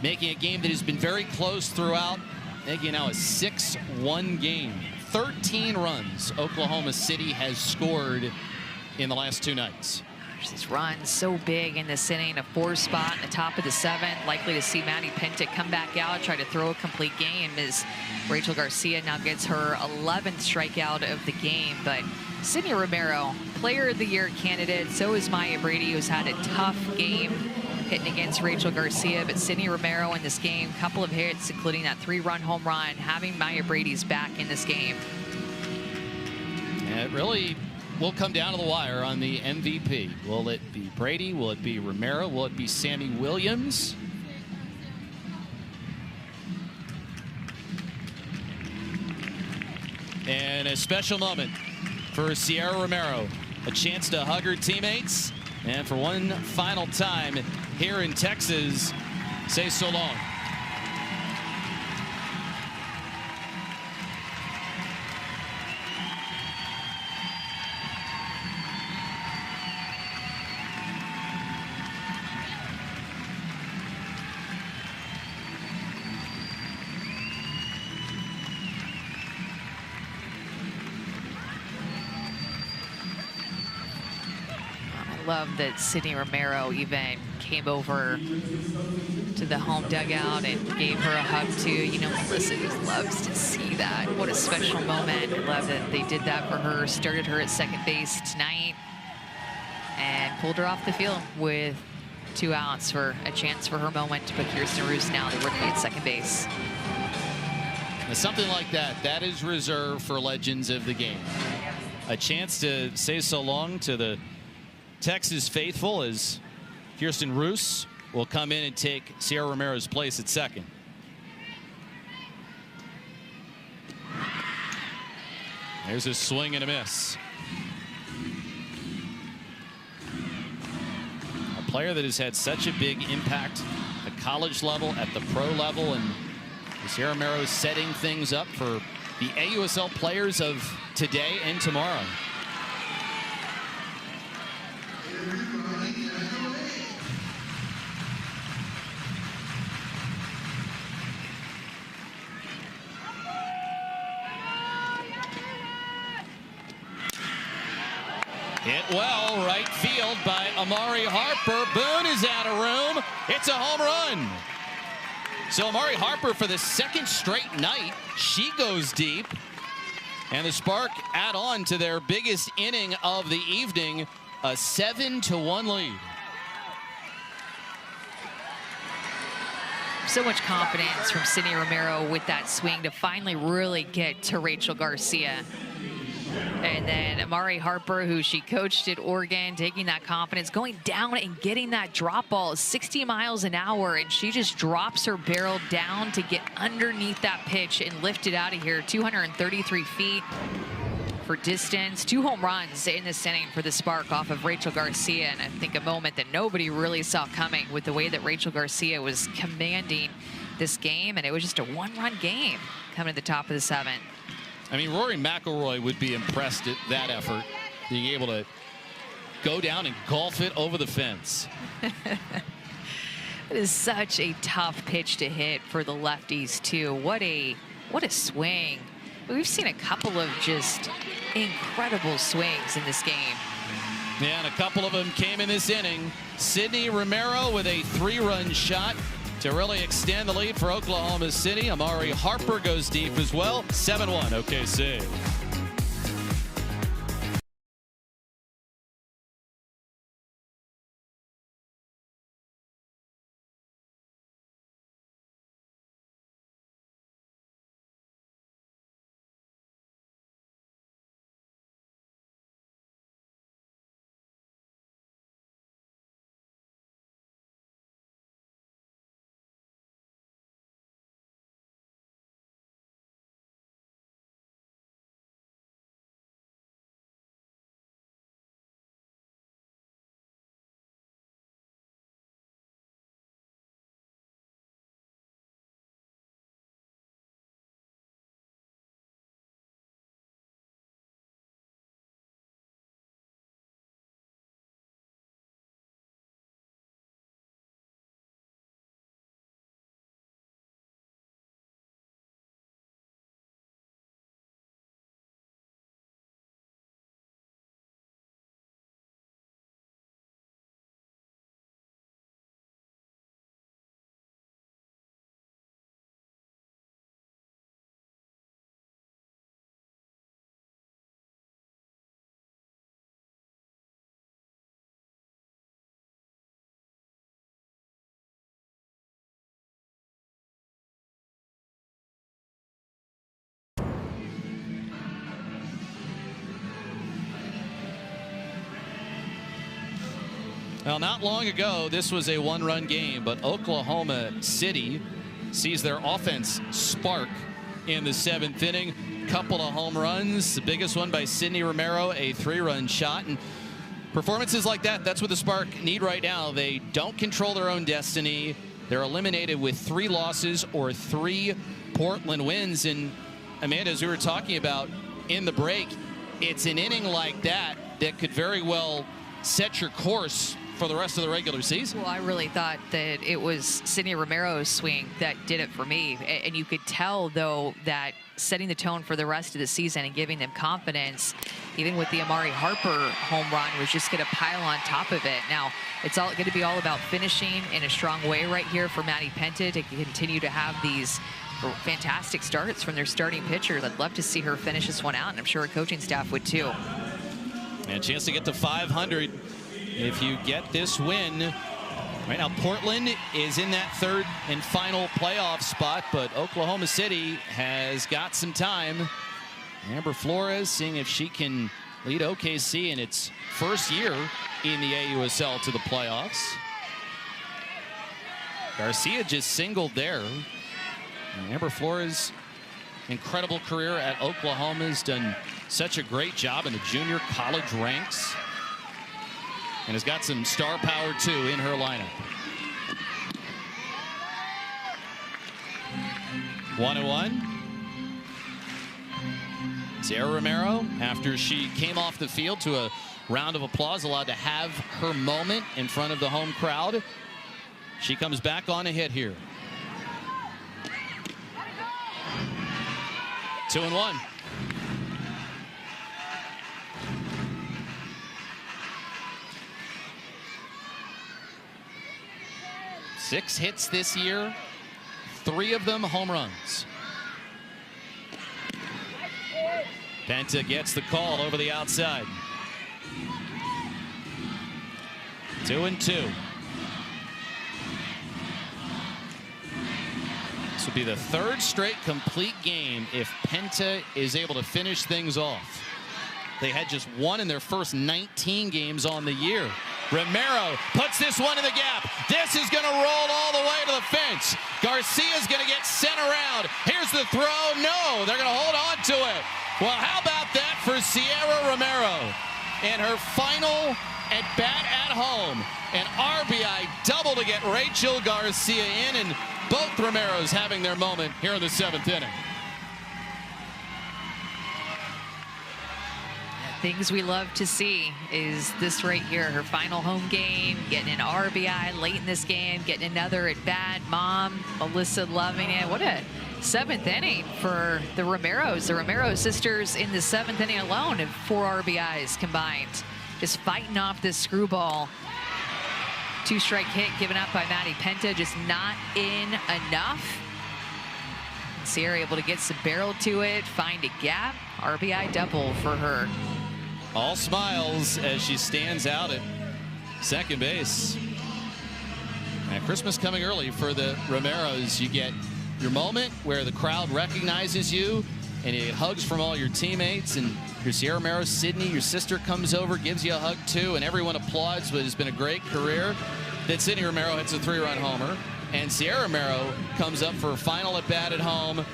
making a game that has been very close throughout. Making now a 6-1 game. 13 runs Oklahoma City has scored in the last 2 nights. This run so big in this inning, a 4 spot in the top of the 7th. Likely to see Maddie Pintick come back out, try to throw a complete game as Rachel Garcia now gets her 11th strikeout of the game. But Sydney Romero, Player of the Year candidate. So is Maya Brady, who's had a tough game hitting against Rachel Garcia. But Sydney Romero in this game, couple of hits, including that 3-run home run, having Maya Brady's back in this game. And it really will come down to the wire on the MVP. Will it be Brady? Will it be Romero? Will it be Sammy Williams? And a special moment for Sierra Romero. A chance to hug her teammates. And for one final time here in Texas, say so long. Love that Sydney Romero even came over to the home dugout and gave her a hug too. You know, Melissa just loves to see that. What a special moment. I love that they did that for her. Started her at second base tonight and pulled her off the field with 2 outs for a chance for her moment to put Kirsten Roos now, the rookie, at second base. Now, something like that, that is reserved for legends of the game. A chance to say so long to the Texas faithful as Kirsten Roos will come in and take Sierra Romero's place at second. There's a swing and a miss. A player that has had such a big impact at college level, at the pro level, and Sierra Romero setting things up for the AUSL players of today and tomorrow. Hit well, right field by Amari Harper. Boone is out of room. It's a home run. So Amari Harper, for the 2nd straight night, she goes deep. And the Spark add on to their biggest inning of the evening, a 7-1 lead. So much confidence from Sydney Romero with that swing to finally really get to Rachel Garcia. And then Amari Harper, who she coached at Oregon, taking that confidence, going down and getting that drop ball 60 miles an hour, and she just drops her barrel down to get underneath that pitch and lift it out of here. 233 feet for distance. 2 home runs in this inning for the Spark off of Rachel Garcia, and I think a moment that nobody really saw coming with the way that Rachel Garcia was commanding this game, and it was just a 1-run game coming to the top of the 7th. I mean, Rory McIlroy would be impressed at that effort, being able to go down and golf it over the fence. It is such a tough pitch to hit for the lefties too. What a swing. We've seen a couple of just incredible swings in this game. Yeah, and a couple of them came in this inning. Sydney Romero with a 3-run shot to really extend the lead for Oklahoma City. Amari Harper goes deep as well. 7-1 OKC. Well, not long ago, this was a one-run game, but Oklahoma City sees their offense spark in the 7th inning. Couple of home runs, the biggest one by Sydney Romero, a 3-run shot. And performances like that, that's what the Spark need right now. They don't control their own destiny. They're eliminated with 3 losses or 3 Portland wins. And Amanda, as we were talking about in the break, it's an inning like that that could very well set your course for the rest of the regular season. Well, I really thought that it was Sydney Romero's swing that did it for me. And you could tell, though, that setting the tone for the rest of the season and giving them confidence, even with the Amari Harper home run, was just going to pile on top of it. Now, it's all going to be all about finishing in a strong way right here for Maddie Penta to continue to have these fantastic starts from their starting pitchers. I'd love to see her finish this one out, and I'm sure her coaching staff would too. And a chance to get to 500 if you get this win. Right now, Portland is in that 3rd and final playoff spot, but Oklahoma City has got some time. Amber Flores seeing if she can lead OKC in its first year in the AUSL to the playoffs. Garcia just singled there. And Amber Flores, incredible career at Oklahoma, has done such a great job in the junior college ranks. And has got some star power, too, in her lineup. 1-1. Sierra Romero, after she came off the field to a round of applause, allowed to have her moment in front of the home crowd. She comes back on a hit here. 2-1. Six hits this year, 3 of them home runs. Penta gets the call over the outside. 2-2. This would be the 3rd straight complete game if Penta is able to finish things off. They had just 1 in their first 19 games on the year. Romero puts this one in the gap. This is going to roll all the way to the fence. Garcia's going to get sent around. Here's the throw. No, they're going to hold on to it. Well, how about that for Sierra Romero in her final at bat at home? An RBI double to get Rachel Garcia in, and both Romeros having their moment here in the 7th inning. Things we love to see is this right here, her final home game, getting an RBI late in this game, getting another at bat. Mom, Melissa loving it. What a 7th inning for the Romeros. The Romero sisters in the 7th inning alone have 4 RBIs combined. Just fighting off this screwball. 2-strike hit given up by Maddie Penta, just not in enough. Sierra able to get some barrel to it, find a gap. RBI double for her. All smiles as she stands out at second base. And Christmas coming early for the Romeros. You get your moment where the crowd recognizes you and you get hugs from all your teammates, and your Sierra Romero, Sydney, your sister, comes over, gives you a hug too, and everyone applauds what has been a great career. Then Sydney Romero hits a 3-run homer, and Sierra Romero comes up for a final at bat at home,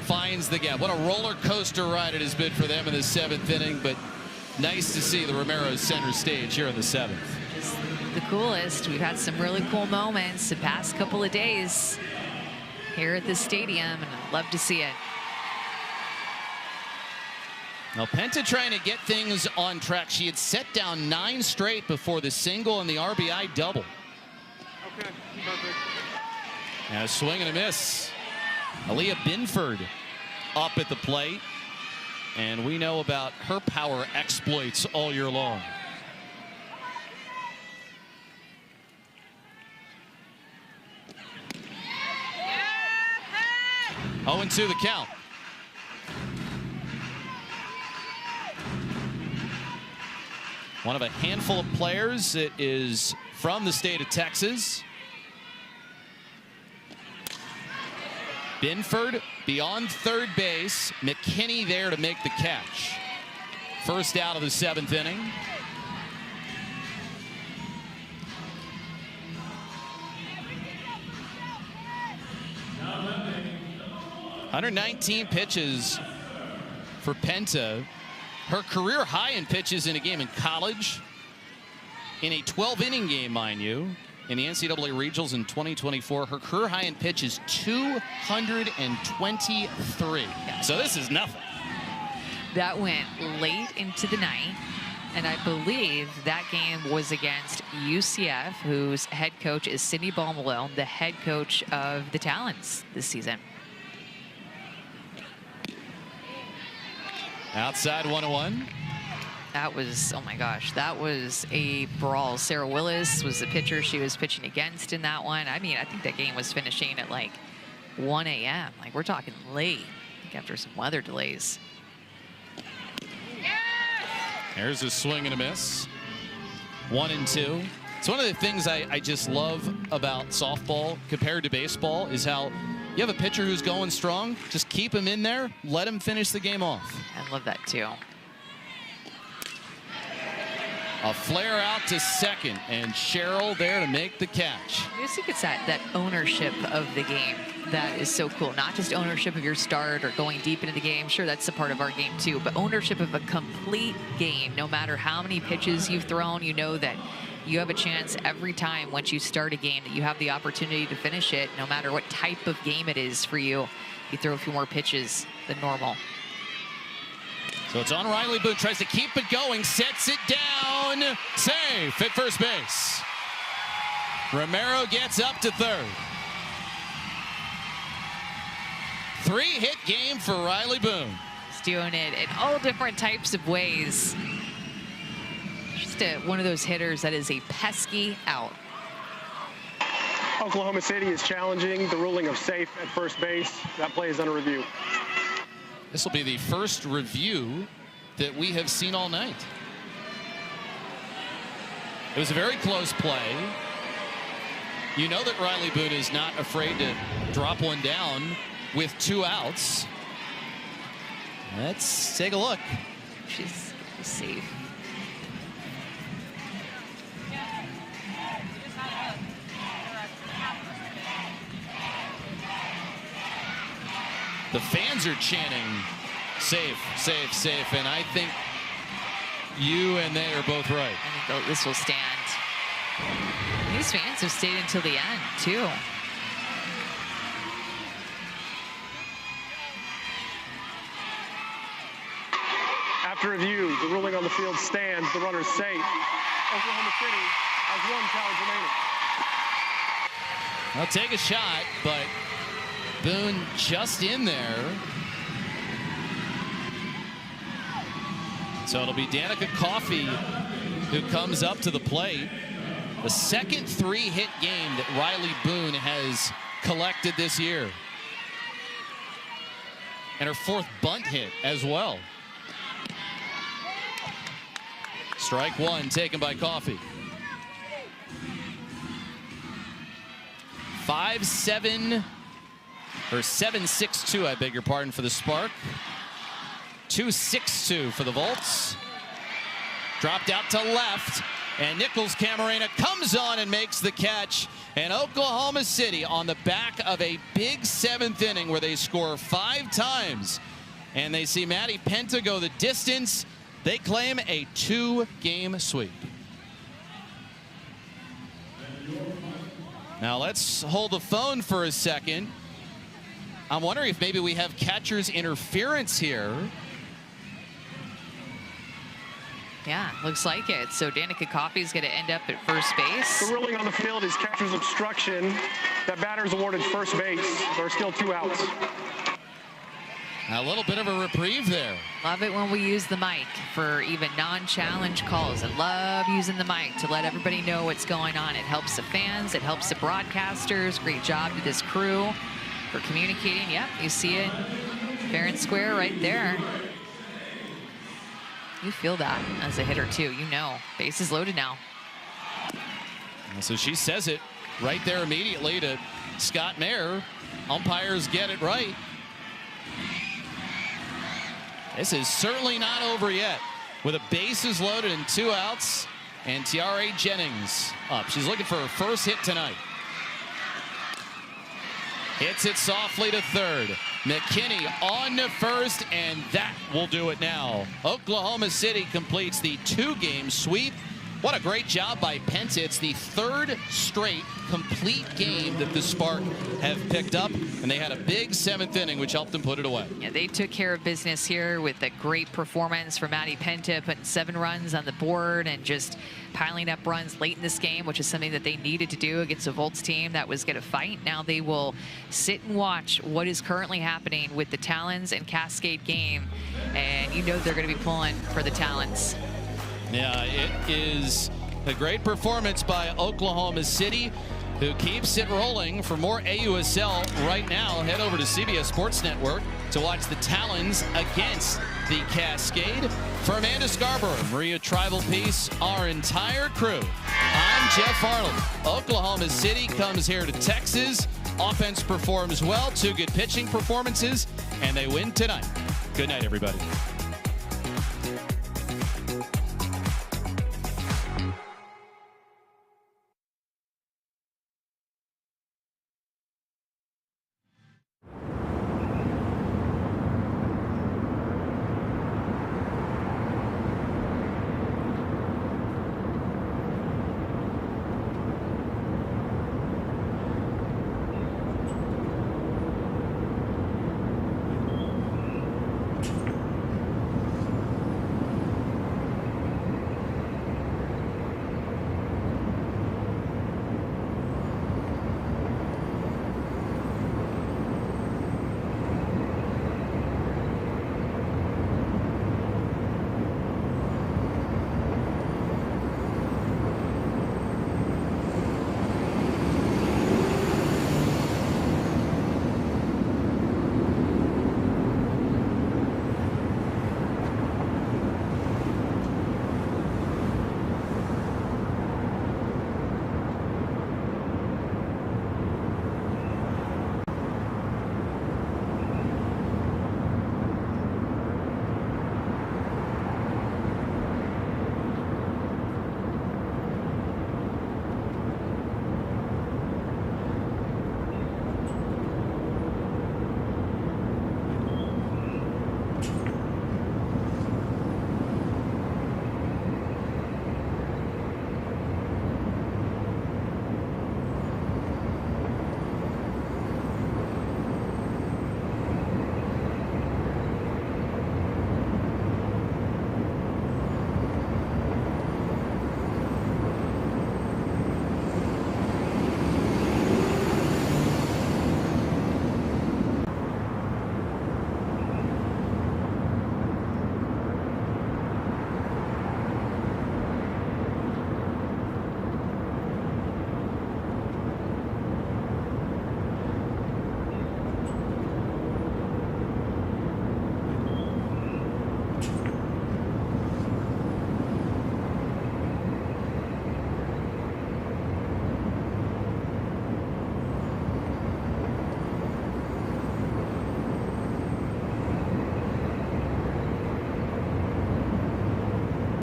finds the gap. What a roller coaster ride it has been for them in the 7th inning, but nice to see the Romeros center stage here in the 7th. It's the coolest. We've had some really cool moments the past couple of days here at the stadium, and I'd love to see it. Now Penta trying to get things on track. She had set down 9 straight before the single and the RBI double. Okay, perfect. And a swing and a miss. Aaliyah Binford up at the plate. And we know about her power exploits all year long. Yeah, 0-2 the count. One of a handful of players that is from the state of Texas. Binford beyond third base. McKinney there to make the catch. First out of the 7th inning. 119 pitches for Penta. Her career high in pitches in a game in college. In a 12-inning game, mind you, in the NCAA Regionals in 2024, her career high in pitch is 223. So this is nothing. That went late into the night, and I believe that game was against UCF, whose head coach is Sydney Ball-Malone, the head coach of the Talons this season. Outside 1-1. That was, oh my gosh, that was a brawl. Sarah Willis was the pitcher she was pitching against in that one. I mean, I think that game was finishing at like 1 a.m. Like, we're talking late, I think after some weather delays. There's a swing and a miss. 1-2. It's one of the things I just love about softball compared to baseball is how you have a pitcher who's going strong. Just keep him in there. Let him finish the game off. I love that too. A flare out to second, and Cheryl there to make the catch. I just think it's that ownership of the game that is so cool. Not just ownership of your start or going deep into the game. Sure, that's a part of our game too, but ownership of a complete game. No matter how many pitches you've thrown, you know that you have a chance every time once you start a game that you have the opportunity to finish it. No matter what type of game it is for you, you throw a few more pitches than normal. So it's on Riley Boone, tries to keep it going, sets it down, safe at first base. Romero gets up to third. 3-hit game for Riley Boone. He's doing it in all different types of ways. Just one of those hitters that is a pesky out. Oklahoma City is challenging the ruling of safe at first base. That play is under review. This will be the first review that we have seen all night. It was a very close play. You know that Riley Boone is not afraid to drop one down with 2 outs. Let's take a look. She's safe. The fans are chanting safe, safe, safe, and I think you and they are both right. I think this will stand. These fans have stayed until the end, too. After review, the ruling on the field stands. The runner's safe. Oklahoma City has 1 challenge remaining. I'll take a shot, but Boone just in there. So it'll be Danica Coffey who comes up to the plate. The second 3-hit game that Riley Boone has collected this year. And her 4th bunt hit as well. Strike 1 taken by Coffey. 5-7. Or 7-6-2, I beg your pardon, for the Spark. 2-6-2 for the Volts. Dropped out to left, and Nichols Camarena comes on and makes the catch. And Oklahoma City on the back of a big 7th inning where they score 5 times. And they see Maddie Penta go the distance. They claim a 2-game sweep. Now let's hold the phone for a second. I'm wondering if maybe we have catcher's interference here. Yeah, looks like it. So Danica Coffey's going to end up at first base. The ruling on the field is catcher's obstruction. That batter's awarded first base. There are still 2 outs. A little bit of a reprieve there. Love it when we use the mic for even non-challenge calls. I love using the mic to let everybody know what's going on. It helps the fans. It helps the broadcasters. Great job to this crew for communicating. Yep, you see it fair and square right there. You feel that as a hitter too. You know, base is loaded now. And so she says it right there immediately to Scott Mayer. Umpires get it right. This is certainly not over yet. With a bases loaded and 2 outs, and Tiare Jennings up. She's looking for her first hit tonight. Hits it softly to third. McKinney on to first, and that will do it now. Oklahoma City completes the 2-game sweep. What a great job by Penta. It's the 3rd straight complete game that the Spark have picked up, and they had a big 7th inning, which helped them put it away. Yeah, they took care of business here with a great performance from Maddie Penta, putting 7 runs on the board and just piling up runs late in this game, which is something that they needed to do against a Volts team that was going to fight. Now they will sit and watch what is currently happening with the Talons and Cascade game, and you know they're going to be pulling for the Talons. Yeah, it is a great performance by Oklahoma City, who keeps it rolling. For more AUSL right now, head over to CBS Sports Network to watch the Talons against the Cascade. For Amanda Scarborough, Maria Tribal Peace, our entire crew, I'm Jeff Arnold. Oklahoma City comes here to Texas. Offense performs well, 2 good pitching performances, and they win tonight. Good night, everybody.